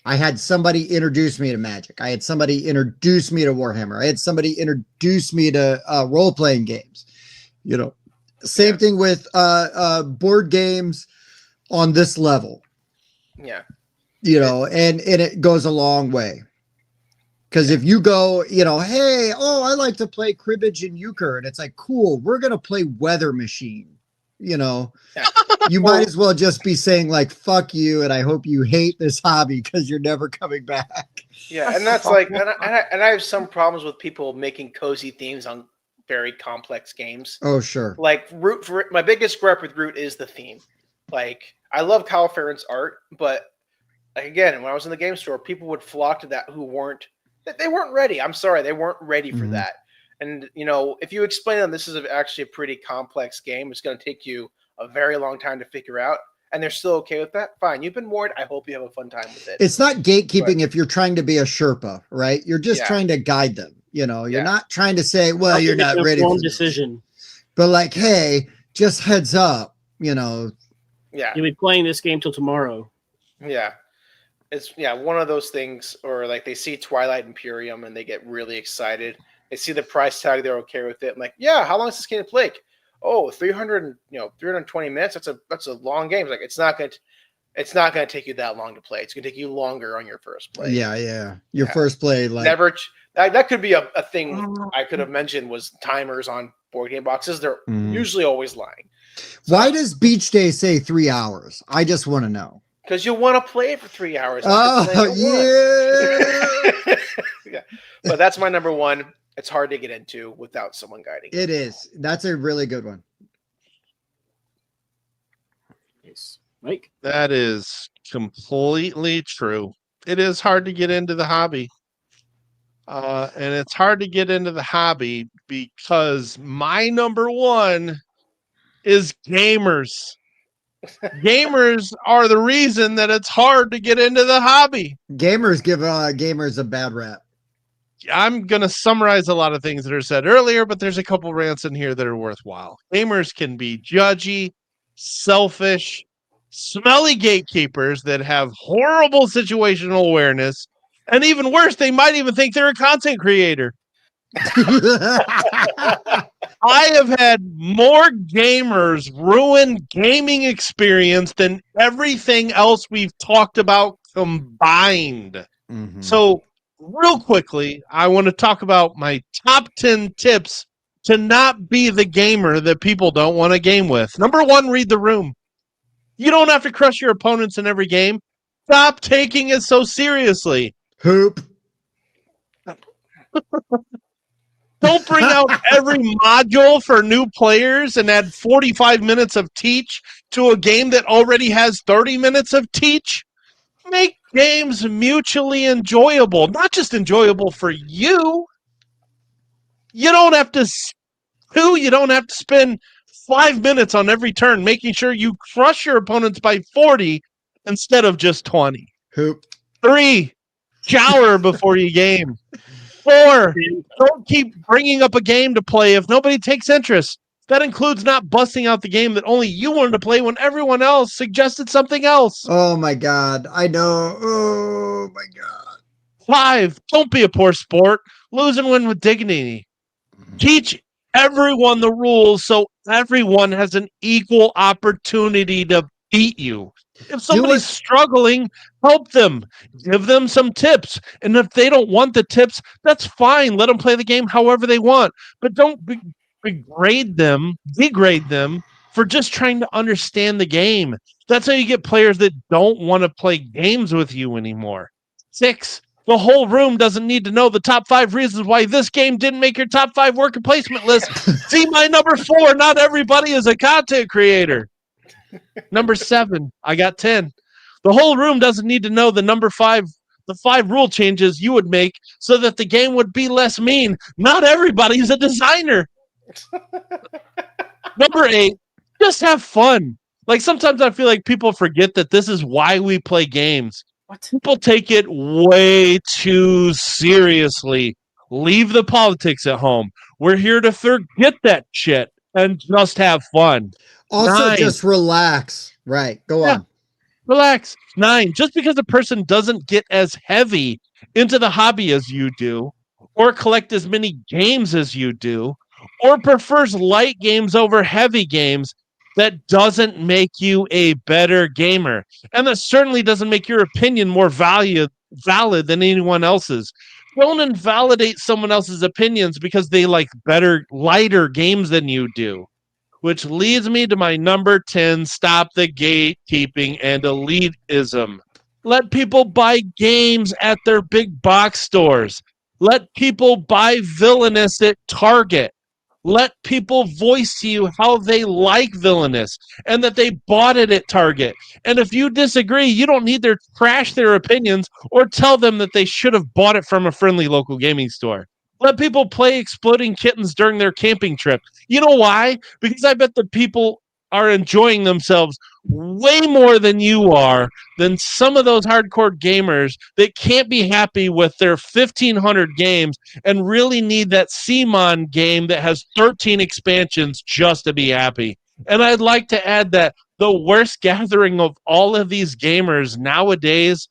I had somebody introduce me to Magic. I had somebody introduce me to Warhammer. I had somebody introduce me to role-playing games. Same thing with board games on this level. Yeah. And it goes a long way. Because if you go, hey, I like to play cribbage and euchre, and it's like, cool, we're going to play Weather Machine. You might as well just be saying like, fuck you, and I hope you hate this hobby because you're never coming back. Yeah, and that's like, and I have some problems with people making cozy themes on very complex games. Oh, sure. Like, my biggest gripe with Root is the theme. Like, I love Kyle Farron's art, but again, when I was in the game store, people would flock to that who weren't ready. I'm sorry, they weren't ready for that. And, if you explain to them this is actually a pretty complex game, it's going to take you a very long time to figure out, and they're still okay with that, fine. You've been warned. I hope you have a fun time with it. It's not gatekeeping if you're trying to be a Sherpa, right? You're just trying to guide them. You're not trying to say, well, you're not ready for decision. But like, hey, just heads up, Yeah. You'll be playing this game till tomorrow. Yeah. It's one of those things, or like they see Twilight Imperium and they get really excited. They see the price tag, they're okay with it. I'm like, yeah, how long is this game to play? Oh, 320 minutes. That's a long game. It's like it's not gonna take you that long to play. It's gonna take you longer on your first play. Yeah. Your first play, like never. That could be a thing I could have mentioned was timers on board game boxes. They're usually always lying. So, why does Beach Day say 3 hours? I just want to know. Because you want to play it for 3 hours. Yeah. But that's my number one. It's hard to get into without someone guiding. It is. That's a really good one. Yes. Mike? That is completely true. It is hard to get into the hobby. And it's hard to get into the hobby because my number one is gamers. Gamers are the reason that it's hard to get into the hobby. Gamers give gamers a bad rap. I'm going to summarize a lot of things that are said earlier, but there's a couple rants in here that are worthwhile. Gamers can be judgy, selfish, smelly gatekeepers that have horrible situational awareness. And even worse, they might even think they're a content creator. I have had more gamers ruin gaming experience than everything else we've talked about combined. Mhm. So, real quickly, I want to talk about my top 10 tips to not be the gamer that people don't want to game with. Number 1, read the room. You don't have to crush your opponents in every game. Stop taking it so seriously. Hoop. Don't bring out every module for new players and add 45 minutes of teach to a game that already has 30 minutes of teach. Make games mutually enjoyable, not just enjoyable for you. You don't have to spend 5 minutes on every turn making sure you crush your opponents by 40 instead of just 20. Hoop. 3, shower before you game. 4, don't keep bringing up a game to play if nobody takes interest. That includes not busting out the game that only you wanted to play when everyone else suggested something else. Oh my God. I know. Oh my God. 5, don't be a poor sport. Lose and win with dignity. Teach everyone the rules so everyone has an equal opportunity to beat you. If somebody's struggling, help them. Give them some tips. And if they don't want the tips, that's fine. Let them play the game however they want. But don't degrade them for just trying to understand the game. That's how you get players that don't want to play games with you anymore. 6, the whole room doesn't need to know the top 5 reasons why this game didn't make your top 5 worker placement list. See my number 4. Not everybody is a content creator. Number 7, I got 10. The whole room doesn't need to know the 5 rule changes you would make so that the game would be less mean. Not everybody's a designer. Number 8, just have fun. Like sometimes I feel like people forget that this is why we play games. People take it way too seriously. Leave the politics at home. We're here to forget that shit and just have fun. Also, 9, just relax. Right. Go on. Relax. 9, just because a person doesn't get as heavy into the hobby as you do, or collect as many games as you do, or prefers light games over heavy games, that doesn't make you a better gamer. And that certainly doesn't make your opinion more valid than anyone else's. Don't invalidate someone else's opinions because they like better, lighter games than you do. Which leads me to my number 10, stop the gatekeeping and elitism. Let people buy games at their big box stores. Let people buy Villainous at Target. Let people voice to you how they like Villainous and that they bought it at Target. And if you disagree, you don't need to trash their opinions or tell them that they should have bought it from a friendly local gaming store. Let people play Exploding Kittens during their camping trip. You know why? Because I bet the people are enjoying themselves way more than you are, than some of those hardcore gamers that can't be happy with their 1,500 games and really need that CMON game that has 13 expansions just to be happy. And I'd like to add that the worst gathering of all of these gamers nowadays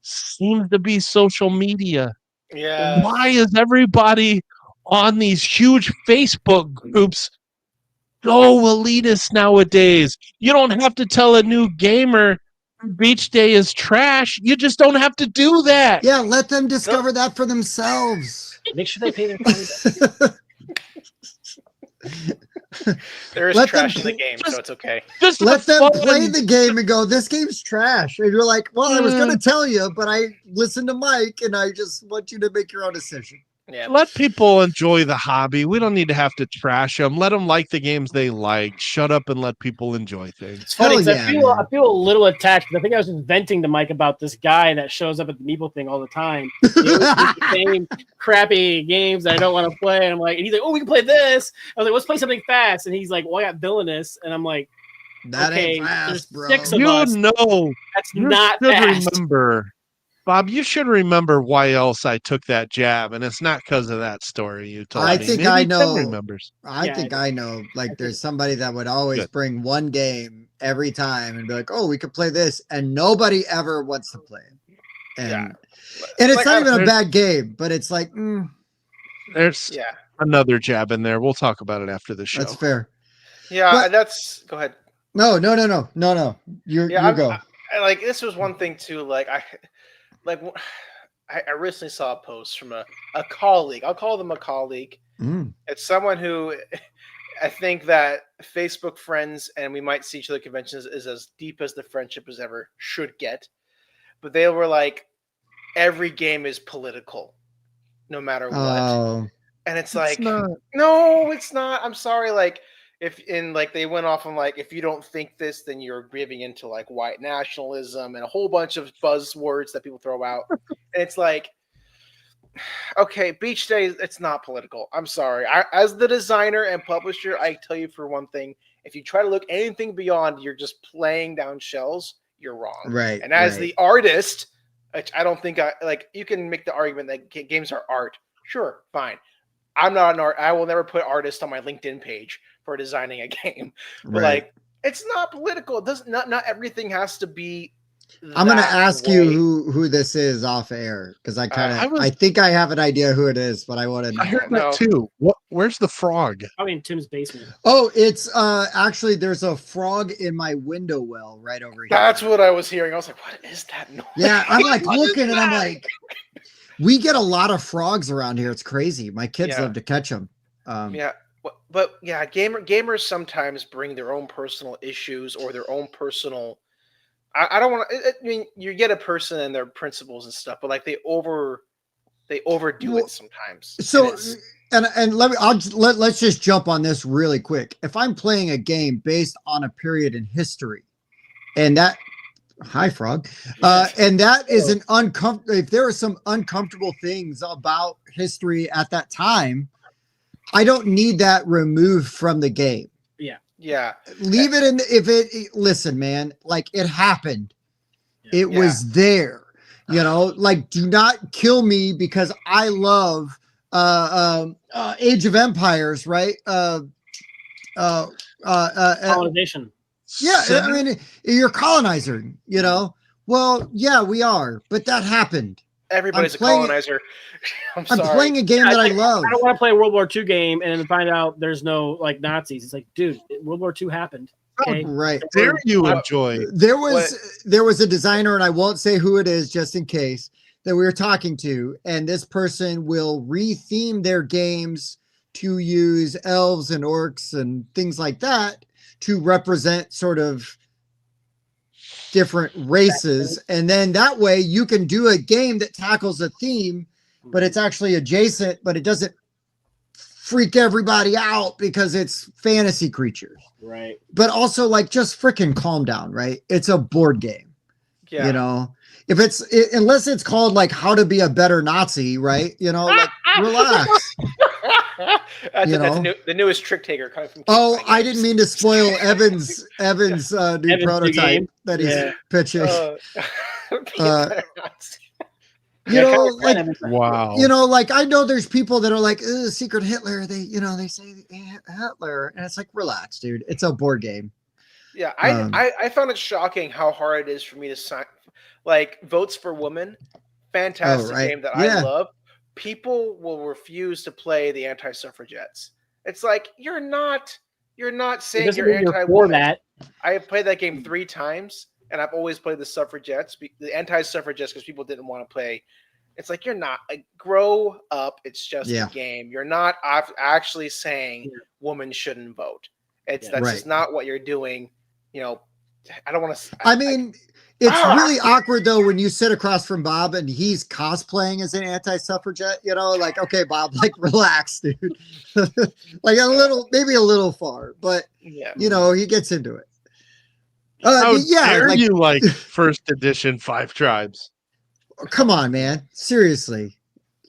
seems to be social media. Yeah. Why is everybody on these huge Facebook groups so elitist nowadays? You don't have to tell a new gamer Beach Day is trash. You just don't have to do that. Yeah, let them discover that for themselves. Make sure they pay their money. There is Let trash them- in the game, so it's okay. Just Let have them fun. play the game and go, this game's trash. And you're like, well, I was going to tell you, but I listened to Mike and I just want you to make your own decision. Yeah. Let people enjoy the hobby. We don't need to have to trash them. Let them like the games they like. Shut up and let people enjoy things. It's funny Hell 'cause yeah, I feel a little attached. I think I was just venting to Mike about this guy that shows up at the Meeple thing all the time. He always plays the same crappy games that I don't want to play. And I'm like, and he's like, oh, we can play this. I was like, let's play something fast. And he's like, well, I got Villainous. And I'm like, That Okay, ain't fast, bro. there's 6 of You us. know, That's you not should fast. remember, Bob. You should remember why else I took that jab, and it's not because of that story you told I me. think Maybe I Tim know. remembers. I Yeah, think I know. Like, I there's somebody that would always Good. bring one game every time and be like, "Oh, we could play this," and nobody ever wants to play it. And Yeah. and it's Like, not even a there's- bad game, but it's like, There's Yeah. another jab in there. We'll talk about it after the show. that's fair. Yeah, But- that's go ahead. No. You Yeah, go. I like this was one thing too. Like I recently saw a post from a colleague. I'll call them a colleague. Mm. It's someone who I think that Facebook friends and we might see each other at conventions is as deep as the friendship as ever should get. But they were like, every game is political, no matter what. Oh, And it's like, not. no, it's not. I'm sorry. Like, they went off on like, if you don't think this, then you're giving into like white nationalism and a whole bunch of buzzwords that people throw out. And it's like, okay, Beach Day, it's not political. I'm sorry. As the designer and publisher, I tell you for one thing, if you try to look anything beyond, you're just playing down shells, you're wrong. right. And as right. the artist, which I don't think you can make the argument that games are art. Sure, fine. I'm not an art. I will never put artist on my LinkedIn page for designing a game. But Right. like, it's not political. It doesn't. Not everything has to be. I'm gonna that ask way. you who this is off air because I think I have an idea who it is, but I want to know. I heard No. that too. Where's the frog? Probably in Tim's basement. Oh, it's actually there's a frog in my window well right over here. That's what I was hearing. I was like, what is that noise? Yeah, I'm like What is looking and I'm that? like, we get a lot of frogs around here. It's crazy. My kids Yeah. love to catch them. Yeah, but yeah, gamers sometimes bring their own personal issues or their own personal. I don't want to. I mean, you get a person and their principles and stuff, but like they overdo Well, it sometimes. So And and let's just jump on this really quick. If I'm playing a game based on a period in history, and that hi frog, and that is an uncomfortable. If there are some uncomfortable things about history at that time, I don't need that removed from the game. yeah, Leave it in. Listen, man, like it happened. It Yeah. was there. You know, like do not kill me because I love Age of Empires, right? Colonization. Yeah, I mean, you're a colonizer, you know. Well, yeah, we are, but that happened. everybody's a playing- colonizer. I'm I'm sorry. playing a game that I love. I don't want to play a World War II game and then find out there's no like Nazis. It's like, dude, World War II happened. Okay. Right. Dare you enjoy? There was a designer, and I won't say who it is just in case, that we were talking to, and this person will retheme their games to use elves and orcs and things like that to represent sort of different races. And then that way you can do a game that tackles a theme, but it's actually adjacent, but it doesn't freak everybody out because it's fantasy creatures. Right. But also like just freaking calm down, right? It's a board game. Yeah. You know, if unless it's called like How to Be a Better Nazi, right? You know, like relax. That's You the newest trick taker coming from. Oh, CakePie I games. didn't mean to spoil Evan's new Evan's new prototype game? that he's Yeah. pitching. Uh, You know, like Wow. you know, like I know there's people that are like Secret Hitler. They say Hitler, and it's like relax, dude. It's a board game. Yeah, Um, I found it shocking how hard it is for me to sign, like Votes for Women, fantastic right. game that Yeah. I love. People will refuse to play the anti-suffragettes. It's like you're not It saying doesn't you're mean you're for anti-woman. that. I have played that game 3 times, and I've always played the suffragettes, the anti-suffragettes, because people didn't want to play. It's like you're not grow up. It's just Yeah. a game. You're not actually saying women shouldn't vote. That's Right. just not what you're doing. You know, I don't want to. I mean, it's really awkward though when you sit across from Bob and he's cosplaying as an anti-suffragette. You know, like okay, Bob, like relax, dude. Like maybe a little far, but Yeah. you know, he gets into it. How Yeah, dare like you like first edition Five Tribes? come on, man. Seriously,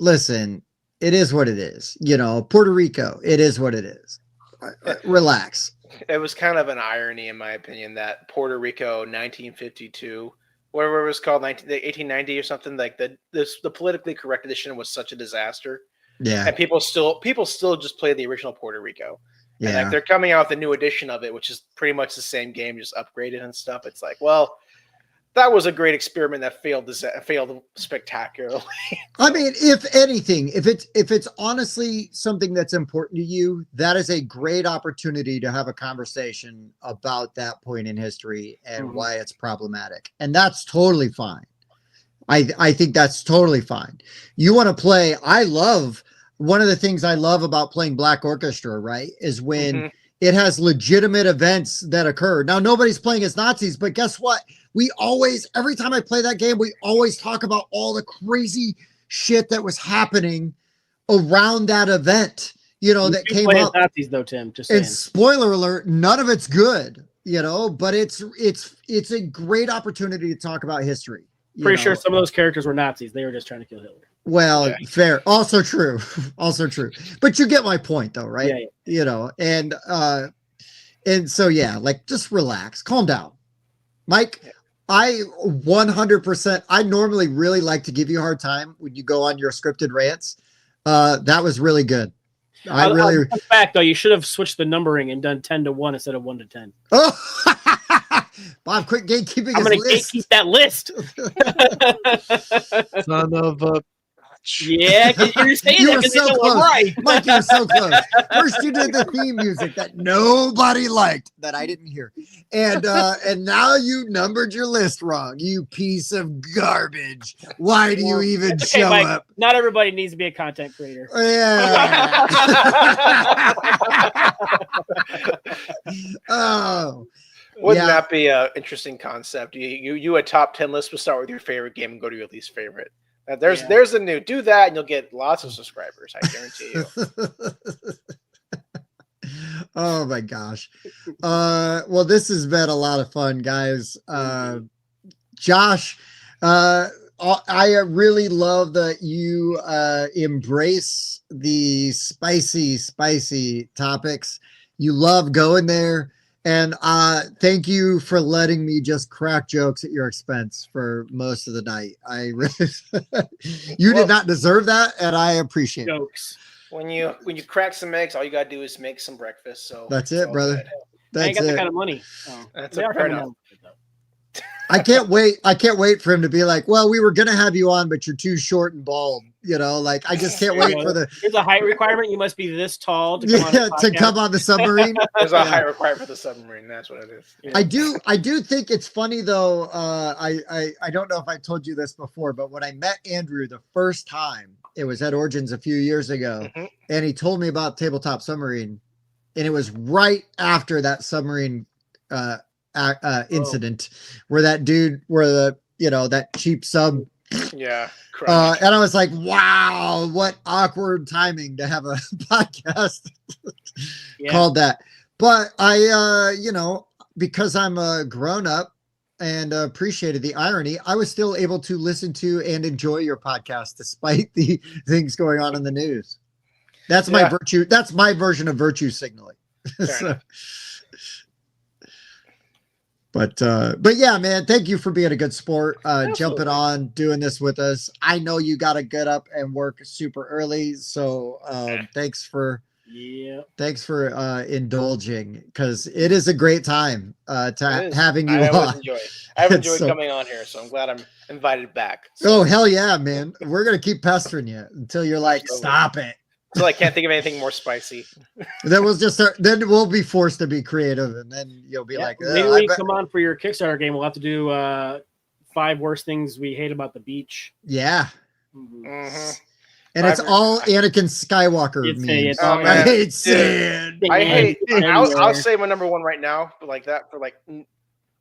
listen. It is what it is. You know, Puerto Rico. It is what it is. Relax. It was kind of an irony, in my opinion, that Puerto Rico 1952, whatever it was called, 1890 or something, like the politically correct edition was such a disaster. Yeah. And people still just play the original Puerto Rico. And Yeah. like they're coming out with a new edition of it, which is pretty much the same game, just upgraded and stuff. It's like, well, that was a great experiment that failed spectacularly. I mean, if anything, if it's honestly something that's important to you, that is a great opportunity to have a conversation about that point in history and why it's problematic. And that's totally fine. I think that's totally fine. You want to play, one of the things I love about playing Black Orchestra, right, is when it has legitimate events that occur. Now, nobody's playing as Nazis, but guess what? Every time I play that game, we always talk about all the crazy shit that was happening around that event, that came up. Nazis, though, Tim, just saying. And spoiler alert, none of it's good, but it's a great opportunity to talk about history. Pretty sure some of those characters were Nazis. They were just trying to kill Hitler. Well, yeah. Fair. Also true. But you get my point, though, right? Yeah. And so, yeah, like, just relax, calm down. Mike, I 100%, I normally really like to give you a hard time when you go on your scripted rants. That was really good. In fact, though, you should have switched the numbering and done 10 to 1 instead of 1 to 10. Oh, Bob, quit gatekeeping. I'm going to gatekeep that list. Son of a. Yeah, you're saying you that were so close. Right. Mike, you were so close. First, you did the theme music that nobody liked, that I didn't hear, and now you numbered your list wrong. You piece of garbage! Why do you even show Mike, up? Not everybody needs to be a content creator. Yeah. Oh. Wouldn't that be an interesting concept? You a top 10 list would start with your favorite game and go to your least favorite. There's a new, do that and you'll get lots of subscribers. I guarantee you. Oh my gosh. Well, this has been a lot of fun, guys. Josh, I really love that you embrace the spicy topics. You love going there. And thank you for letting me just crack jokes at your expense for most of the night. I really, you did not deserve that, and I appreciate jokes. When you crack some eggs, all you gotta do is make some breakfast. So that's it, brother. Good. That's I ain't got the kind of money. That's fair enough. I can't wait for him to be like, well, we were gonna have you on, but you're too short and bald. Like, I just can't wait for There's a height requirement. You must be this tall to come on the submarine. There's a height requirement for the submarine. That's what it is. Yeah. I do think it's funny though. I don't know if I told you this before, but when I met Andrew the first time, it was at Origins a few years ago, and he told me about Tabletop Submarine, and it was right after that submarine incident where that dude, that cheap sub. Yeah. And I was like, wow, what awkward timing to have a podcast called that. But I, because I'm a grown up and appreciated the irony, I was still able to listen to and enjoy your podcast despite the things going on in the news. That's my virtue. That's my version of virtue signaling. But yeah, man, thank you for being a good sport, jumping on, doing this with us. I know you got to get up and work super early. So thanks for indulging, because it is a great time having you on. I've enjoyed coming on here, so I'm glad I'm invited back. So. Oh, hell yeah, man. We're going to keep pestering you until you're like, stop it. So I can't think of anything more spicy. Then we'll be forced to be creative, and then you'll be like, maybe when you come on for your Kickstarter game, we'll have to do 5 worst things we hate about the beach. Yeah. Mm-hmm. And it's all Anakin Skywalker memes. I hate sand. I'll say my number one right now, but like that, for like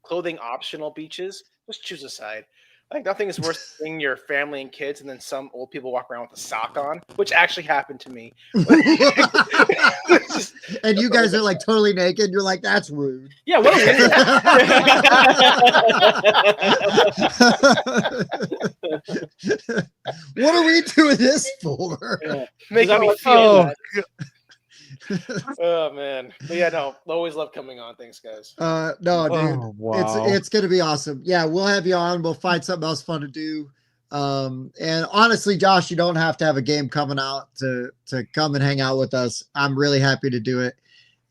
clothing optional beaches, just choose a side. Like, nothing is worse than seeing your family and kids, and then some old people walk around with a sock on, which actually happened to me. And you guys are like totally naked. You're like, that's rude. Yeah, what what are we doing this for? Yeah. Making me feel Oh man, but yeah, no, always love coming on. Thanks, guys. No, dude, Oh, wow. it's gonna be awesome. Yeah, we'll have you on. We'll find something else fun to do. And honestly, Josh, you don't have to have a game coming out to come and hang out with us. I'm really happy to do it.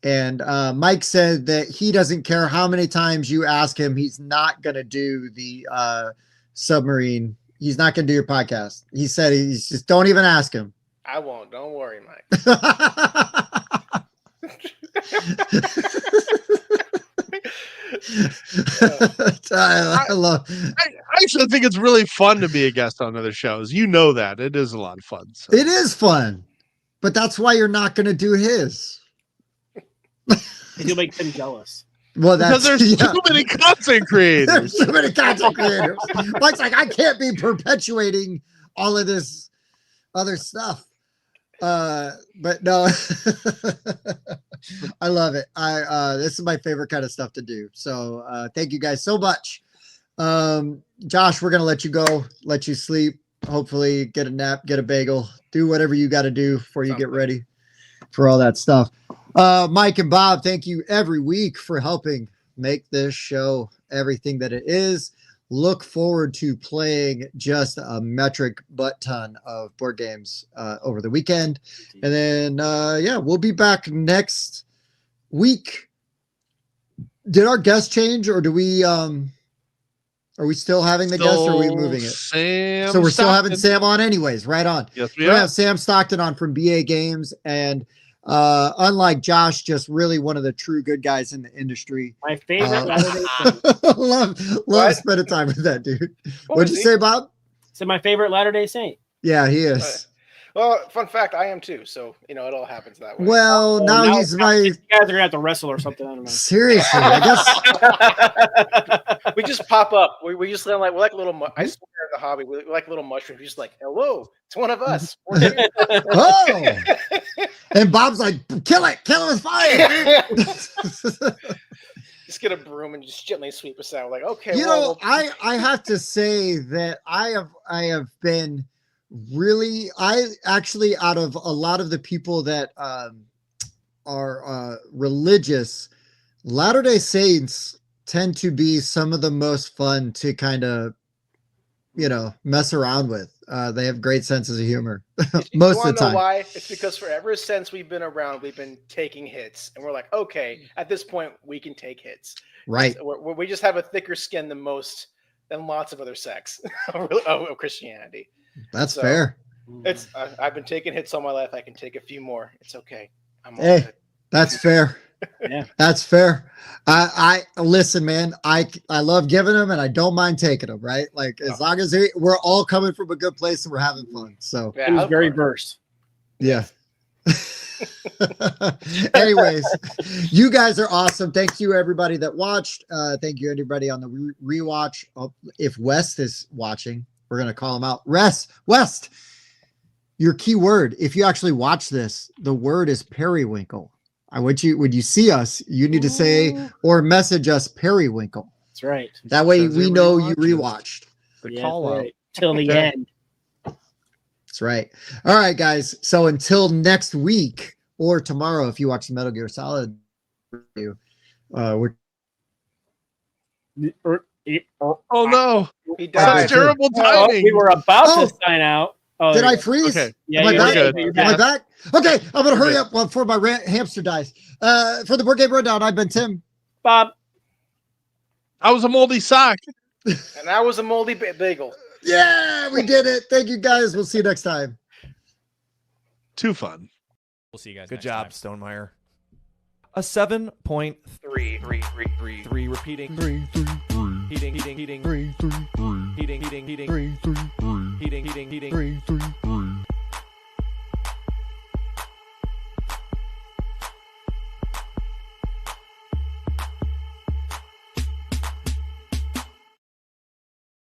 And Mike said that he doesn't care how many times you ask him, he's not gonna do the submarine. He's not gonna do your podcast. He said he's just don't even ask him. I won't. Don't worry, Mike. I actually think it's really fun to be a guest on other shows. You know that. It is a lot of fun. So. It is fun, but that's why you're not going to do his. You'll make Tim jealous. Well, because there's too many content creators. There's too many content creators. Mike's like, I can't be perpetuating all of this other stuff. But no, I love it. This is my favorite kind of stuff to do. So thank you guys so much. Josh, we're gonna let you go, let you sleep, hopefully get a nap, get a bagel, do whatever you got to do before you get ready for all that stuff. Mike and Bob, thank you every week for helping make this show everything that it is. Look forward to playing just a metric butt ton of board games over the weekend. And then, we'll be back next week. Did our guest change, or do we are we still having the guest, or are we moving it? Sam so we're still Stockton. having Sam on anyways, right on. Yes, we have Sam Stockton on from BA Games, and unlike Josh, just really one of the true good guys in the industry. My favorite Latter-day Saint. love spending time with that dude. What'd you say, Bob? So my favorite Latter-day Saint. Yeah, he is. Well, fun fact, I am too. So it all happens that way. Well, now he's my. You guys are gonna have to wrestle or something. I don't know. Seriously, I guess we just pop up. We just like we're like little. I swear, in the hobby, we're like little mushrooms. We're just like, hello, it's one of us. Oh, and Bob's like, kill it with fire. Just get a broom and just gently sweep us out. Like, okay, I have to say that I have been. Really, I actually, out of a lot of the people that are religious, Latter-day Saints tend to be some of the most fun to kind of, mess around with. They have great senses of humor most of the time. Know why? It's because forever since we've been around, we've been taking hits, and we're like, okay, at this point, we can take hits. Right. We just have a thicker skin than lots of other sects of Christianity. That's fair. It's I've been taking hits all my life. I can take a few more. It's okay. I'm all hey, good. That's fair. Yeah, that's fair. I listen, man. I love giving them, and I don't mind taking them. Right, like as long as we're all coming from a good place and we're having fun. So it was very versed. Yeah. Anyways, you guys are awesome. Thank you everybody that watched. Thank you everybody on the rewatch. If West is watching, we're gonna call him out. West, your key word. If you actually watch this, the word is periwinkle. When you see us, you need to say or message us periwinkle. That's right. That way we know you rewatched. The call out till the end. That's right. All right, guys. So until next week or tomorrow, if you watch the Metal Gear Solid review, oh no! He died. That's terrible timing. We were about to sign out. Oh, did I freeze? Okay. Yeah, Am I back? good. Am I back? Okay, I'm gonna hurry up before my hamster dies. For the Board Game Rundown, I've been Tim. Bob. I was a moldy sock. And I was a moldy bagel. Yeah, we did it. Thank you guys. We'll see you next time. Too fun. We'll see you guys. Good next job, time. Stonemeyer. A 7.3 repeating. Heating.